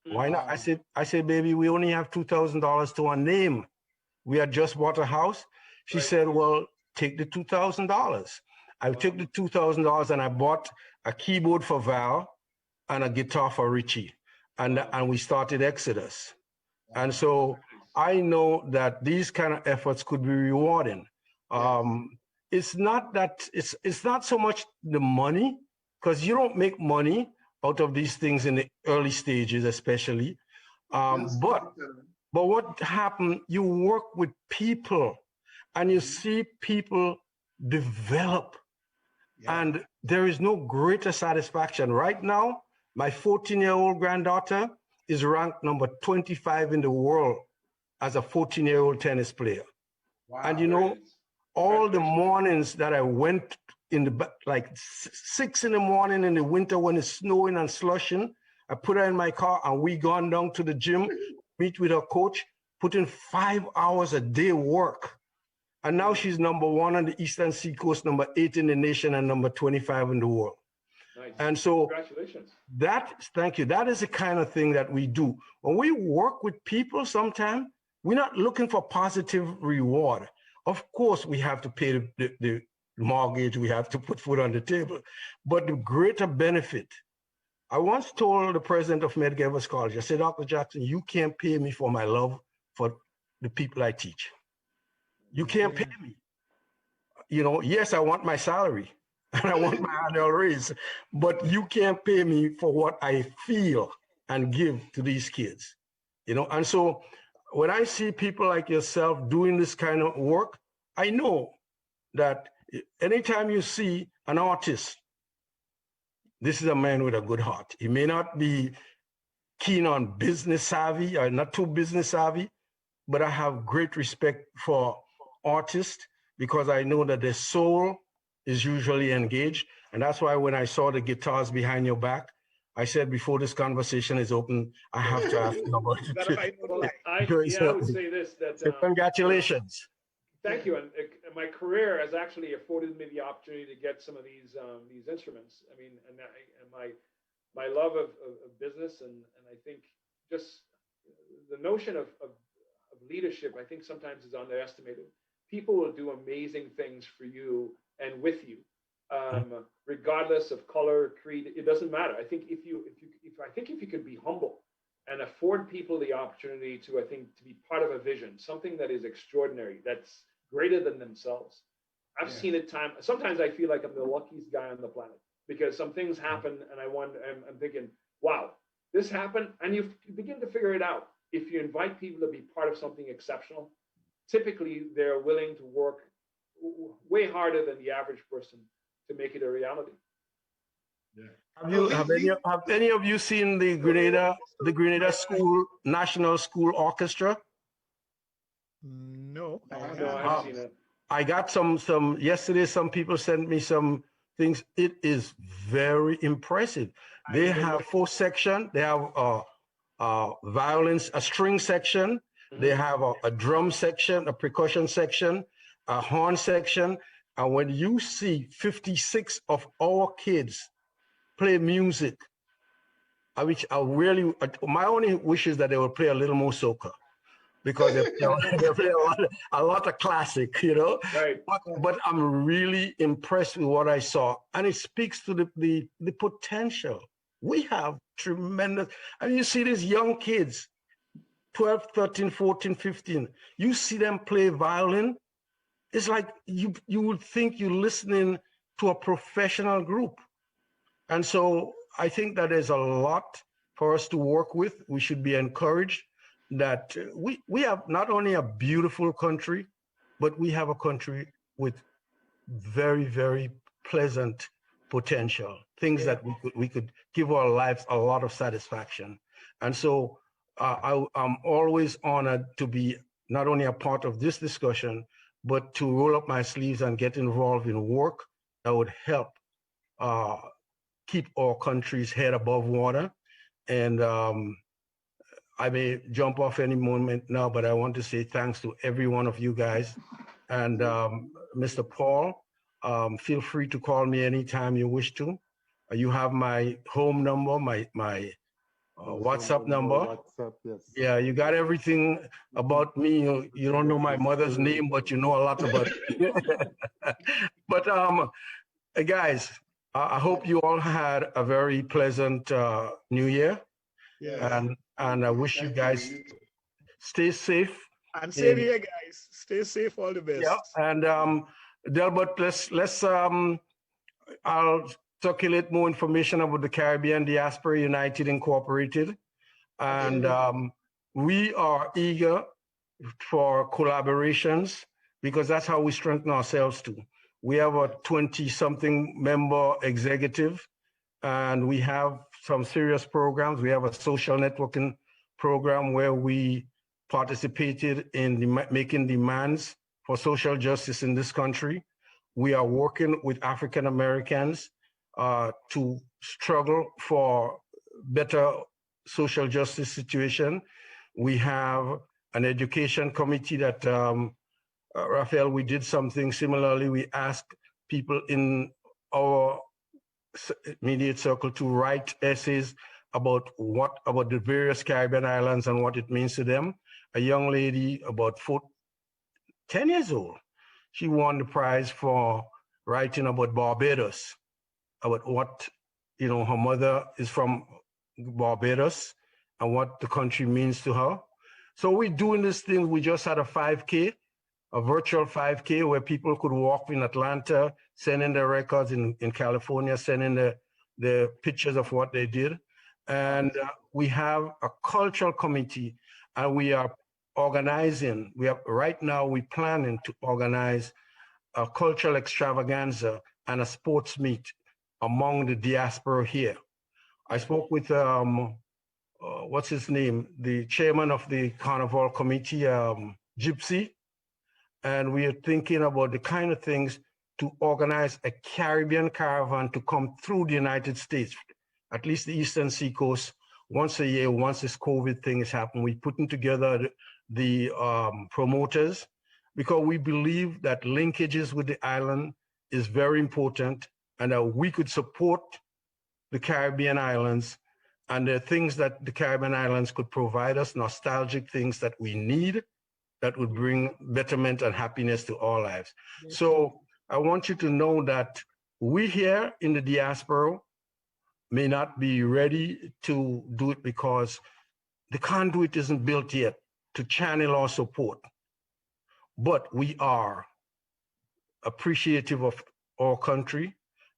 why not? I said, baby, we only have $2,000 to our name. We had just bought a house. She said, well, take the $2,000. I took the $2,000 and I bought a keyboard for Val and a guitar for Richie. And we started Exodus. And so I know that these kind of efforts could be rewarding. It's not so much the money, because you don't make money out of these things in the early stages, especially. But But what happened, you work with people and you see people develop. Yeah. And there is no greater satisfaction. Right now, my 14-year-old granddaughter is ranked number 25 in the world as a 14-year-old tennis player. Wow, and you know, all the mornings that I went in the, like 6 in the morning in the winter when it's snowing and slushing, I put her in my car and we gone down to the gym, meet with her coach, put in 5 hours a day work. And now she's number 1 on the Eastern Seacoast, number 8 in the nation, and number 25 in the world. Nice. And so, congratulations. Thank you. That is the kind of thing that we do. When we work with people, sometimes we're not looking for positive reward. Of course, we have to pay the mortgage, we have to put food on the table, but the greater benefit. I once told the president of Medgar Evers College, I said, Dr. Jackson, you can't pay me for my love for the people I teach. You can't pay me. You know, yes, I want my salary and I want my annual raise, but you can't pay me for what I feel and give to these kids. You know, and so when I see people like yourself doing this kind of work, I know that anytime you see an artist, this is a man with a good heart. He may not be keen on business savvy or not too business savvy, but I have great respect for artists because I know that their soul is usually engaged. And that's why when I saw the guitars behind your back, I said, before this conversation is open, I have to ask you about it. I would say this, that congratulations. Thank you. And my career has actually afforded me the opportunity to get some of these instruments. I mean, and my love of business, and I think just the notion of leadership, I think sometimes is underestimated. People will do amazing things for you and with you, regardless of color, creed. It doesn't matter. I think if you could be humble and afford people the opportunity to be part of a vision, something that is extraordinary, that's greater than themselves. I've seen it sometimes I feel like I'm the luckiest guy on the planet because some things happen and I'm thinking, wow, this happened, and you begin to figure it out. If you invite people to be part of something exceptional, typically they're willing to work way harder than the average person to make it a reality. Yeah. Have any of you seen the Grenada School National School Orchestra? No, I haven't seen it. I got some yesterday. Some people sent me some things. It is very impressive. They have 4 sections. They have violins, a string section. They have a drum section, a percussion section, a horn section. And when you see 56 of our kids play music, which I really, my only wish is that they will play a little more soca, because they play a lot of classic, you know. Right. But I'm really impressed with what I saw, and it speaks to the potential. We have tremendous, and you see these young kids, 12, 13, 14, 15, you see them play violin, it's like you would think you're listening to a professional group. And so I think that there's a lot for us to work with. We should be encouraged that we have not only a beautiful country, but we have a country with very, very pleasant potential, things that we could give our lives a lot of satisfaction. And so I'm always honored to be not only a part of this discussion, but to roll up my sleeves and get involved in work that would help keep our country's head above water. And I may jump off any moment now, but I want to say thanks to every one of you guys. And Mr. Paul, feel free to call me anytime you wish to. You have my home number, my WhatsApp number. WhatsApp, yes. Yeah, you got everything about me. You don't know my mother's name, but you know a lot about me. But guys, I hope you all had a very pleasant New Year. Yeah. And I wish you guys stay safe. And same here, guys. Stay safe. All the best. Yeah. And Delbert, let's I'll circulate more information about the Caribbean Diaspora United Incorporated, and we are eager for collaborations because that's how we strengthen ourselves too. We have a 20-something member executive, and we have some serious programs. We have a social networking program where we participated in making demands for social justice in this country. We are working with African Americans to struggle for better social justice situation. We have an education committee that, Raphael, we did something similarly. We asked people in our immediate circle to write essays about the various Caribbean islands and what it means to them. A young lady about 10 years old, she won the prize for writing about Barbados, about what, her mother is from Barbados and what the country means to her. So we're doing this thing. We just had a 5K, a virtual 5K where people could walk in Atlanta, send in their records in California, send in the pictures of what they did. And we have a cultural committee, and we are organizing. Right now we're planning to organize a cultural extravaganza and a sports meet among the diaspora here. I spoke with, what's his name? The chairman of the Carnival Committee, Gypsy. And we are thinking about the kind of things to organize a Caribbean caravan to come through the United States, at least the Eastern Seacoast, once a year, once this COVID thing has happened. We're putting together the promoters because we believe that linkages with the island is very important and that we could support the Caribbean islands and the things that the Caribbean islands could provide us, nostalgic things that we need that would bring betterment and happiness to our lives. So I want you to know that we here in the diaspora may not be ready to do it because the conduit isn't built yet to channel our support. But we are appreciative of our country,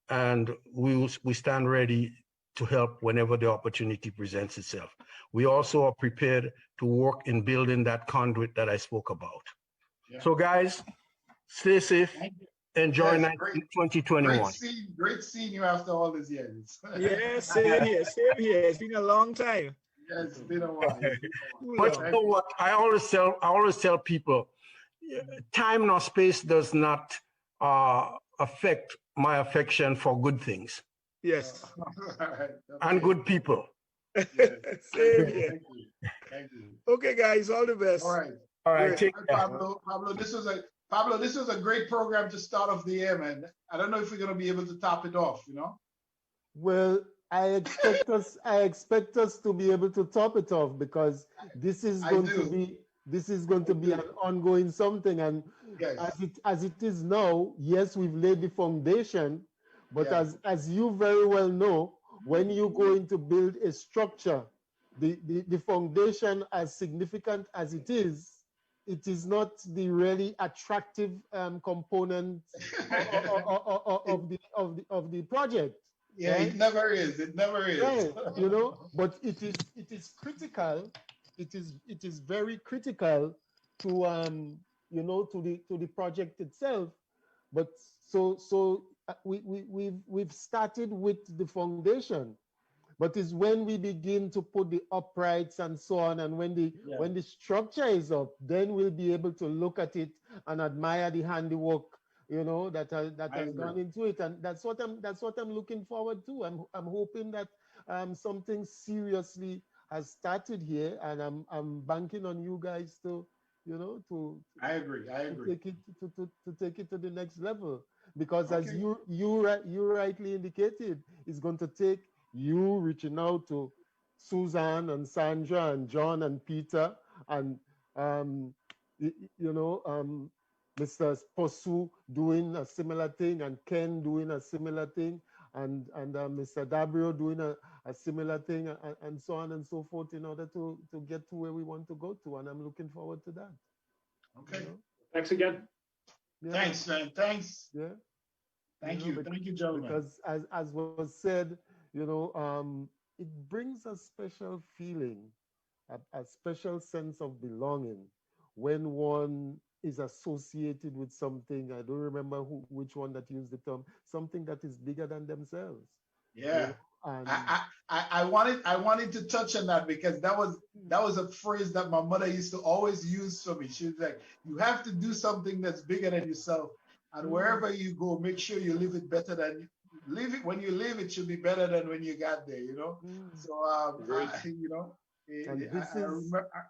and we stand ready to help whenever the opportunity presents itself. We also are prepared to work in building that conduit that I spoke about. Yeah. So guys, stay safe. Enjoy 2021. Great seeing you after all these years. Yes, same here, same here. It's been a long time. Yes, it's been a while. But you know what? I always tell people, time nor space does not affect my affection for good things. Yes. And good people. Yes. Same here. Thank you. Okay, guys, all the best. All right. All right. Take care. Pablo, this was a great program to start off the year, man. I don't know if we're going to be able to top it off, Well, I expect us to be able to top it off because this is going to be an ongoing something. And yes, as it is now, yes, we've laid the foundation, but as you very well know, when you go into build a structure, the foundation, as significant as it is not the really attractive component of the project. Yeah, right? It never is. It never is. Right. But it is critical. It is very critical to to the project itself. But so we've started with the foundation. But it's when we begin to put the uprights and so on, and when the structure is up, then we'll be able to look at it and admire the handiwork, that has gone into it, and that's what I'm looking forward to. I'm hoping that something seriously has started here, and I'm banking on you guys to I agree. To take it to the next level, because as you rightly indicated, it's going to take you reaching out to Susan and Sandra and John and Peter and Mr. Pursoo doing a similar thing, and Ken doing a similar thing, and Mr. DaBreo doing a similar thing, and so on and so forth, in order to get to where we want to go to. And I'm looking forward to that. Okay. Thanks again. Yeah. Thanks, man. Thanks. Yeah. Thank you. Thank you, gentlemen. Because as was said, it brings a special feeling a special sense of belonging when one is associated with something. I don't remember which one that used the term, something that is bigger than themselves. Yeah. You know? And I wanted to touch on that because that was a phrase that my mother used to always use for me. She was like, you have to do something that's bigger than yourself. And wherever you go, make sure you live it better than live it. When you live, it should be better than when you got there, you know? So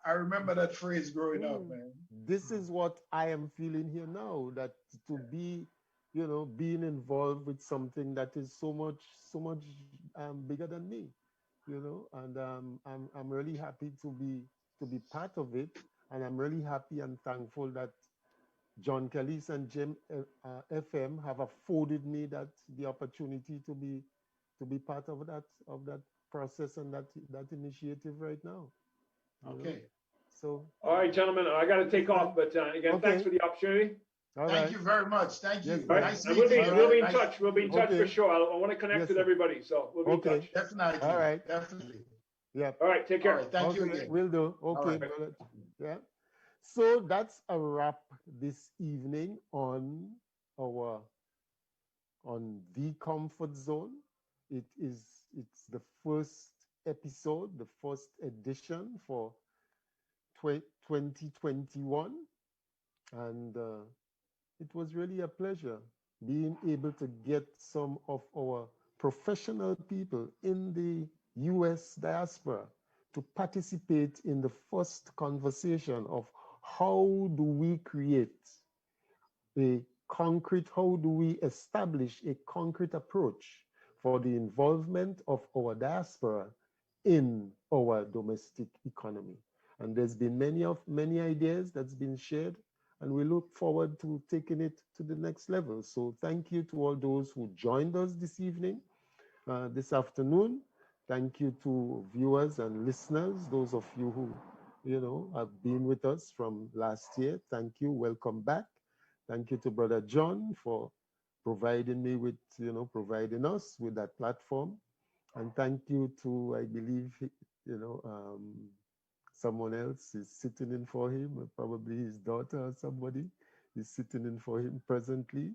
I remember that phrase growing up, man. This is what I am feeling here now, that to be, you know, being involved with something that is so much bigger than me, you know, and I'm really happy to be part of it, and I'm really happy and thankful that John Kelly's and Jim FM have afforded me the opportunity to be part of that process and that initiative right now. Okay. So. All right, gentlemen, I got to take off, but again, thanks for the opportunity. Thank you very much. Thank you. Right. Nice we'll be in nice. touch. We'll be in touch for sure. I want to connect with everybody, so we'll be in touch. Definitely. All right. Definitely. Yeah. All right. Take care. All right. Thank you again. Will do. Okay. Right. Yeah. So that's a wrap this evening on the comfort zone. It's the first episode, the first edition for 2021, and it was really a pleasure being able to get some of our professional people in the US diaspora to participate in the first conversation of how do we create how do we establish a concrete approach for the involvement of our diaspora in our domestic economy. And there's been many ideas that's been shared, and we look forward to taking it to the next level. So thank you to all those who joined us this evening, this afternoon. Thank you to viewers and listeners, those of you who, you know, have been with us from last year. Thank you. Welcome back. Thank you to Brother John for providing me with, you know, providing us with that platform. And thank you to, I believe, you know, someone else is sitting in for him, probably his daughter or somebody is sitting in for him presently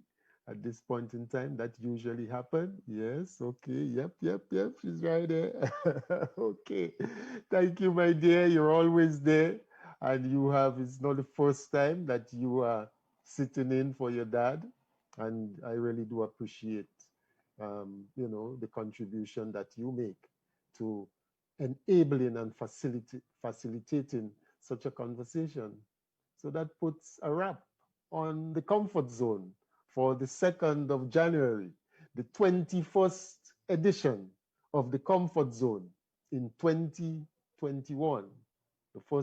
at this point in time. That usually happens. Yes, okay, yep, she's right there. Okay, thank you, my dear. You're always there, and it's not the first time that you are sitting in for your dad, and I really do appreciate, you know, the contribution that you make to enabling and facilitating such a conversation. So that puts a wrap on the comfort zone for the 2nd of January, the 21st edition of the comfort zone in 2021, the first